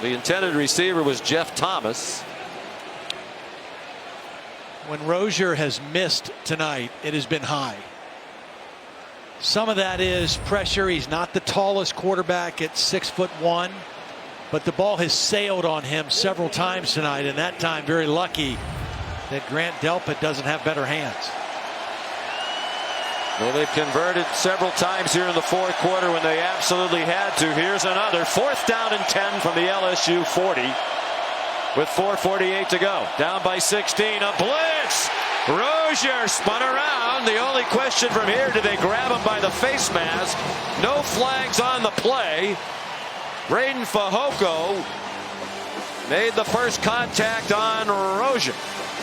The intended receiver was Jeff Thomas. When Rosier has missed tonight, it has been high. Some of that is pressure. He's not the tallest quarterback at 6'1", but the ball has sailed on him several times tonight, and that time very lucky that Grant Delpit doesn't have better hands. Well, they've converted several times here in the fourth quarter when they absolutely had to. Here's another 4th down and 10 from the LSU 40 with 4:48 to go. Down by 16. A blitz. Rosier spun around. The only question from here, did they grab him by the face mask? No flags on the play. Braden Fehoko made the first contact on Rosier.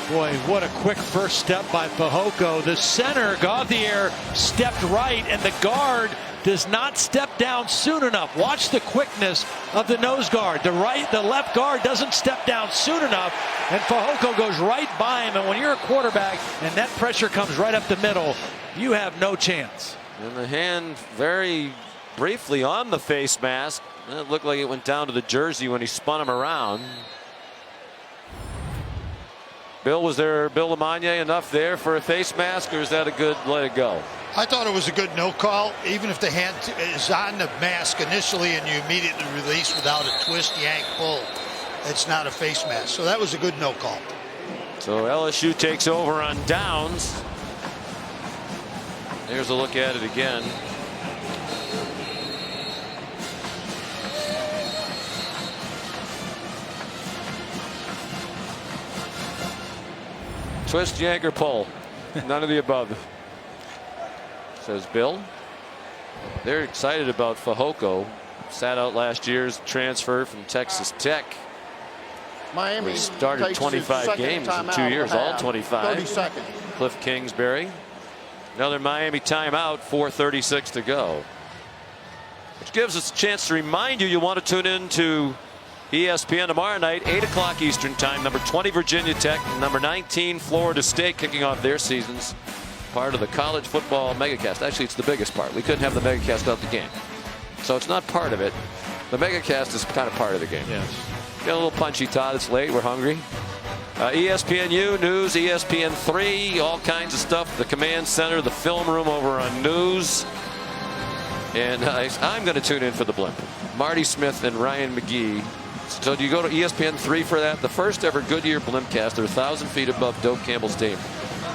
Boy, what a quick first step by Fehoko. The center, Gauthier, stepped right, and the guard does not step down soon enough. Watch the quickness of the nose guard. The left guard doesn't step down soon enough, and Fehoko goes right by him. And when you're a quarterback and that pressure comes right up the middle, you have no chance. And the hand very briefly on the face mask. It looked like it went down to the jersey when he spun him around. Bill, was there, Bill Lamagna, enough there for a face mask, or is that a good let it go? I thought it was a good no call. Even if the hand is on the mask initially and you immediately release without a twist, yank, pull, it's not a face mask. So that was a good no call. So LSU takes over on downs. Here's a look at it again. Twist, yank, or pull. None of the above, says Bill. They're excited about Fehoko. Sat out last year's transfer from Texas Tech. Miami started 25 games in 2 years, all 25. 30 seconds. Cliff Kingsbury. Another Miami timeout, 4:36 to go. Which gives us a chance to remind you want to tune in to ESPN tomorrow night, 8 o'clock Eastern time. Number 20 Virginia Tech, number 19 Florida State kicking off their seasons. Part of the college football megacast. Actually, it's the biggest part. We couldn't have the megacast without the game. So it's not part of it. The megacast is kind of part of the game. Yes. Get a little punchy, Todd. It's late. We're hungry. ESPNU News, ESPN3, all kinds of stuff. The command center, the film room over on News. And I'm going to tune in for the blimp. Marty Smith and Ryan McGee. So do you go to ESPN3 for that? The first ever Goodyear Blimpcast. They're 1,000 feet above Doak Campbell Stadium.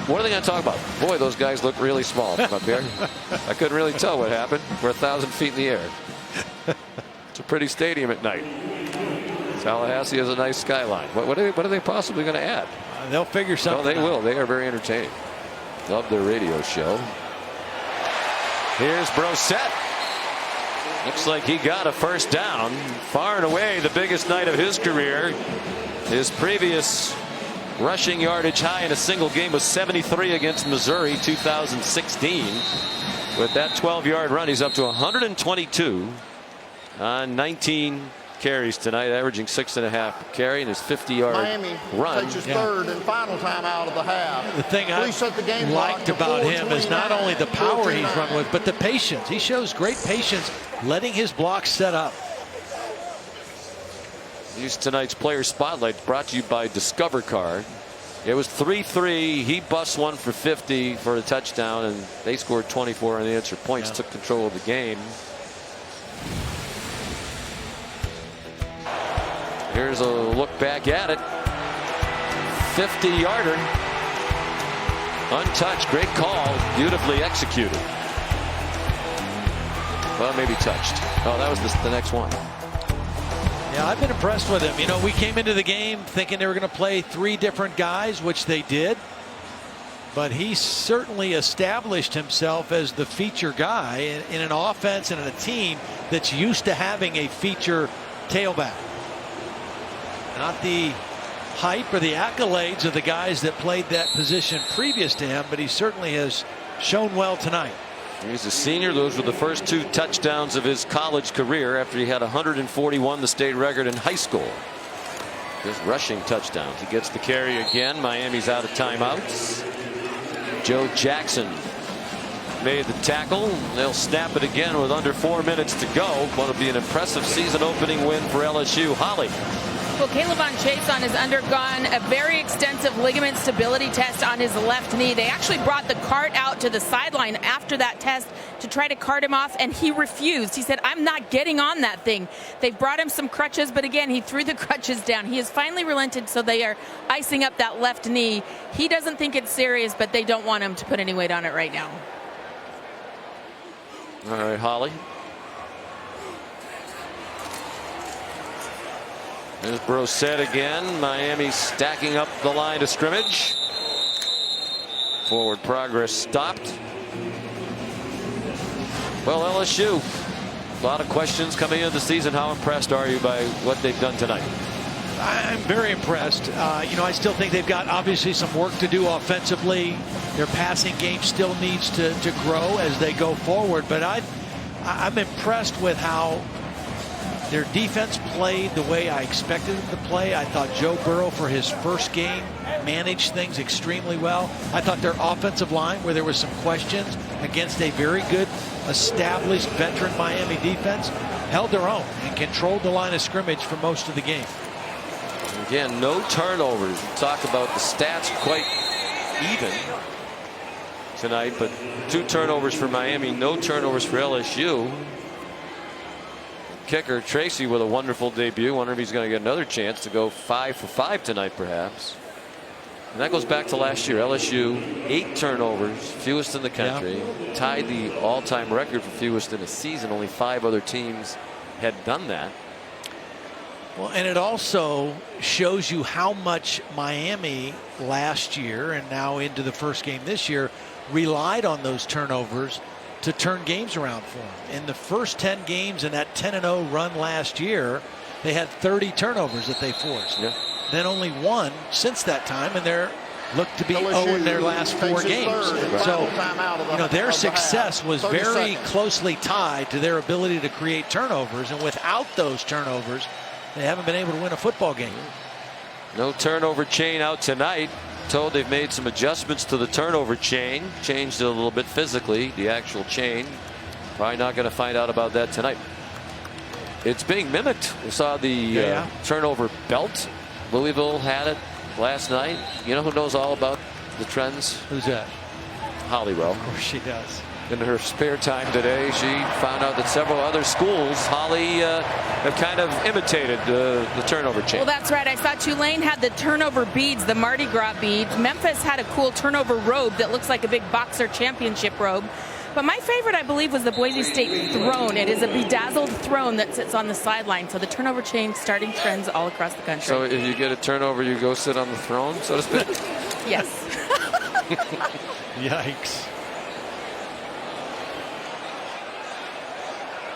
What are they going to talk about? Boy, those guys look really small from up here. I couldn't really tell what happened. We're 1,000 feet in the air. It's a pretty stadium at night. Tallahassee has a nice skyline. What are they possibly going to add? They'll figure something out. They will. out. They are very entertaining. Love their radio show. Here's Brossette. Looks like he got a first down. Far and away the biggest night of his career. His previous rushing yardage high in a single game was 73 against Missouri 2016. With that 12-yard run, he's up to 122 on 19 carries tonight, averaging 6.5 per carry, and his 50-yard Miami run. takes his third and final time out of the half. The thing I liked about him is not only the power he's run with, but the patience. He shows great patience letting his blocks set up. Here's tonight's player spotlight, brought to you by Discover Card. It was 3-3. He busts one for 50 for a touchdown, and they scored 24 unanswered points, took control of the game. Here's a look back at it. 50-yarder. Untouched. Great call. Beautifully executed. Well, maybe touched. Oh, that was the next one. Yeah, I've been impressed with him. You know, we came into the game thinking they were going to play 3 different guys, which they did. But he certainly established himself as the feature guy in an offense and in a team that's used to having a feature tailback. Not the hype or the accolades of the guys that played that position previous to him, but he certainly has shown well tonight. He's a senior. Those were the first 2 touchdowns of his college career after he had 141, the state record in high school. Just rushing touchdowns. He gets the carry again. Miami's out of timeouts. Joe Jackson made the tackle. They'll snap it again with under 4 minutes to go. What'll be an impressive season opening win for LSU. Holly. Well, Caleb Chason has undergone a very extensive ligament stability test on his left knee. They actually brought the cart out to the sideline after that test to try to cart him off, and he refused. He said, I'm not getting on that thing. They brought him some crutches, but again, he threw the crutches down. He has finally relented, so they are icing up that left knee. He doesn't think it's serious, but they don't want him to put any weight on it right now. All right, Holly. There's Brossette again. Miami stacking up the line of scrimmage. Forward progress stopped. Well, LSU, a lot of questions coming into the season. How impressed are you by what they've done tonight? I'm very impressed. You know, I still think they've got obviously some work to do offensively. Their passing game still needs to grow as they go forward. But I'm impressed with how their defense played the way I expected them to play. I thought Joe Burrow, for his first game, managed things extremely well. I thought their offensive line, where there was some questions against a very good, established, veteran Miami defense, held their own and controlled the line of scrimmage for most of the game. Again, no turnovers. Talk about the stats quite even tonight, but 2 turnovers for Miami, no turnovers for LSU. Kicker Tracy with a wonderful debut. Wonder if he's going to get another chance to go 5 for 5 tonight, perhaps. And that goes back to last year. LSU, 8 turnovers, fewest in the country. Yeah. Tied the all-time record for fewest in a season. Only 5 other teams had done that. Well, and it also shows you how much Miami last year and now into the first game this year relied on those turnovers to turn games around for them. In the first 10 games in that 10-0 run last year, they had 30 turnovers that they forced. Yeah. Then only 1 since that time, and they're looked to be 0 in their last 4 games. So, you know, their success was very closely tied to their ability to create turnovers, and without those turnovers, they haven't been able to win a football game. No turnover chain out tonight. Told they've made some adjustments to the turnover chain, changed it a little bit physically, the actual chain. Probably not going to find out about that tonight. It's being mimicked. We saw the turnover belt. Louisville had it last night. You know who knows all about the trends? Who's that? Holly Rowe. Of course she does. In her spare time today, she found out that several other schools, Holly, have kind of imitated the turnover chain. Well, that's right. I saw Tulane had the turnover beads, the Mardi Gras beads. Memphis had a cool turnover robe that looks like a big boxer championship robe. But my favorite, I believe, was the Boise State throne. It is a bedazzled throne that sits on the sideline. So the turnover chain starting trends all across the country. So if you get a turnover, you go sit on the throne, so to speak? Yes. Yikes.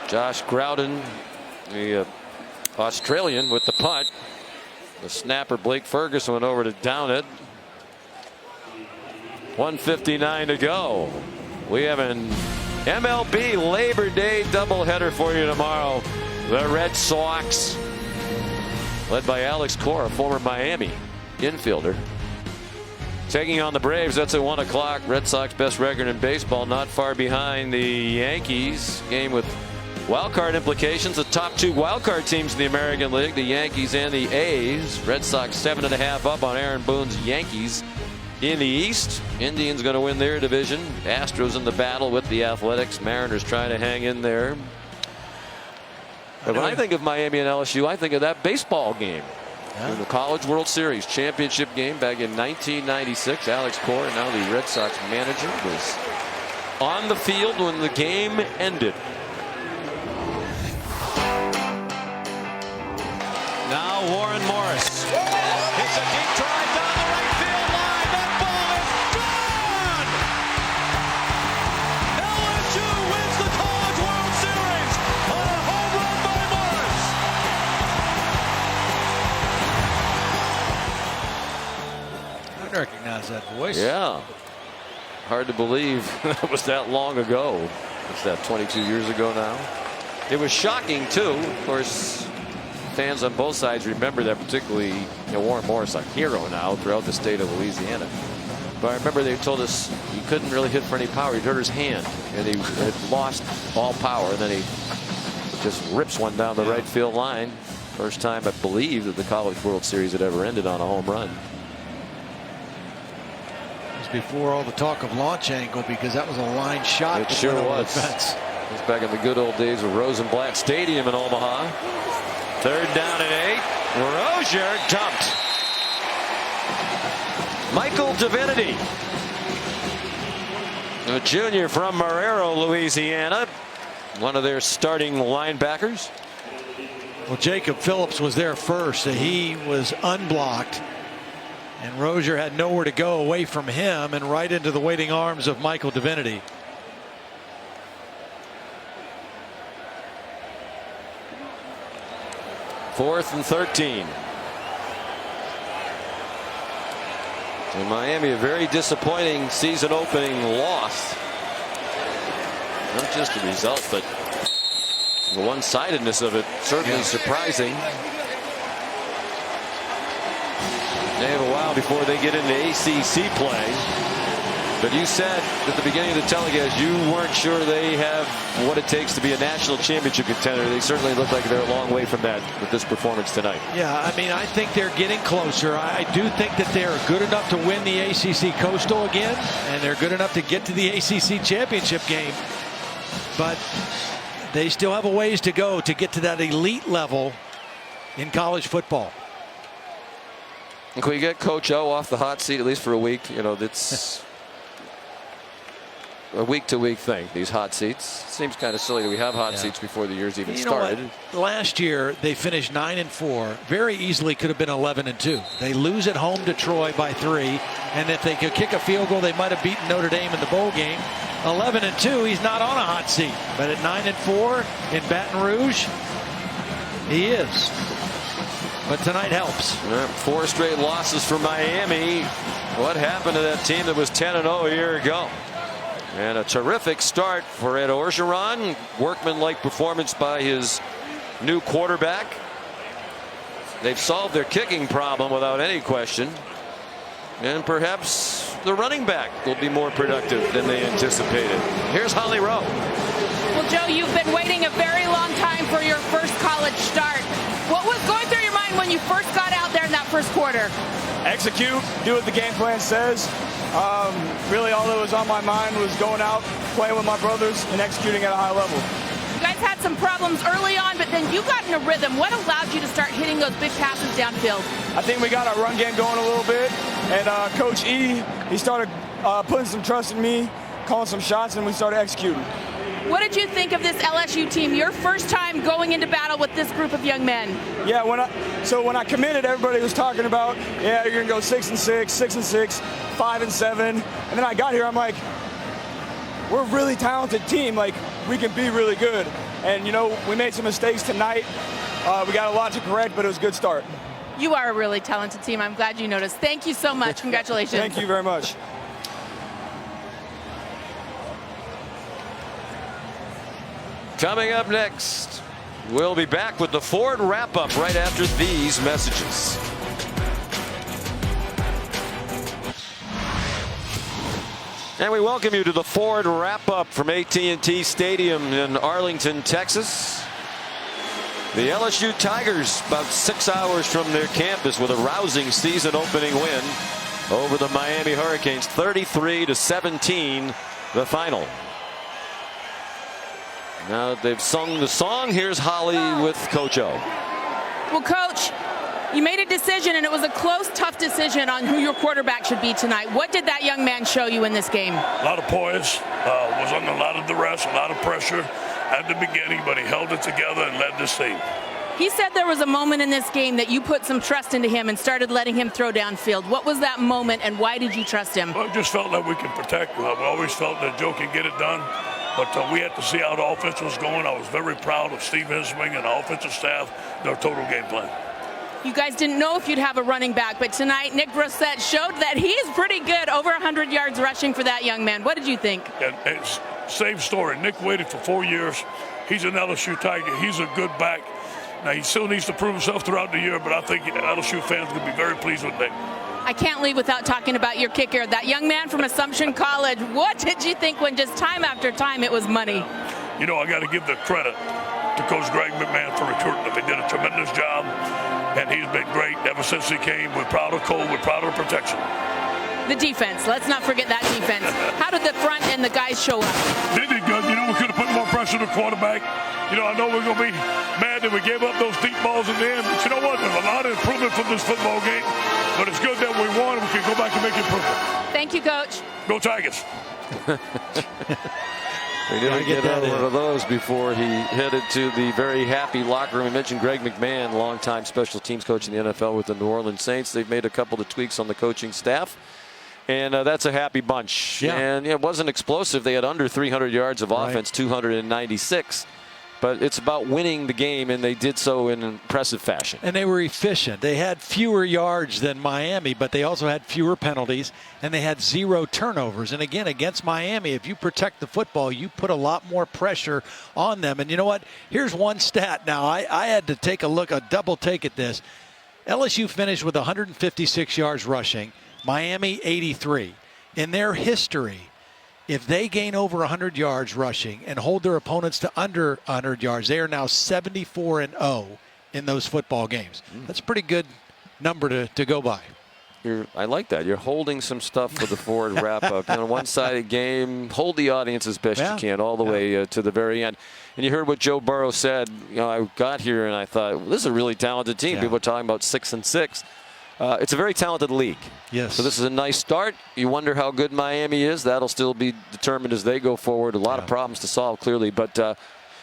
Josh Groudon, the Australian, with the punt. The snapper Blake Ferguson went over to down it. 1:59 to go. We have an MLB Labor Day doubleheader for you tomorrow. The Red Sox led by Alex Cora, former Miami infielder. Taking on the Braves, that's at 1 o'clock. Red Sox best record in baseball, not far behind the Yankees. Game with wild card implications. The top 2 wild card teams in the American League, the Yankees and the A's. Red Sox 7.5 up on Aaron Boone's Yankees. In the East, Indians going to win their division. Astros in the battle with the Athletics. Mariners trying to hang in there. But when I think of Miami and LSU, I think of that baseball game. In the College World Series championship game back in 1996. Alex Cora, now the Red Sox manager, was on the field when the game ended. Now Warren Morris hits a deep drive down the right field line. That ball is gone! LSU wins the College World Series on a home run by Morris. I recognize that voice. Yeah. Hard to believe it was that long ago. What's that, 22 years ago now? It was shocking, too. Of course, fans on both sides remember that, particularly Warren Morris, a hero now throughout the state of Louisiana. But I remember they told us he couldn't really hit for any power. He'd hurt his hand, and he had lost all power. And then he just rips one down the right field line. First time, I believe, that the College World Series had ever ended on a home run. It was before all the talk of launch angle, because that was a line shot. It sure was. It was back in the good old days of Rosenblatt Stadium in Omaha. 3rd down and 8. Rosier dumped. Michael Divinity, a junior from Marrero, Louisiana, one of their starting linebackers. Well, Jacob Phillips was there first. He was unblocked, and Rosier had nowhere to go away from him and right into the waiting arms of Michael Divinity. Fourth and 13. In Miami, a very disappointing season opening loss. Not just the result, but the one-sidedness of it certainly surprising. They have a while before they get into ACC play. But you said at the beginning of the telecast you weren't sure they have what it takes to be a national championship contender. They certainly look like they're a long way from that with this performance tonight. Yeah, I mean, I think they're getting closer. I do think that they're good enough to win the ACC Coastal again, and they're good enough to get to the ACC championship game. But they still have a ways to go to get to that elite level in college football. Can we get Coach O off the hot seat at least for a week? You know, that's a week-to-week thing, these hot seats. Seems kind of silly that we have hot seats before the year's even started. Last year they finished 9-4. Very easily could have been 11-2. They lose at home to Troy by 3, and if they could kick a field goal, they might have beaten Notre Dame in the bowl game. 11-2, he's not on a hot seat. But at 9-4 in Baton Rouge, he is. But tonight helps. 4 straight losses for Miami. What happened to that team that was 10-0 a year ago? And a terrific start for Ed Orgeron. Workman-like performance by his new quarterback. They've solved their kicking problem without any question. And perhaps the running back will be more productive than they anticipated. Here's Holly Rowe. Well, Joe, you've been waiting a very long time for your first college start. What was going through your mind when you first got out there in that first quarter? Execute, do what the game plan says. Really all that was on my mind was going out, playing with my brothers, and executing at a high level. You guys had some problems early on, but then you got in a rhythm. What allowed you to start hitting those big passes downfield? I think we got our run game going a little bit, and Coach E, he started putting some trust in me, calling some shots, and we started executing. What did you think of this LSU team? Your first time going into battle with this group of young men. Yeah, when I committed, everybody was talking about, yeah, you're gonna go 6-6, 6-6, 5-7, and then I got here, I'm like, we're a really talented team. Like, we can be really good. And you know, we made some mistakes tonight. We got a lot to correct, but it was a good start. You are a really talented team. I'm glad you noticed. Thank you so much. Congratulations. Thank you very much. Coming up next, We'll be back with the Ford wrap-up right after these messages. And we welcome you to the Ford wrap-up from AT&T Stadium in Arlington, Texas. The LSU Tigers about 6 hours from their campus with a rousing season-opening win over the Miami Hurricanes, 33-17, the final. Now that they've sung the song, here's Holly with Coach O. Well, Coach, you made a decision, and it was a close, tough decision on who your quarterback should be tonight. What did that young man show you in this game? A lot of poise, was under a lot of duress, a lot of pressure at the beginning, but he held it together and led this team. He said there was a moment in this game that you put some trust into him and started letting him throw downfield. What was that moment, and why did you trust him? Well, I just felt that we could protect. We always felt that Joe could get it done, but we had to see how the offense was going. I was very proud of Steve Henswing and the offensive staff, their total game plan. You guys didn't know if you'd have a running back, but tonight Nick Brossette showed that he is pretty good, over 100 yards rushing for that young man. What did you think? And it's same story. Nick waited for 4 years. He's an LSU Tiger. He's a good back. Now, he still needs to prove himself throughout the year, but I think LSU fans will be very pleased with Nick. I can't leave without talking about your kicker, that young man from Assumption College. What did you think when just time after time it was money? You know, I got to give the credit to Coach Greg McMahon for recruiting him. He did a tremendous job, and he's been great ever since he came. We're proud of Cole. We're proud of the protection. The defense. Let's not forget that defense. How did the front and the guys show up? They did good. You know, we could have put more pressure on the quarterback. You know, I know we're going to be mad that we gave up those deep balls in the end, but you know what? There's a lot of improvement from this football game, but it's good that we won and we can go back and make improvement. Thank you, Coach. Go Tigers. They didn't get out one of those before he headed to the very happy locker room. We mentioned Greg McMahon, longtime special teams coach in the NFL with the New Orleans Saints. They've made a couple of tweaks on the coaching staff, and that's a happy bunch. Yeah. And it wasn't explosive. They had under 300 yards of offense, 296. But it's about winning the game, and they did so in impressive fashion. And they were efficient. They had fewer yards than Miami, but they also had fewer penalties, and they had 0 turnovers. And again, against Miami, if you protect the football, you put a lot more pressure on them. And you know what? Here's one stat. Now, I had to take a look, a double take at this. LSU finished with 156 yards rushing, Miami 83. In their history, if they gain over 100 yards rushing and hold their opponents to under 100 yards, they are now 74-0 in those football games. That's a pretty good number to go by. I like that. You're holding some stuff for the Ford wrap-up. You know, one-sided game, hold the audience as best you can all the way to the very end. And you heard what Joe Burrow said. You know, I got here and I thought, well, this is a really talented team. People are talking about 6-6. It's a very talented league. Yes. So this is a nice start. You wonder how good Miami is. That'll still be determined as they go forward. A lot of problems to solve, clearly, but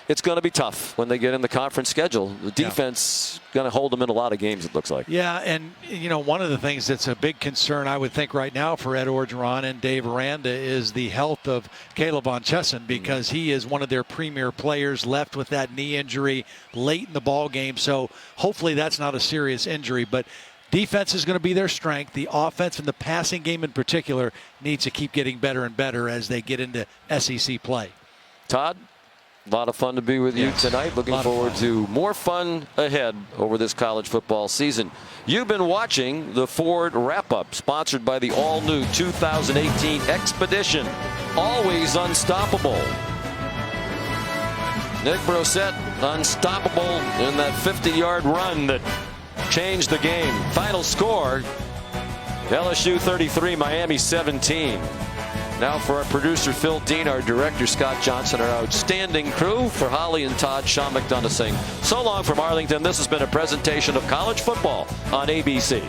it's going to be tough when they get in the conference schedule. The defense going to hold them in a lot of games, it looks like. Yeah, and you know, one of the things that's a big concern, I would think, right now for Ed Orgeron and Dave Aranda is the health of Caleb Von Chesson, because he is one of their premier players, left with that knee injury late in the ball game. So hopefully that's not a serious injury, but defense is going to be their strength. The offense and the passing game in particular needs to keep getting better and better as they get into SEC play. Todd, a lot of fun to be with you tonight. Looking forward to more fun ahead over this college football season. You've been watching the Ford Wrap-Up, sponsored by the all-new 2018 Expedition. Always unstoppable. Nick Brossette, unstoppable in that 50-yard run that changed the game. Final score, LSU 33, Miami 17. Now for our producer Phil Dean, our director Scott Johnson, our outstanding crew, for Holly and Todd, Sean McDonough saying so long from Arlington. This has been a presentation of college football on ABC.